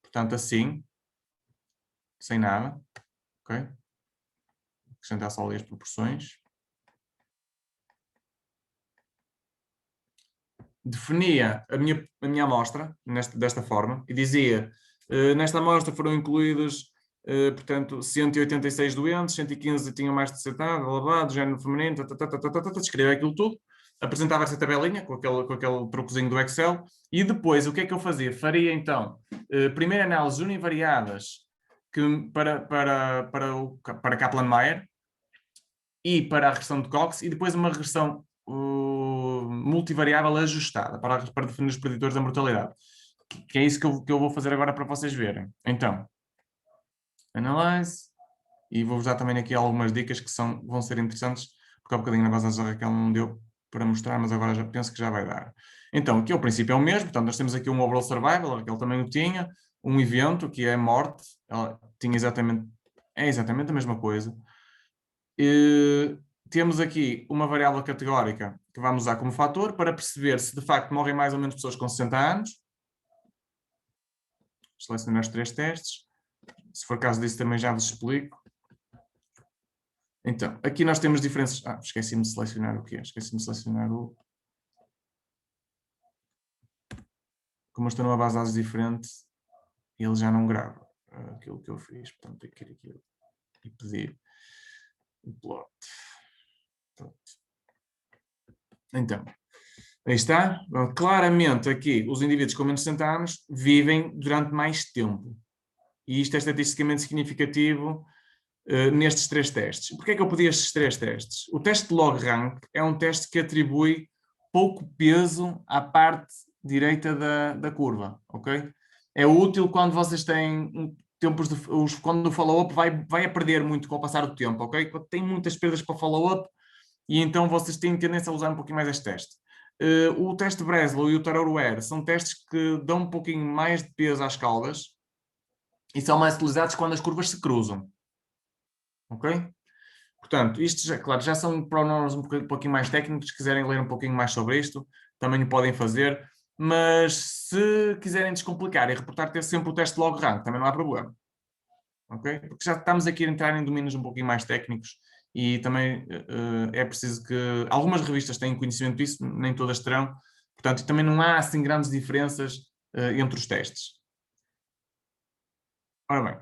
A: portanto assim, sem nada, ok? Acrescentar só ali as proporções. Definia a minha amostra desta forma e dizia, nesta amostra foram incluídos, portanto, 186 doentes, 115 tinham mais de 60 anos, blá, blá, do género feminino, descrevia aquilo tudo, apresentava essa tabelinha com aquele truquezinho do Excel e depois o que é que eu fazia? Faria então, primeiro análises univariadas para Kaplan-Meier e para a regressão de Cox e depois uma regressão multivariável ajustada para definir os preditores da mortalidade. Que é isso que eu vou fazer agora para vocês verem. Então, Analyze, e vou-vos dar também aqui algumas dicas que vão ser interessantes, porque há bocadinho na base da Raquel não deu para mostrar, mas agora já penso que já vai dar. Então, aqui o princípio é o mesmo, portanto nós temos aqui um overall survival, a Raquel também o tinha, um evento que é a morte, ela tinha exatamente a mesma coisa. Temos aqui uma variável categórica que vamos usar como fator para perceber se de facto morrem mais ou menos pessoas com 60 anos. Selecionar os 3 testes. Se for caso disso também já vos explico. Então, aqui nós temos diferenças... esqueci-me de selecionar o quê? Esqueci-me de selecionar o... Como eu estou numa base de dados diferente, ele já não grava aquilo que eu fiz. Portanto, tenho que ir aqui e pedir o plot. Pronto. Então, aí está. Claramente aqui, os indivíduos com menos de 60 anos vivem durante mais tempo. E isto é estatisticamente significativo nestes 3 testes. Porquê é que eu pedi estes 3 testes? O teste de log rank é um teste que atribui pouco peso à parte direita da curva, ok? É útil quando vocês têm tempos quando o follow-up vai a perder muito com o passar do tempo, ok? Quando tem muitas perdas para follow-up, e então vocês têm tendência a usar um pouquinho mais este teste. O teste Breslow e o Tarot-Ware são testes que dão um pouquinho mais de peso às caudas e são mais utilizados quando as curvas se cruzam. Ok? Portanto, isto já são pronouns um pouquinho mais técnicos. Se quiserem ler um pouquinho mais sobre isto, também o podem fazer. Mas se quiserem descomplicar e reportar ter sempre o teste log rank, também não há problema. Ok? Porque já estamos aqui a entrar em domínios um pouquinho mais técnicos e também é preciso que... Algumas revistas têm conhecimento disso, nem todas terão. Portanto, também não há assim grandes diferenças entre os testes. Ora bem,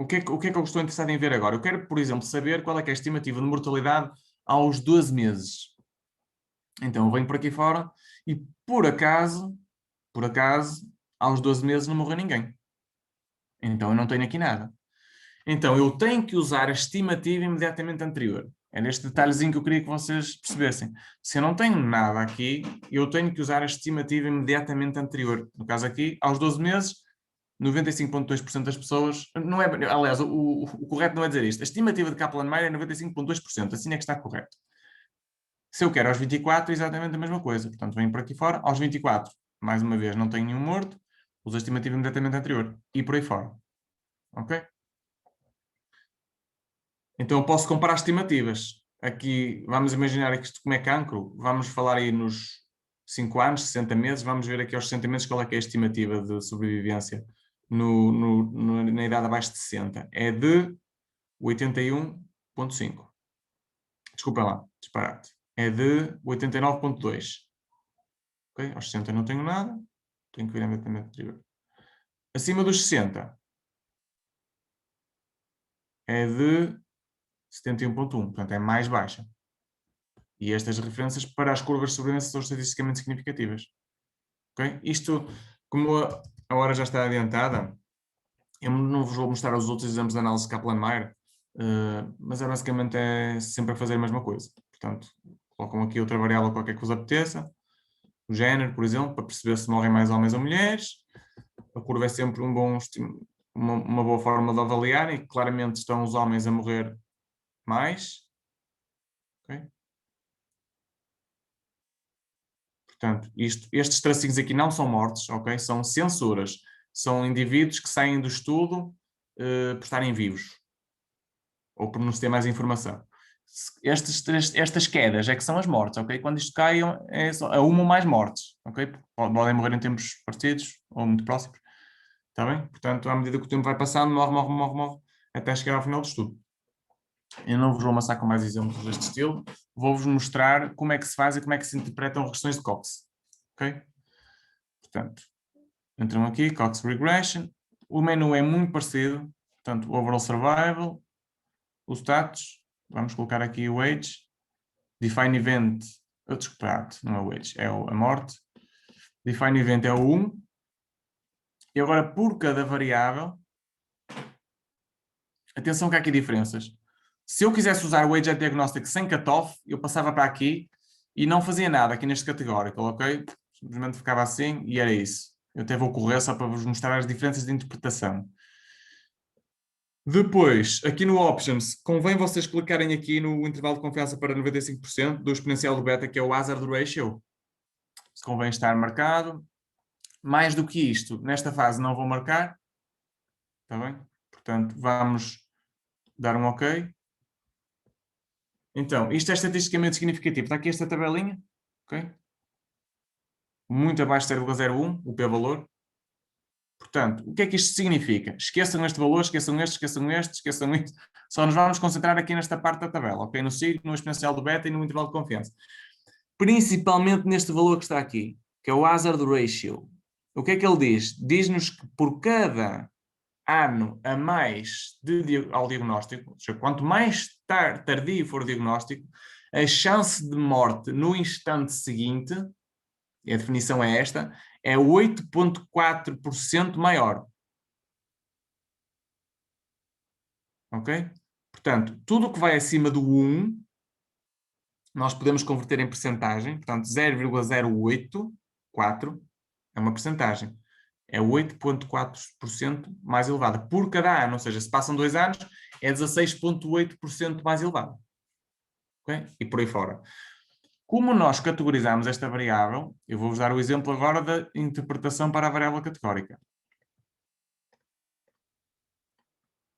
A: o que é que eu estou interessado em ver agora? Eu quero, por exemplo, saber qual é que é a estimativa de mortalidade aos 12 meses. Então, eu venho por aqui fora e, por acaso, aos 12 meses não morreu ninguém. Então, eu não tenho aqui nada. Então, eu tenho que usar a estimativa imediatamente anterior. É neste detalhezinho que eu queria que vocês percebessem. Se eu não tenho nada aqui, eu tenho que usar a estimativa imediatamente anterior. No caso aqui, aos 12 meses, 95,2% das pessoas... Não é, aliás, o correto não é dizer isto. A estimativa de Kaplan-Meier é 95,2%. Assim é que está correto. Se eu quero aos 24, exatamente a mesma coisa. Portanto, venho por aqui fora. Aos 24, mais uma vez, não tenho nenhum morto. Uso a estimativa imediatamente anterior. E por aí fora. Ok? Então eu posso comparar estimativas. Aqui, vamos imaginar que isto como é cancro, vamos falar aí nos 5 anos, 60 meses, vamos ver aqui aos 60 meses qual é que é a estimativa de sobrevivência na idade abaixo de 60. É de 81,5. Desculpa lá, disparate. É de 89,2. Ok? Aos 60 não tenho nada, tenho que ver imediatamente anterior. Acima dos 60 é de 71,1, portanto é mais baixa. E estas referências para as curvas de sobrevivência são estatisticamente significativas. Okay? Isto, como a hora já está adiantada, eu não vos vou mostrar os outros exames de análise Kaplan-Meier, mas basicamente sempre a fazer a mesma coisa. Portanto, colocam aqui outra variável qualquer que vos apeteça, o género, por exemplo, para perceber se morrem mais homens ou mulheres. A curva é sempre uma boa forma de avaliar, e claramente estão os homens a morrer mais. Okay? Portanto, estes tracinhos aqui não são mortes, ok? São censuras. São indivíduos que saem do estudo por estarem vivos. Ou por não se ter mais informação. Estas quedas é que são as mortes, ok? Quando isto cai, é uma ou mais mortes, ok? Podem morrer em tempos parecidos ou muito próximos. Está bem? Portanto, à medida que o tempo vai passando, morre, até chegar ao final do estudo. Eu não vos vou amassar com mais exemplos deste estilo. Vou-vos mostrar como é que se faz e como é que se interpretam regressões de Cox. Ok? Portanto, entram aqui, Cox Regression. O menu é muito parecido. Portanto, Overall Survival, o status, vamos colocar aqui o age, define event, desculpa, não é o age, é a morte. Define event é o 1. E agora, por cada variável, atenção que há aqui diferenças. Se eu quisesse usar o Age at Diagnostic sem cutoff, eu passava para aqui e não fazia nada aqui neste categórico, ok? Simplesmente ficava assim e era isso. Eu até vou correr só para vos mostrar as diferenças de interpretação. Depois, aqui no Options, convém vocês clicarem aqui no intervalo de confiança para 95% do exponencial do beta, que é o hazard ratio. Se convém estar marcado. Mais do que isto, nesta fase não vou marcar. Está bem? Portanto, vamos dar um OK. Então, isto é estatisticamente significativo. Está aqui esta tabelinha. Ok? Muito abaixo de 0,01, o p-valor. Portanto, o que é que isto significa? Esqueçam este valor, esqueçam este. Só nos vamos concentrar aqui nesta parte da tabela, ok? No signo, no exponencial do beta e no intervalo de confiança. Principalmente neste valor que está aqui, que é o hazard ratio. O que é que ele diz? Diz-nos que por cada ano a mais ao diagnóstico, ou seja, quanto mais tardio for o diagnóstico, a chance de morte no instante seguinte, e a definição é esta, é 8,4% maior. Ok? Portanto, tudo o que vai acima do 1, nós podemos converter em percentagem. Portanto, 0,084 é uma percentagem. É 8,4% mais elevada por cada ano. Ou seja, se passam 2 anos, é 16,8% mais elevada. Okay? E por aí fora. Como nós categorizamos esta variável, eu vou-vos dar o exemplo agora da interpretação para a variável categórica.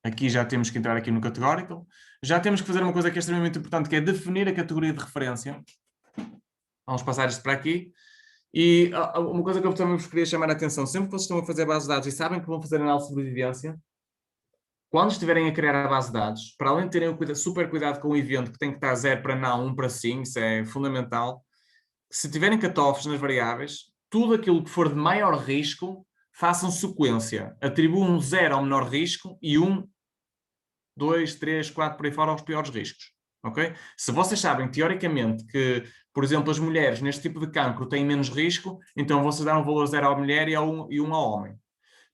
A: Aqui já temos que entrar aqui no categórico. Já temos que fazer uma coisa que é extremamente importante, que é definir a categoria de referência. Vamos passar isto para aqui. E uma coisa que eu também vos queria chamar a atenção, sempre que vocês estão a fazer bases de dados e sabem que vão fazer análise de sobrevivência, quando estiverem a criar a base de dados, para além de terem super cuidado com o evento, que tem que estar 0 para não, 1 para sim, isso é fundamental, se tiverem cutoffs nas variáveis, tudo aquilo que for de maior risco, façam sequência. Atribuam 0 ao menor risco e 1, 2, 3, 4, por aí fora aos piores riscos. Okay? Se vocês sabem, teoricamente, que, por exemplo, as mulheres neste tipo de cancro têm menos risco, então vocês dão um valor 0 à mulher e 1 ao homem.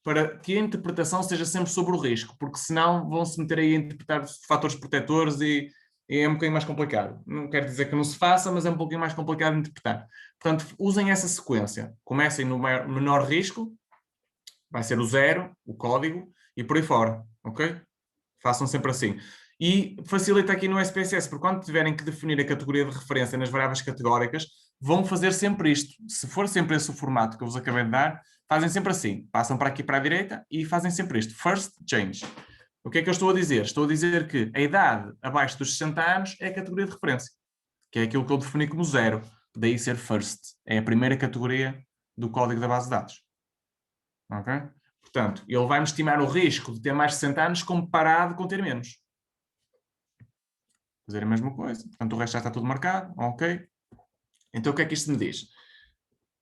A: Para que a interpretação seja sempre sobre o risco, porque senão vão-se meter aí a interpretar fatores protetores e é um bocadinho mais complicado. Não quero dizer que não se faça, mas é um pouquinho mais complicado de interpretar. Portanto, usem essa sequência. Comecem no menor risco, vai ser o 0, o código, e por aí fora, ok? Façam sempre assim. E facilita aqui no SPSS, porque quando tiverem que definir a categoria de referência nas variáveis categóricas, vão fazer sempre isto. Se for sempre esse o formato que eu vos acabei de dar, fazem sempre assim. Passam para aqui para a direita e fazem sempre isto. First change. O que é que eu estou a dizer? Estou a dizer que a idade abaixo dos 60 anos é a categoria de referência, que é aquilo que eu defini como 0. Daí ser first. É a primeira categoria do código da base de dados. Ok? Portanto, ele vai-me estimar o risco de ter mais de 60 anos comparado com ter menos. Fazer a mesma coisa. Portanto, o resto já está tudo marcado. Ok? Então, o que é que isto me diz?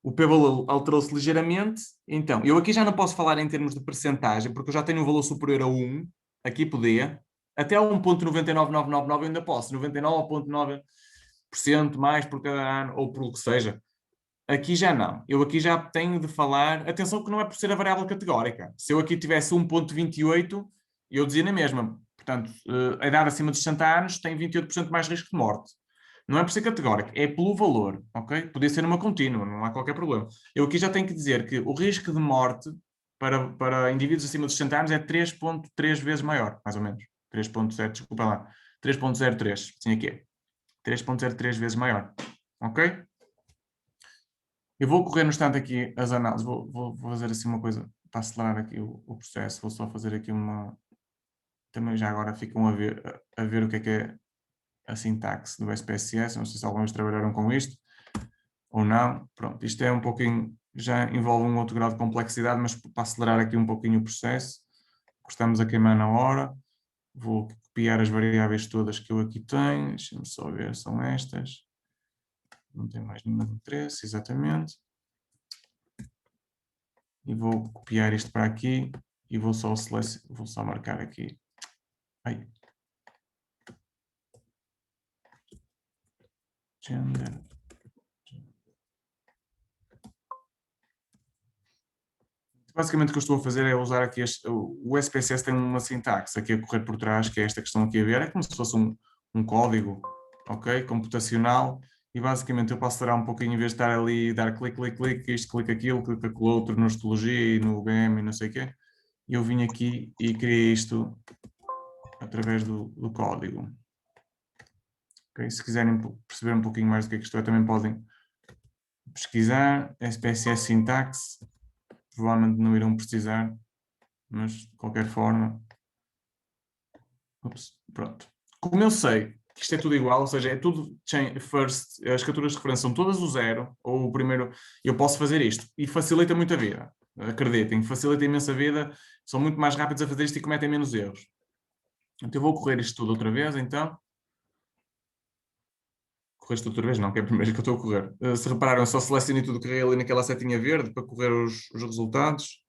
A: O p-valor alterou-se ligeiramente. Então, eu aqui já não posso falar em termos de percentagem, porque eu já tenho um valor superior a 1. Aqui podia. Até 1,99999 eu ainda posso. 99,9% mais por cada ano, ou por o que seja. Aqui já não. Eu aqui já tenho de falar... Atenção que não é por ser a variável categórica. Se eu aqui tivesse 1,28, eu dizia na mesma. Portanto, a idade acima dos 60 anos tem 28% mais risco de morte. Não é por ser categórico, é pelo valor, ok? Podia ser uma contínua, não há qualquer problema. Eu aqui já tenho que dizer que o risco de morte para indivíduos acima dos 60 anos é 3,3 vezes maior, mais ou menos. 3,0, desculpa lá. 3,03, assim aqui é. 3,03 vezes maior, ok? Eu vou correr no instante aqui as análises, vou fazer assim uma coisa para acelerar aqui o processo, vou só fazer aqui uma... Também já agora ficam a ver o que é a sintaxe do SPSS, não sei se alguns trabalharam com isto ou não. Pronto, isto é um pouquinho, já envolve um outro grau de complexidade, mas para acelerar aqui um pouquinho o processo, estamos a queimar na hora, vou copiar as variáveis todas que eu aqui tenho, deixa-me só ver, são estas, não tem mais nenhuma de interesse, exatamente, e vou copiar isto para aqui, e vou só marcar aqui, ai, gender. Basicamente o que eu estou a fazer é usar aqui o SPSS tem uma sintaxe aqui a correr por trás, que é esta questão aqui a ver, é como se fosse um código, ok, computacional, e basicamente eu posso acelerar um pouquinho em vez de estar ali e dar clique, clique, clique, isto, clique aquilo, clique aquilo outro, no histologia e no BM e não sei o quê, e eu vim aqui e criei isto através do código. Okay? Se quiserem perceber um pouquinho mais do que isto é, também podem pesquisar, SPSS sintaxe, provavelmente não irão precisar, mas de qualquer forma, pronto. Como eu sei que isto é tudo igual, ou seja, é tudo chain first, as capturas de referência são todas o 0, ou o primeiro, eu posso fazer isto, e facilita muito a vida, acreditem, facilita imenso a vida, são muito mais rápidos a fazer isto e cometem menos erros. Então eu vou correr isto tudo outra vez, então. Correste outra vez? Não, que é a primeira vez que eu estou a correr. Se repararam, eu só selecionei tudo, carreguei ali naquela setinha verde para correr os resultados.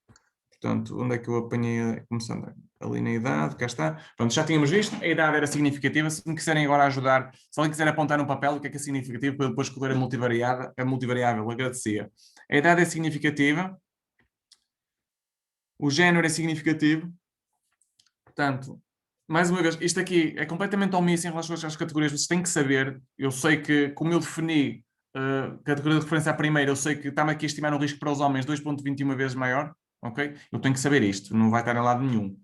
A: Portanto, onde é que eu apanhei, começando ali na idade, cá está. Pronto, já tínhamos visto, a idade era significativa. Se me quiserem agora ajudar, se alguém quiser apontar no papel o que é significativo para eu depois correr a multivariável, agradecia. A idade é significativa, o género é significativo, portanto, mais uma vez, isto aqui é completamente omisso em relação às categorias, vocês têm que saber, eu sei que, como eu defini categoria de referência à primeira, eu sei que está-me aqui a estimar um risco para os homens 2,21 vezes maior, ok? Eu tenho que saber isto, não vai estar em lado nenhum.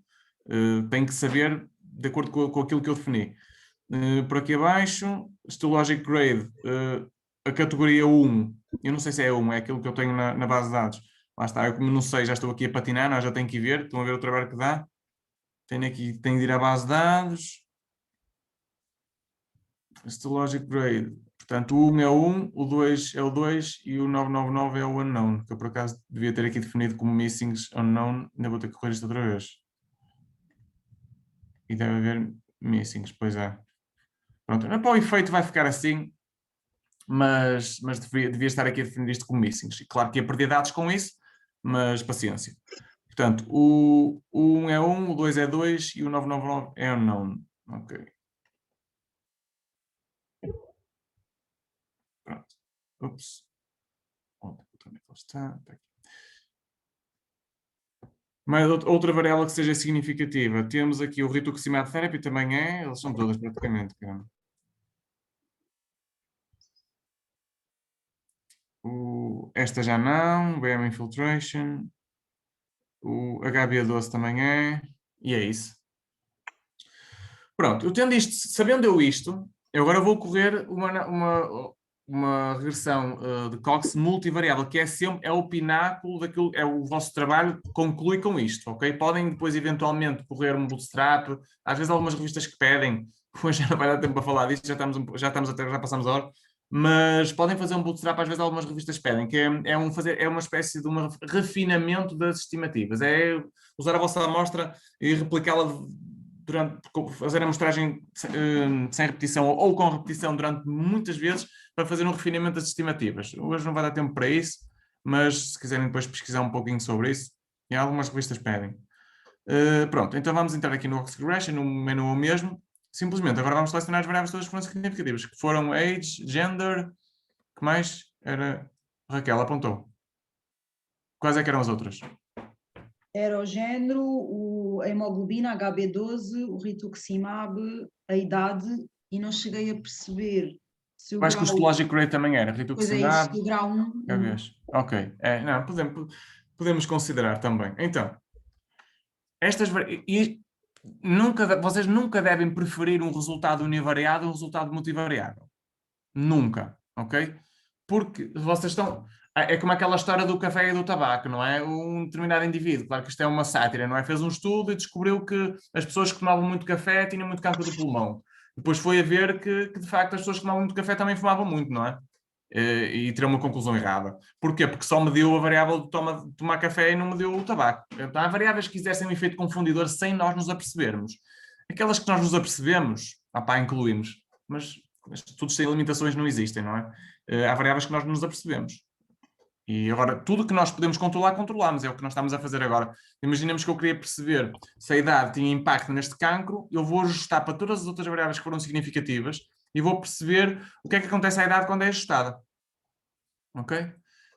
A: Tenho que saber de acordo com aquilo que eu defini. Por aqui abaixo, Histologic Grade, a categoria 1, eu não sei se é 1, é aquilo que eu tenho na base de dados. Lá está, eu como não sei, já estou aqui a patinar, já tenho que ir ver, estão a ver o trabalho que dá. Tenho de ir à base de dados. Histologic Grade. Portanto, o 1 é o 1, o 2 é o 2 e o 999 é o unknown, que eu por acaso devia ter aqui definido como missings unknown, ainda vou ter que correr isto outra vez. E deve haver missings, pois é. Pronto, para o efeito vai ficar assim, mas devia estar aqui a definir isto como missings. E claro que ia perder dados com isso, mas paciência. Portanto, o 1 é 1, o 2 é 2 e o 999 é unknown. Ok. Pronto. Ups. Onde é que ele está? Está aqui. Mas outra variável que seja significativa. Temos aqui o rituximab therapy, também é. Eles são todas praticamente. Esta já não. BM infiltration. O HbA12 também é. E é isso. Pronto, eu tendo isto, sabendo eu isto, eu agora vou correr uma regressão de Cox multivariável, que é sempre o pináculo daquilo, é o vosso trabalho, conclui com isto, ok? Podem depois eventualmente correr um bootstrap, às vezes algumas revistas que pedem, hoje já não vai dar tempo para falar disto, já passamos a hora, mas podem fazer um bootstrap, às vezes algumas revistas pedem, que é uma espécie de um refinamento das estimativas, é usar a vossa amostra e replicá-la fazer a amostragem sem repetição ou com repetição durante muitas vezes para fazer um refinamento das estimativas. Hoje não vai dar tempo para isso, mas se quiserem depois pesquisar um pouquinho sobre isso, e algumas revistas pedem. Pronto, então vamos entrar aqui no Ox Regression, no menu mesmo. Simplesmente, agora vamos selecionar as variáveis todas que foram significativas, que foram age, gender, que mais era... Raquel apontou. Quais é que eram as outras?
C: Era o género, a hemoglobina, HB12, o rituximab, a idade, e não cheguei a perceber se o
A: Eu acho que o histologic rate também era
C: Pois é isso,
A: rituximab.
C: o grau 1.
A: Ok, não, podemos considerar também. Então, vocês nunca devem preferir um resultado univariado a um resultado multivariável. Nunca, ok? Porque vocês estão... É como aquela história do café e do tabaco, não é? Um determinado indivíduo, claro que isto é uma sátira, não é? Fez um estudo e descobriu que as pessoas que tomavam muito café tinham muito câncer do pulmão. Depois foi a ver que de facto as pessoas que tomavam muito café também fumavam muito, não é? E tirou uma conclusão errada. Porquê? Porque só mediu a variável de tomar café e não mediu o tabaco. Então há variáveis que exercem um efeito confundidor sem nós nos apercebermos. Aquelas que nós nos apercebemos, incluímos, mas estudos sem limitações não existem, não é? Há variáveis que nós não nos apercebemos. E agora, tudo que nós podemos controlar, controlamos. É o que nós estamos a fazer agora. Imaginemos que eu queria perceber se a idade tinha impacto neste cancro, eu vou ajustar para todas as outras variáveis que foram significativas e vou perceber o que é que acontece à idade quando é ajustada. Ok?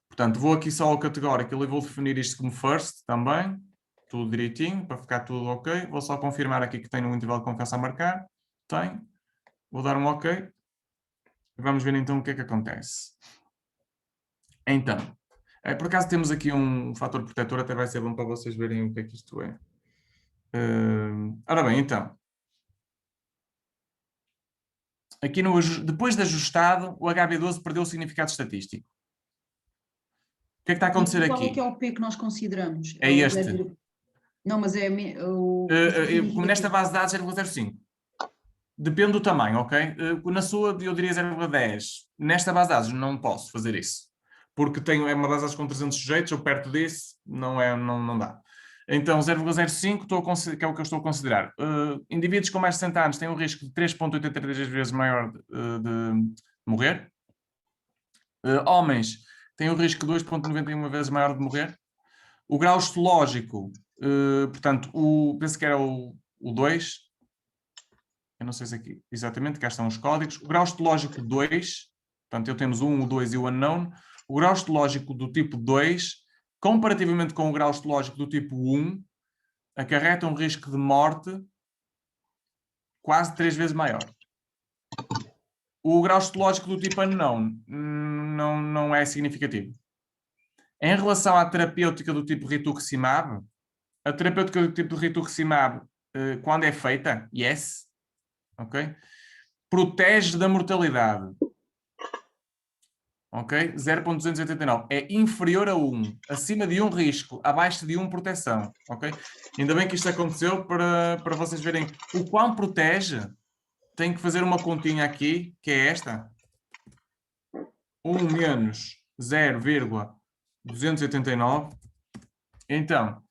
A: Portanto, vou aqui só ao categórico e vou definir isto como first também. Tudo direitinho, para ficar tudo ok. Vou só confirmar aqui que tenho um intervalo de confiança a marcar. Tenho. Vou dar um ok. Vamos ver então o que é que acontece. Então, por acaso temos aqui um fator protetor, até vai ser bom para vocês verem o que é que isto é. Ora bem, então. Aqui depois de ajustado, o HB12 perdeu o significado estatístico. O que é que está a acontecer aqui?
C: Qual é que é o P que nós consideramos?
A: É este.
C: Não, mas é o...
A: Nesta base de dados, 0,05. Depende do tamanho, ok? Na sua, eu diria 0,10. Nesta base de dados, não posso fazer isso. Porque é uma base de dados com 300 sujeitos, ou perto disso, não dá. Então, 0,05, que é o que eu estou a considerar. Indivíduos com mais de 60 anos têm um risco de 3,83 vezes maior de morrer. Homens têm um risco de 2,91 vezes maior de morrer. O grau histológico, portanto, penso que era o 2. Eu não sei se aqui, exatamente, cá estão os códigos. O grau histológico 2, portanto, temos o 1, o 2 e o unknown. O grau histológico do tipo 2, comparativamente com o grau histológico do tipo 1, acarreta um risco de morte quase 3 vezes maior. O grau histológico do tipo unknown não é significativo. Em relação à terapêutica do tipo rituximab, a terapêutica do tipo rituximab, quando é feita, yes, ok? Protege da mortalidade. Ok? 0,289. É inferior a 1. Acima de 1 risco. Abaixo de 1 proteção. Ok? Ainda bem que isto aconteceu para vocês verem o quão protege. Tenho que fazer uma continha aqui, que é esta. 1 menos 0,289. Então,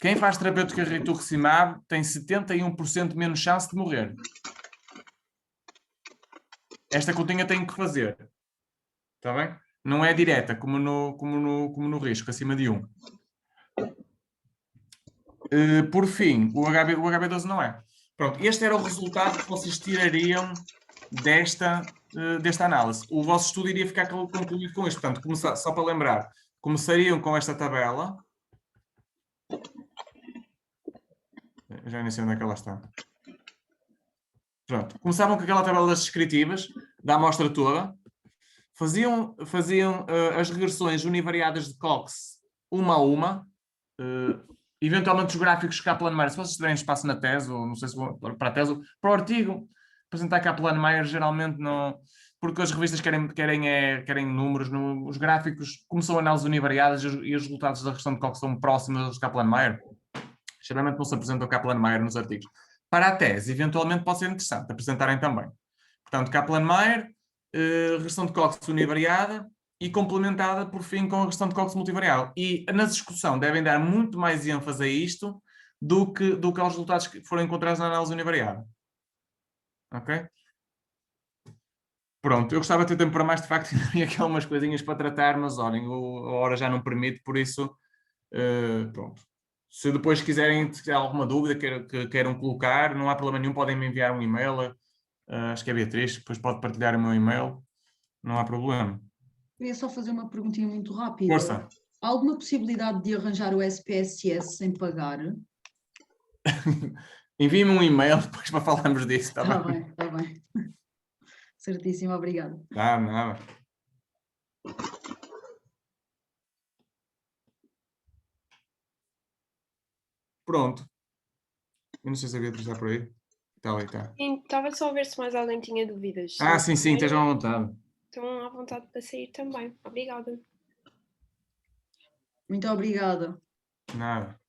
A: quem faz terapêutica rituximab tem 71% menos chance de morrer. Esta continha tenho que fazer. Está bem? Não é direta, como no risco, acima de 1. Por fim, o HB12 não é. Pronto, este era o resultado que vocês tirariam desta análise. O vosso estudo iria ficar concluído com isto. Portanto, só para lembrar, começariam com esta tabela. Já nem sei onde é que ela está. Pronto, começavam com aquela tabela das descritivas, da amostra toda. Faziam as regressões univariadas de Cox uma a uma, eventualmente os gráficos Kaplan-Meier, se vocês tiverem espaço na tese, ou não sei se para a tese, ou para o artigo, apresentar Kaplan-Meier geralmente não, porque as revistas querem números, os gráficos, como são análises univariadas e os resultados da regressão de Cox são próximos dos Kaplan-Meier, geralmente não se apresentam Kaplan-Meier nos artigos. Para a tese, eventualmente pode ser interessante apresentarem também. Portanto, Kaplan-Meier, regressão de Cox univariada e complementada, por fim, com a regressão de Cox multivariável. E na discussão devem dar muito mais ênfase a isto do que aos resultados que foram encontrados na análise univariada. Ok? Pronto, eu gostava de ter tempo para mais, de facto, tinha aqui algumas coisinhas para tratar, mas olhem, a hora já não permite, por isso, pronto. Se depois quiserem ter alguma dúvida que queiram colocar, não há problema nenhum, podem me enviar um e-mail. Acho que é Beatriz, depois pode partilhar o meu e-mail, não há problema.
C: Eu ia só fazer uma perguntinha muito rápida.
A: Força.
C: Há alguma possibilidade de arranjar o SPSS sem pagar?
A: Envie-me um e-mail depois para falarmos disso, está
C: Está
A: bem?
C: bem, está bem. Certíssimo, obrigada.
A: Nada. Pronto. Eu não sei se a Beatriz está por aí. Está ali, está.
B: Sim, estava só a ver se mais alguém tinha dúvidas.
A: Sim, estejam à vontade.
B: Estão à vontade para sair também. Obrigada.
C: Muito obrigada.
A: Nada.